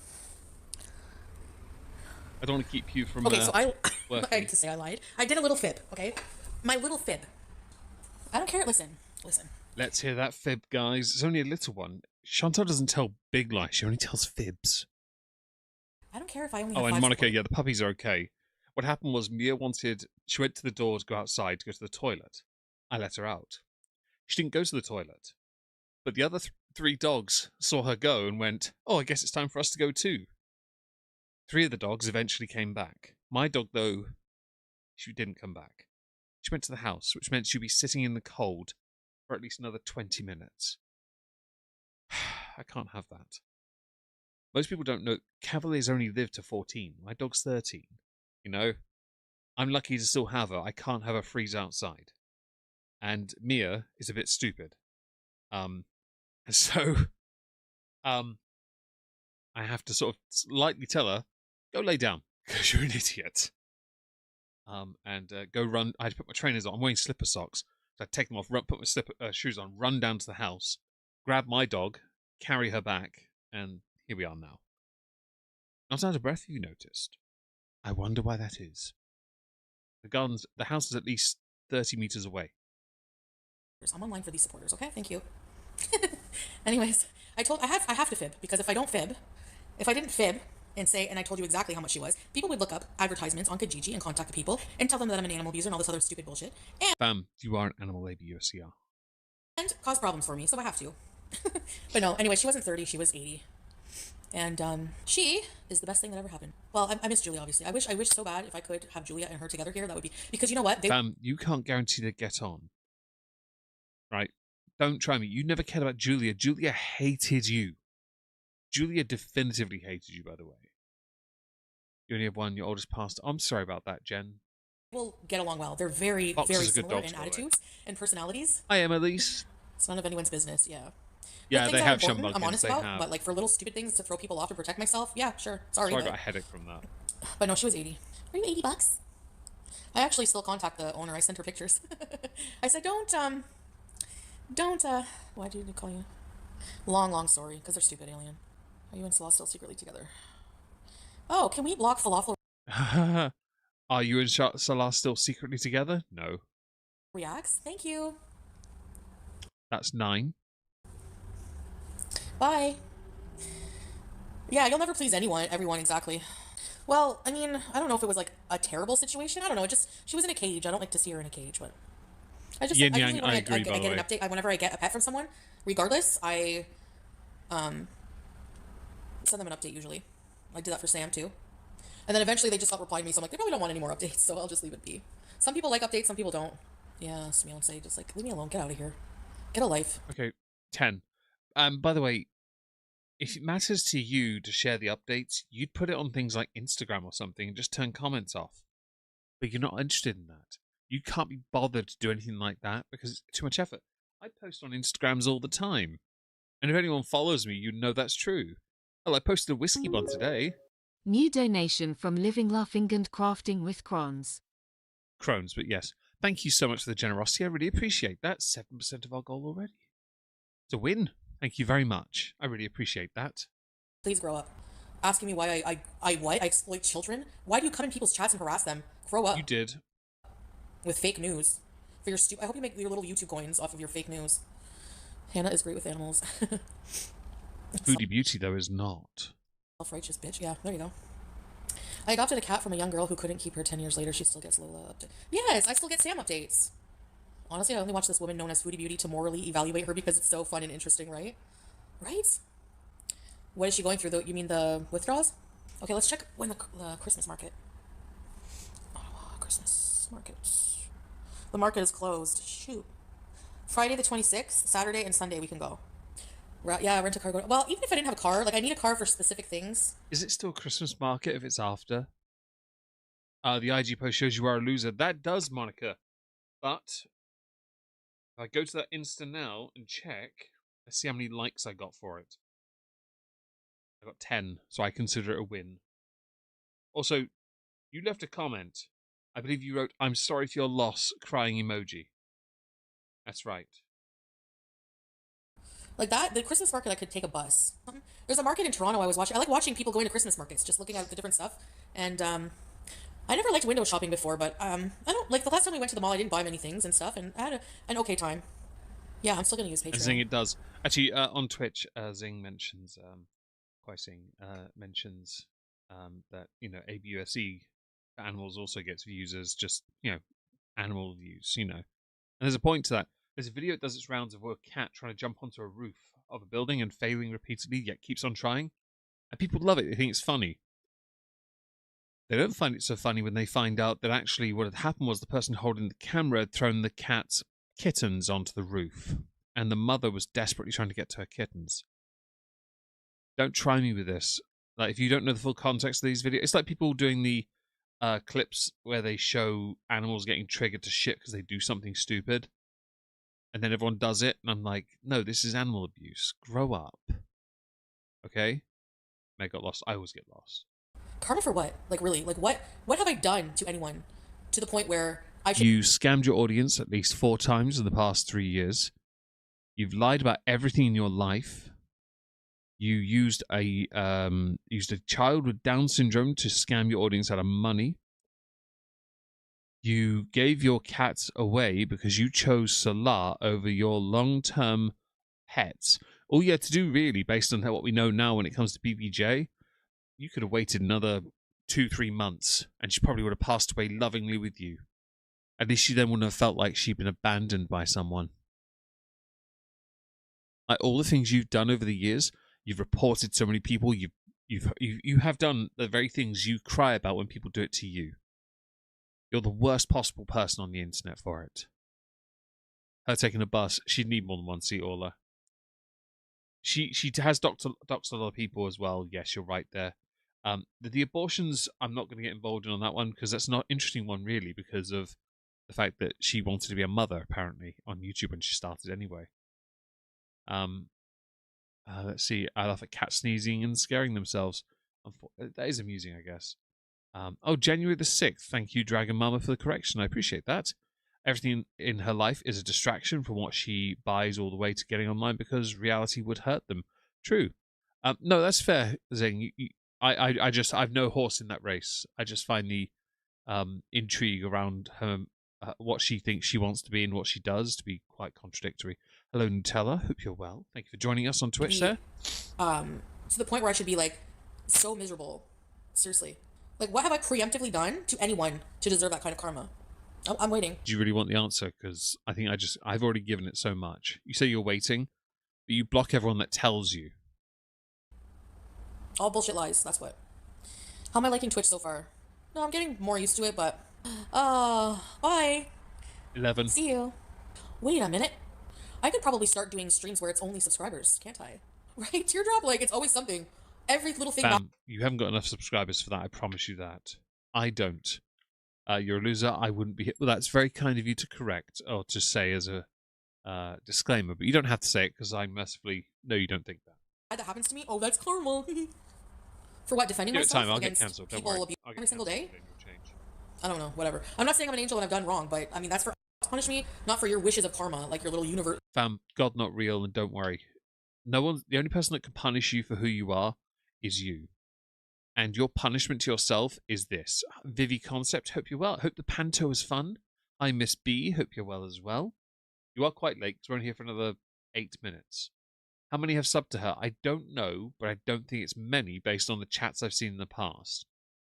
I don't want to keep you from
okay, so I
working.
to say I lied. I did a little fib, okay? My little fib. I don't care. Listen.
Let's hear that fib, guys. It's only a little one. Chantal doesn't tell big lies. She only tells fibs.
I don't care if I only have
Oh, and
5
Monica, yeah, the puppies are okay. What happened was Mia she went to the door to go outside to go to the toilet. I let her out. She didn't go to the toilet. But the other 3 dogs saw her go and went, oh, I guess it's time for us to go too. 3 of the dogs eventually came back. My dog, though, she didn't come back. She went to the house, which meant she'd be sitting in the cold for at least another 20 minutes. I can't have that. Most people don't know Cavaliers only live to 14. My dog's 13. You know? I'm lucky to still have her. I can't have her freeze outside. And Mia is a bit stupid. So I have to sort of lightly tell her, go lay down, because you're an idiot. And go run. I had to put my trainers on. I'm wearing slipper socks. So I take them off, put my shoes on, run down to the house, grab my dog, carry her back, and here we are now. Not out of breath, you noticed. I wonder why that is. The house is at least 30 meters away.
I'm online for these supporters, okay? Thank you. Anyways, I have to fib, because if I don't fib, if I didn't fib and say, and I told you exactly how much she was, people would look up advertisements on Kijiji and contact the people and tell them that I'm an animal abuser and all this other stupid bullshit,
Bam, you are an animal abuser.
and cause problems for me, so I have to. But no, anyway, she wasn't 30, she was 80. And she is the best thing that ever happened. Well, I miss Julia, obviously. I wish so bad if I could have Julia and her together here. That would be, because you know what?
Bam, you can't guarantee they get on. Right? Don't try me. You never cared about Julia. Julia hated you. Julia definitively hated you, by the way. You only have one, your oldest passed. I'm sorry about that, Jen.
Will get along well. They're very,
Fox
very
is a good
similar
dog,
in
by the way.
attitudes and personalities.
Hi, Elise.
It's none of anyone's business, yeah.
Yeah,
Things
they
that are
have shown
important, I'm
buggins,
honest
they
about,
have.
but like for little stupid things to throw people off to protect myself, yeah, sure. Sorry,
So I
but,
got a headache from that.
but no, she was 80. Are you $80? I actually still contact the owner. I sent her pictures. I said, why do you call you? Long story, because they're stupid, alien. Are you and Salah still secretly together? Oh, can we block Falafel
Are you and Salah still secretly together? No.
reacts? Thank you.
That's 9.
Bye. Yeah, you'll never please everyone exactly. Well, I mean, I don't know if it was like a terrible situation. I don't know. She was in a cage. I don't like to see her in a cage, but I
Yin
usually
Yang,
when
I agree, by
I
the
get an
way.
update. Whenever I get a pet from someone, regardless, I send them an update usually. I did that for Sam too. And then eventually they just stopped replying to me, so I'm like, they probably don't want any more updates, so I'll just leave it be. Some people like updates, some people don't. Yeah, Smeonce, just like, leave me alone, get out of here. Get a life.
Okay, 10. By the way, if it matters to you to share the updates, you'd put it on things like Instagram or something and just turn comments off. But you're not interested in that. You can't be bothered to do anything like that because it's too much effort. I post on Instagrams all the time. And if anyone follows me, you know that's true. Well, I posted a whiskey one today.
New donation from Living Laughing and Crafting with Crons.
Crohn's, but yes. Thank you so much for the generosity. I really appreciate that. 7% of our goal already. It's a win. Thank you very much. I really appreciate that.
Please grow up. Asking me why I exploit children? Why do you come in people's chats and harass them? Grow up.
You did.
With fake news. For your I hope you make your little YouTube coins off of your fake news. Hannah is great with animals.
Foodie Beauty, though, is not.
Self-righteous bitch. Yeah, there you go. I adopted a cat from a young girl who couldn't keep her 10 years later. She still gets Lola updates. Yes, I still get Sam updates. Honestly, I only watch this woman known as Foodie Beauty to morally evaluate her because it's so fun and interesting, right? Right? What is she going through, though? You mean the withdrawals? Okay, let's check when the Christmas market. Oh, Christmas market. The market is closed. Shoot. Friday the 26th, Saturday and Sunday we can go. Yeah, rent a car. Well, even if I didn't have a car, like I need a car for specific things.
Is it still Christmas market if it's after? The IG post shows you are a loser. That does, Monica. But if I go to that Insta now and check, let's see how many likes I got for it. I got 10, so I consider it a win. Also, you left a comment. I believe you wrote, "I'm sorry for your loss," crying emoji. That's right.
Like that, the Christmas market, I could take a bus. There's a market in Toronto I was watching. I like watching people going to Christmas markets, just looking at the different stuff. And I never liked window shopping before, but I don't like the last time we went to the mall. I didn't buy many things and stuff, and I had an okay time. Yeah, I'm still gonna use Patreon.
Zing, it does. Actually, on Twitch, Zing mentions, mentions that ABUSE for animals also gets views as just animal views. And there's a point to that. There's a video that does its rounds of a cat trying to jump onto a roof of a building and failing repeatedly, yet keeps on trying. And people love it. They think it's funny. They don't find it so funny when they find out that actually what had happened was the person holding the camera had thrown the cat's kittens onto the roof. And the mother was desperately trying to get to her kittens. Don't try me with this. Like, if you don't know the full context of these videos, it's like people doing the clips where they show animals getting triggered to shit because they do something stupid. And then everyone does it, and I'm like, no, this is animal abuse. Grow up. Okay? I got lost. I always get lost.
Karma for what? Like, really? Like, what have I done to anyone to the point where I should...
You scammed your audience at least 4 times in the past 3 years. You've lied about everything in your life. You used a child with Down syndrome to scam your audience out of money. You gave your cats away because you chose Salah over your long-term pets. All you had to do, really, based on what we know now when it comes to BBJ, you could have waited another 2-3 months and she probably would have passed away lovingly with you. At least she then wouldn't have felt like she'd been abandoned by someone. Like all the things you've done over the years, you've reported so many people, you have done the very things you cry about when people do it to you. You're the worst possible person on the internet for it. Her taking a bus, she'd need more than one seat, Orla. She has doxed a lot of people as well. Yes, you're right there. The abortions, I'm not going to get involved in on that one because that's not an interesting one really because of the fact that she wanted to be a mother apparently on YouTube when she started anyway. Let's see. I laugh at cats sneezing and scaring themselves. That is amusing, I guess. Oh, January the 6th. Thank you, Dragon Mama, for the correction. I appreciate that. Everything in her life is a distraction from what she buys all the way to getting online because reality would hurt them. True. No, that's fair, Zing. I've no horse in that race. I just find the intrigue around her, what she thinks she wants to be and what she does to be quite contradictory. Hello, Nutella. Hope you're well. Thank you for joining us on Twitch, sir.
To the point where I should be like so miserable. Seriously. Like, what have I preemptively done to anyone to deserve that kind of karma? I'm waiting.
Do you really want the answer? Because I think I've already given it so much. You say you're waiting, but you block everyone that tells you.
All bullshit lies, that's what. How am I liking Twitch so far? No, I'm getting more used to it, but... bye.
11.
See you. Wait a minute. I could probably start doing streams where it's only subscribers, can't I? Right? Teardrop, like, it's always something. Every little thing...
Bam, you haven't got enough subscribers for that, I promise you that. I don't. You're a loser, I wouldn't be... Well, that's very kind of you to correct, or to say as a disclaimer, but you don't have to say it, because I mercifully know you don't think that.
That happens to me? Oh, that's karma. For what, defending
Give it
myself
time, I'll get
against
cancelled, don't
people
worry.
abuse every single day?
Then you'll change.
I don't know, whatever. I'm not saying I'm an angel and I've done wrong, but I mean, that's for punish me, not for your wishes of karma, like your little universe.
Fam, God not real, and don't worry. No one, the only person that can punish you for who you are is you. And your punishment to yourself is this. Vivi Concept, hope you're well. Hope the panto is fun. I Miss B, hope you're well as well. You are quite late, because we're only here for another 8 minutes. How many have subbed to her? I don't know, but I don't think it's many based on the chats I've seen in the past.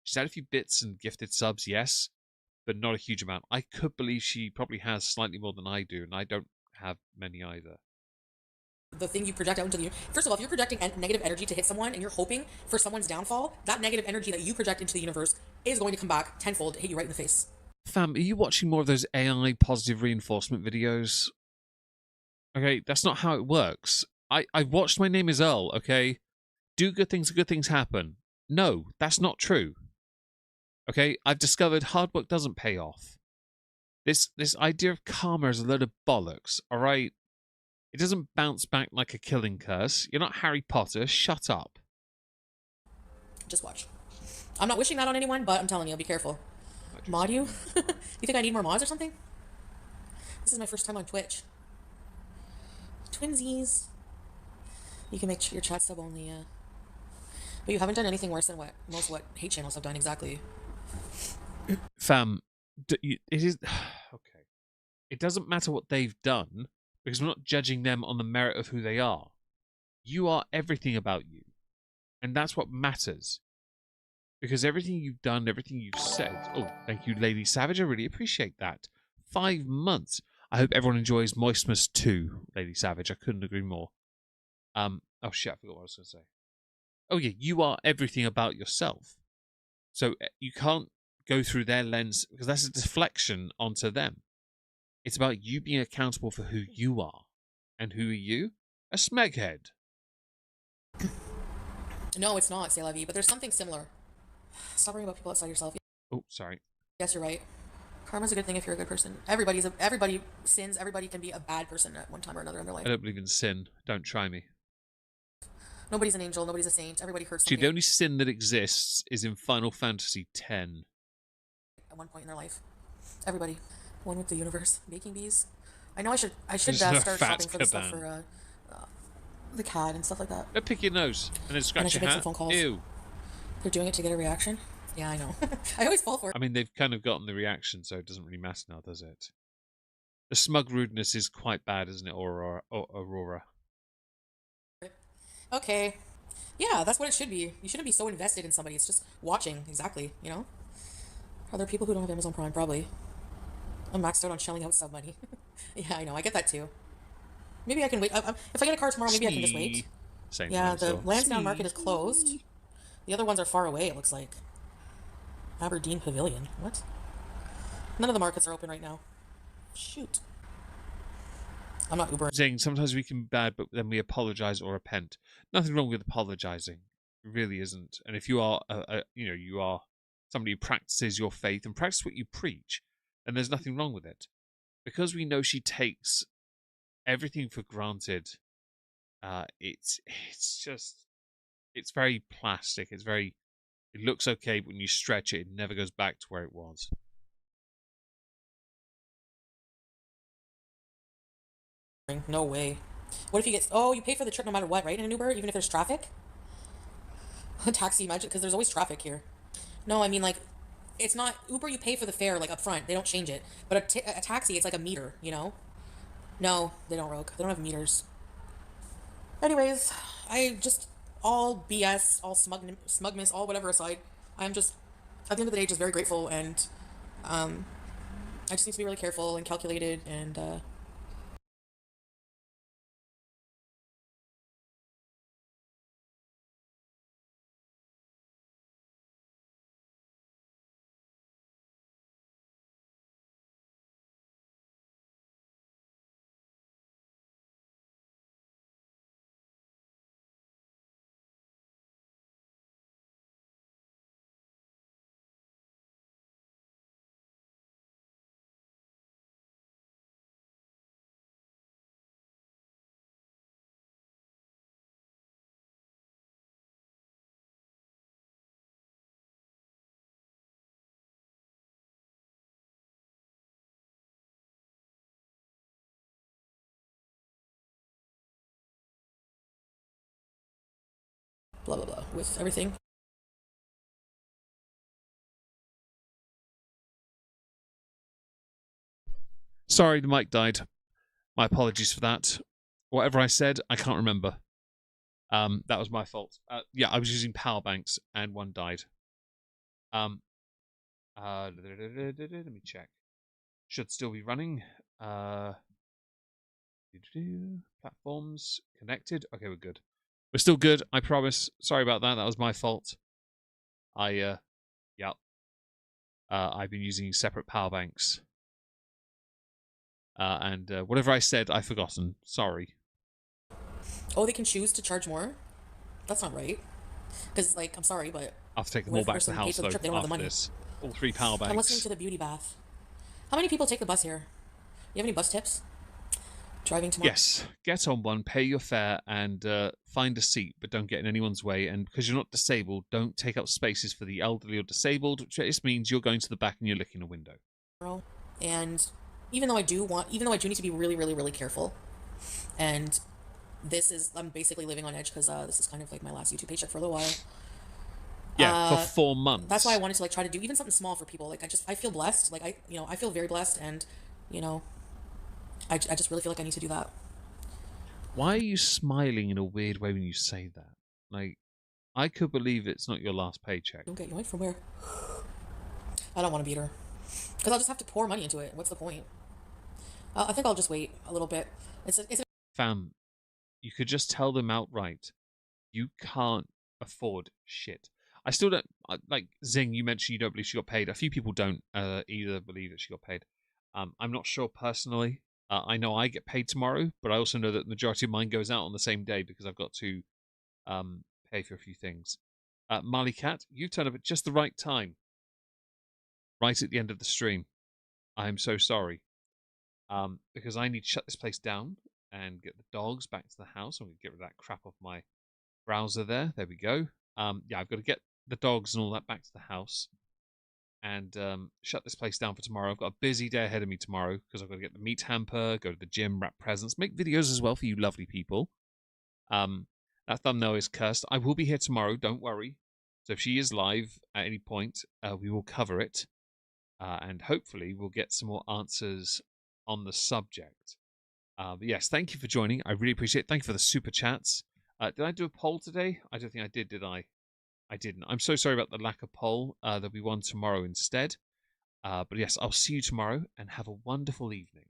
She's had a few bits and gifted subs, yes, but not a huge amount. I could believe she probably has slightly more than I do, and I don't have many either.
The thing you project out into the universe. First of all, if you're projecting negative energy to hit someone and you're hoping for someone's downfall, that negative energy that you project into the universe is going to come back tenfold to hit you right in the face.
Fam, are you watching more of those AI positive reinforcement videos? Okay, that's not how it works. I watched My Name is Earl, okay? Do good things happen. No, that's not true. Okay, I've discovered hard work doesn't pay off. This idea of karma is a load of bollocks, alright? It doesn't bounce back like a killing curse. You're not Harry Potter, shut up.
Just watch. I'm not wishing that on anyone, but I'm telling you, be careful. Mod you? You think I need more mods or something? This is my first time on Twitch. Twinsies. You can make your chat sub only, yeah. But you haven't done anything worse than what hate channels have done, exactly.
Fam, it is... Okay. It doesn't matter what they've done, because we're not judging them on the merit of who they are. You are everything about you. And that's what matters. Because everything you've done, everything you've said... Oh, thank you, Lady Savage. I really appreciate that. 5 months. I hope everyone enjoys MOISTMAS 2, Lady Savage. I couldn't agree more. Oh shit, I forgot what I was going to say. Oh yeah, you are everything about yourself. So you can't go through their lens, because that's a deflection onto them. It's about you being accountable for who you are. And who are you? A smeghead.
No, it's not, C'est la vie, but there's something similar. Stop worrying about people outside yourself.
Oh, sorry.
Yes, you're right. Karma's a good thing if you're a good person. Everybody sins. Everybody can be a bad person at one time or another in their life.
I don't believe in sin. Don't try me.
Nobody's an angel. Nobody's a saint. Everybody hurts
See,
something
the only sin that exists is in Final Fantasy X.
at one point in their life. Everybody. One with the universe. Baking bees. I know I should
There's
start
no fat
shopping for the stuff
caban.
for the cat and stuff like that.
Go pick your nose and then
And I
scratch
should
your
make some
hat.
phone calls.
Ew.
They're doing it to get a reaction. Yeah, I know. I always fall for it.
I mean, they've kind of gotten the reaction, so it doesn't really matter now, does it? The smug rudeness is quite bad, isn't it, Aurora?
Okay. Yeah, that's what it should be. You shouldn't be so invested in somebody. It's just watching, exactly, you know? Are there people who don't have Amazon Prime? Probably. I'm maxed out on shelling out sub money. Yeah, I know. I get that too. Maybe I can wait. If I get a car tomorrow, maybe I can just wait.
Same
Yeah,
time
the
still.
Lansdowne Market is closed. The other ones are far away, it looks like. Aberdeen Pavilion. What? None of the markets are open right now. Shoot. I'm not Ubering.
Saying sometimes we can be bad, but then we apologize or repent. Nothing wrong with apologizing. It really isn't. And if you are, you are somebody who practices your faith and practice what you preach, then there's nothing wrong with it. Because we know she takes everything for granted. It's very plastic. It looks okay, but when you stretch it, it never goes back to where it was.
No way. What if you get... Oh, you pay for the trip no matter what, right? In an Uber, even if there's traffic? A taxi, imagine, because there's always traffic here. No, I mean, like, it's not... Uber, you pay for the fare, like, up front. They don't change it. But a taxi, it's like a meter, you know? No, they don't, Rogue. They don't have meters. Anyways, I just... All BS, all smugness, all whatever aside, I'm just... At the end of the day, just very grateful, and... I just need to be really careful and calculated, and, blah, blah, blah, with everything.
Sorry, the mic died. My apologies for that. Whatever I said, I can't remember. That was my fault. Yeah, I was using power banks and one died. Let me check. Should still be running. Platforms connected. Okay, we're good. We're still good. I promise. Sorry about that. That was my fault. Yeah. I've been using separate power banks. And whatever I said, I've forgotten. Sorry.
Oh, they can choose to charge more? That's not right. Because, like, I'm sorry, but...
I'll have to take them all back to the house, though,
trip, they don't have the
after
money.
this. All 3 power banks.
I'm listening to the beauty bath. How many people take the bus here? You have any bus tips? Driving tomorrow?
Yes. Get on one, pay your fare, and find a seat, but don't get in anyone's way. And because you're not disabled, don't take up spaces for the elderly or disabled, which just means you're going to the back and you're licking a window.
And even though I do need to be really, really, really careful, and I'm basically living on edge because this is kind of like my last YouTube paycheck for a little while.
Yeah, for 4 months.
That's why I wanted to like try to do even something small for people. Like I feel blessed. Like I feel very blessed, and I just really feel like I need to do that.
Why are you smiling in a weird way when you say that? Like, I could believe it's not your last paycheck.
Don't get yoinked from where? I don't want to beat her. Because I'll just have to pour money into it. What's the point? I think I'll just wait a little bit.
Fam, you could just tell them outright, you can't afford shit. I still don't, like, Zing, you mentioned you don't believe she got paid. A few people don't either believe that she got paid. I'm not sure personally. I know I get paid tomorrow, but I also know that the majority of mine goes out on the same day because I've got to pay for a few things. Marley Cat, you turned up at just the right time. Right at the end of the stream. I'm so sorry. Because I need to shut this place down and get the dogs back to the house. I'm going to get rid of that crap off my browser there. There we go. Yeah, I've got to get the dogs and all that back to the house and shut this place down for tomorrow. I've got a busy day ahead of me tomorrow because I've got to get the meat hamper, go to the gym, wrap presents, make videos as well for you lovely people. That thumbnail is cursed. I will be here tomorrow, don't worry. So if she is live at any point, we will cover it, and hopefully we'll get some more answers on the subject. But yes, thank you for joining. I really appreciate it. Thank you for the super chats. Did I do a poll today? I don't think I did I? I didn't. I'm so sorry about the lack of poll. There'll be one tomorrow instead. But yes, I'll see you tomorrow and have a wonderful evening.